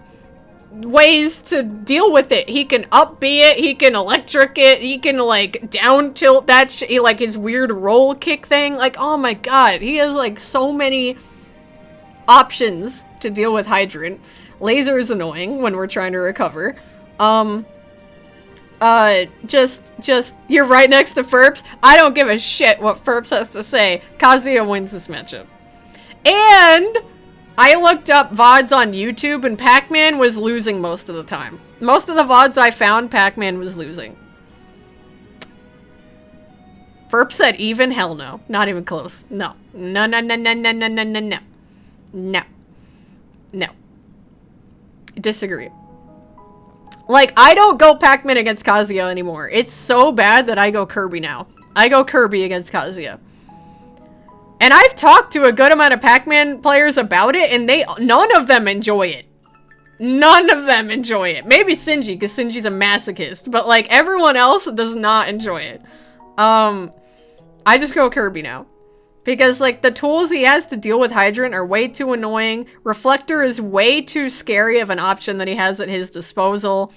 ways to deal with it. He can up B it, he can electric it, he can like down tilt that shit, like his weird roll kick thing. Like, oh my god, he has like so many options to deal with Hydrant. Laser is annoying when we're trying to recover. Just, you're right next to Ferps. I don't give a shit what Ferps has to say. Kazuya wins this matchup. And I looked up VODs on YouTube and Pac-Man was losing most of the time. Most of the VODs I found, Pac-Man was losing. Ferp said even? Hell no. Not even close. No. No, no, no, no, no, no, no, no, no. No. No. Disagree. Like, I don't go Pac-Man against Kazuya anymore. It's so bad that I go Kirby now. I go Kirby against Kazuya. And I've talked to a good amount of Pac-Man players about it, and none of them enjoy it. None of them enjoy it. Maybe Shinji, because Shinji's a masochist. But, like, everyone else does not enjoy it. I just go Kirby now. Because, like, the tools he has to deal with Hydrant are way too annoying. Reflector is way too scary of an option that he has at his disposal.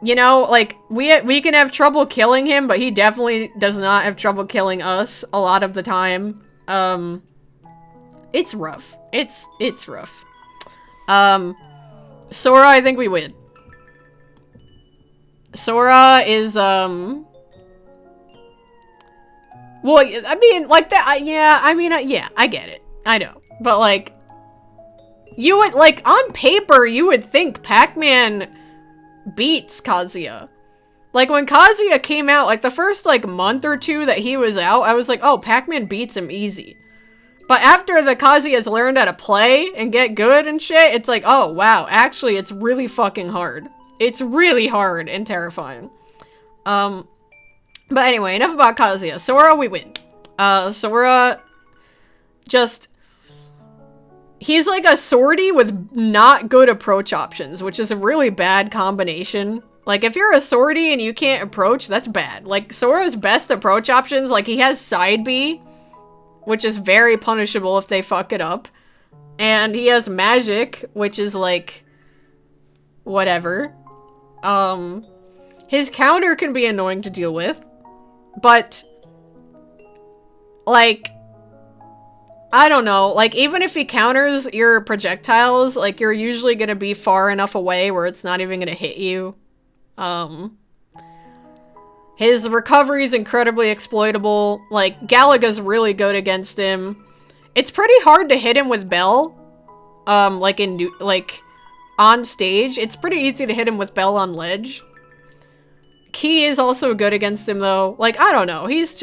You know, like, we can have trouble killing him, but he definitely does not have trouble killing us a lot of the time. It's rough. It's rough. Sora, I think we win. Sora is, well, I mean, like, that, yeah, I mean, yeah, I get it. I know. But, like, you would, like, on paper, you would think Pac-Man beats Kazuya. Like, when Kazuya came out, like, the first, like, month or two that he was out, I was like, oh, Pac-Man beats him easy. But after the Kazuya's learned how to play and get good and shit, it's like, oh, wow, actually, it's really fucking hard. It's really hard and terrifying. But anyway, enough about Kazuya. Sora, we win. Sora, just, he's like a swordy with not good approach options, which is a really bad combination. Like, if you're a swordy and you can't approach, that's bad. Like, Sora's best approach options, like, he has side B, which is very punishable if they fuck it up. And he has magic, which is, like, whatever. His counter can be annoying to deal with. But, like, I don't know, like, even if he counters your projectiles, like, you're usually gonna be far enough away where it's not even gonna hit you. His recovery is incredibly exploitable. Like, Galaga's really good against him. It's pretty hard to hit him with Bell. On stage. It's pretty easy to hit him with Bell on ledge. Key is also good against him, though. Like, I don't know. He's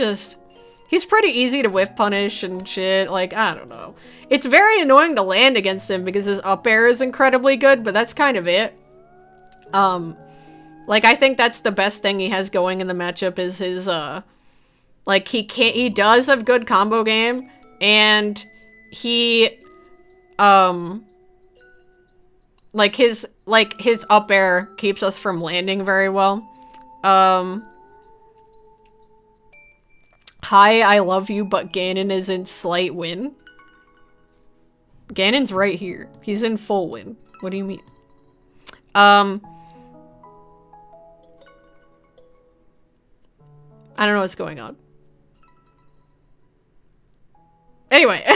pretty easy to whiff punish and shit. Like, I don't know. It's very annoying to land against him because his up air is incredibly good, but that's kind of it. Like, I think that's the best thing he has going in the matchup is his, like, he does have good combo game, and he, his up air keeps us from landing very well. Hi, I love you, but Ganon is in slight win. Ganon's right here. He's in full win. What do you mean? I don't know what's going on. Anyway,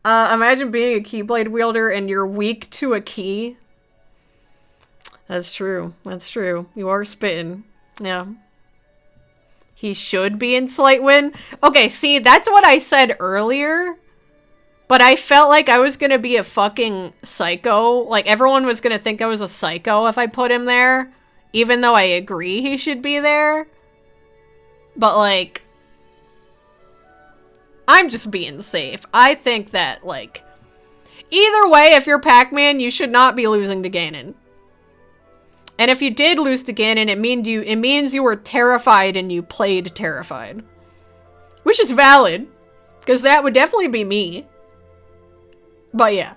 imagine being a Keyblade wielder and you're weak to a key. That's true. That's true. You are spitting. Yeah. He should be in slight win. Okay, see, that's what I said earlier. But I felt like I was gonna be a fucking psycho. Like, everyone was gonna think I was a psycho if I put him there. Even though I agree he should be there. But, like, I'm just being safe. I think that, like, either way, if you're Pac-Man, you should not be losing to Ganon. And if you did lose to Ganon, it means you were terrified and you played terrified. Which is valid, because that would definitely be me. But yeah.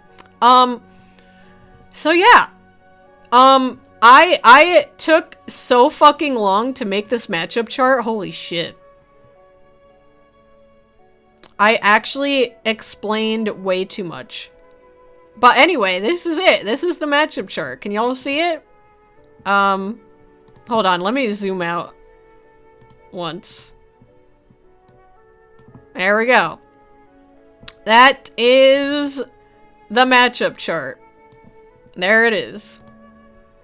So yeah. I took so fucking long to make this matchup chart. Holy shit. I actually explained way too much. But anyway, this is it. This is the matchup chart. Can y'all see it? Hold on. Let me zoom out once. There we go. That is the matchup chart. There it is.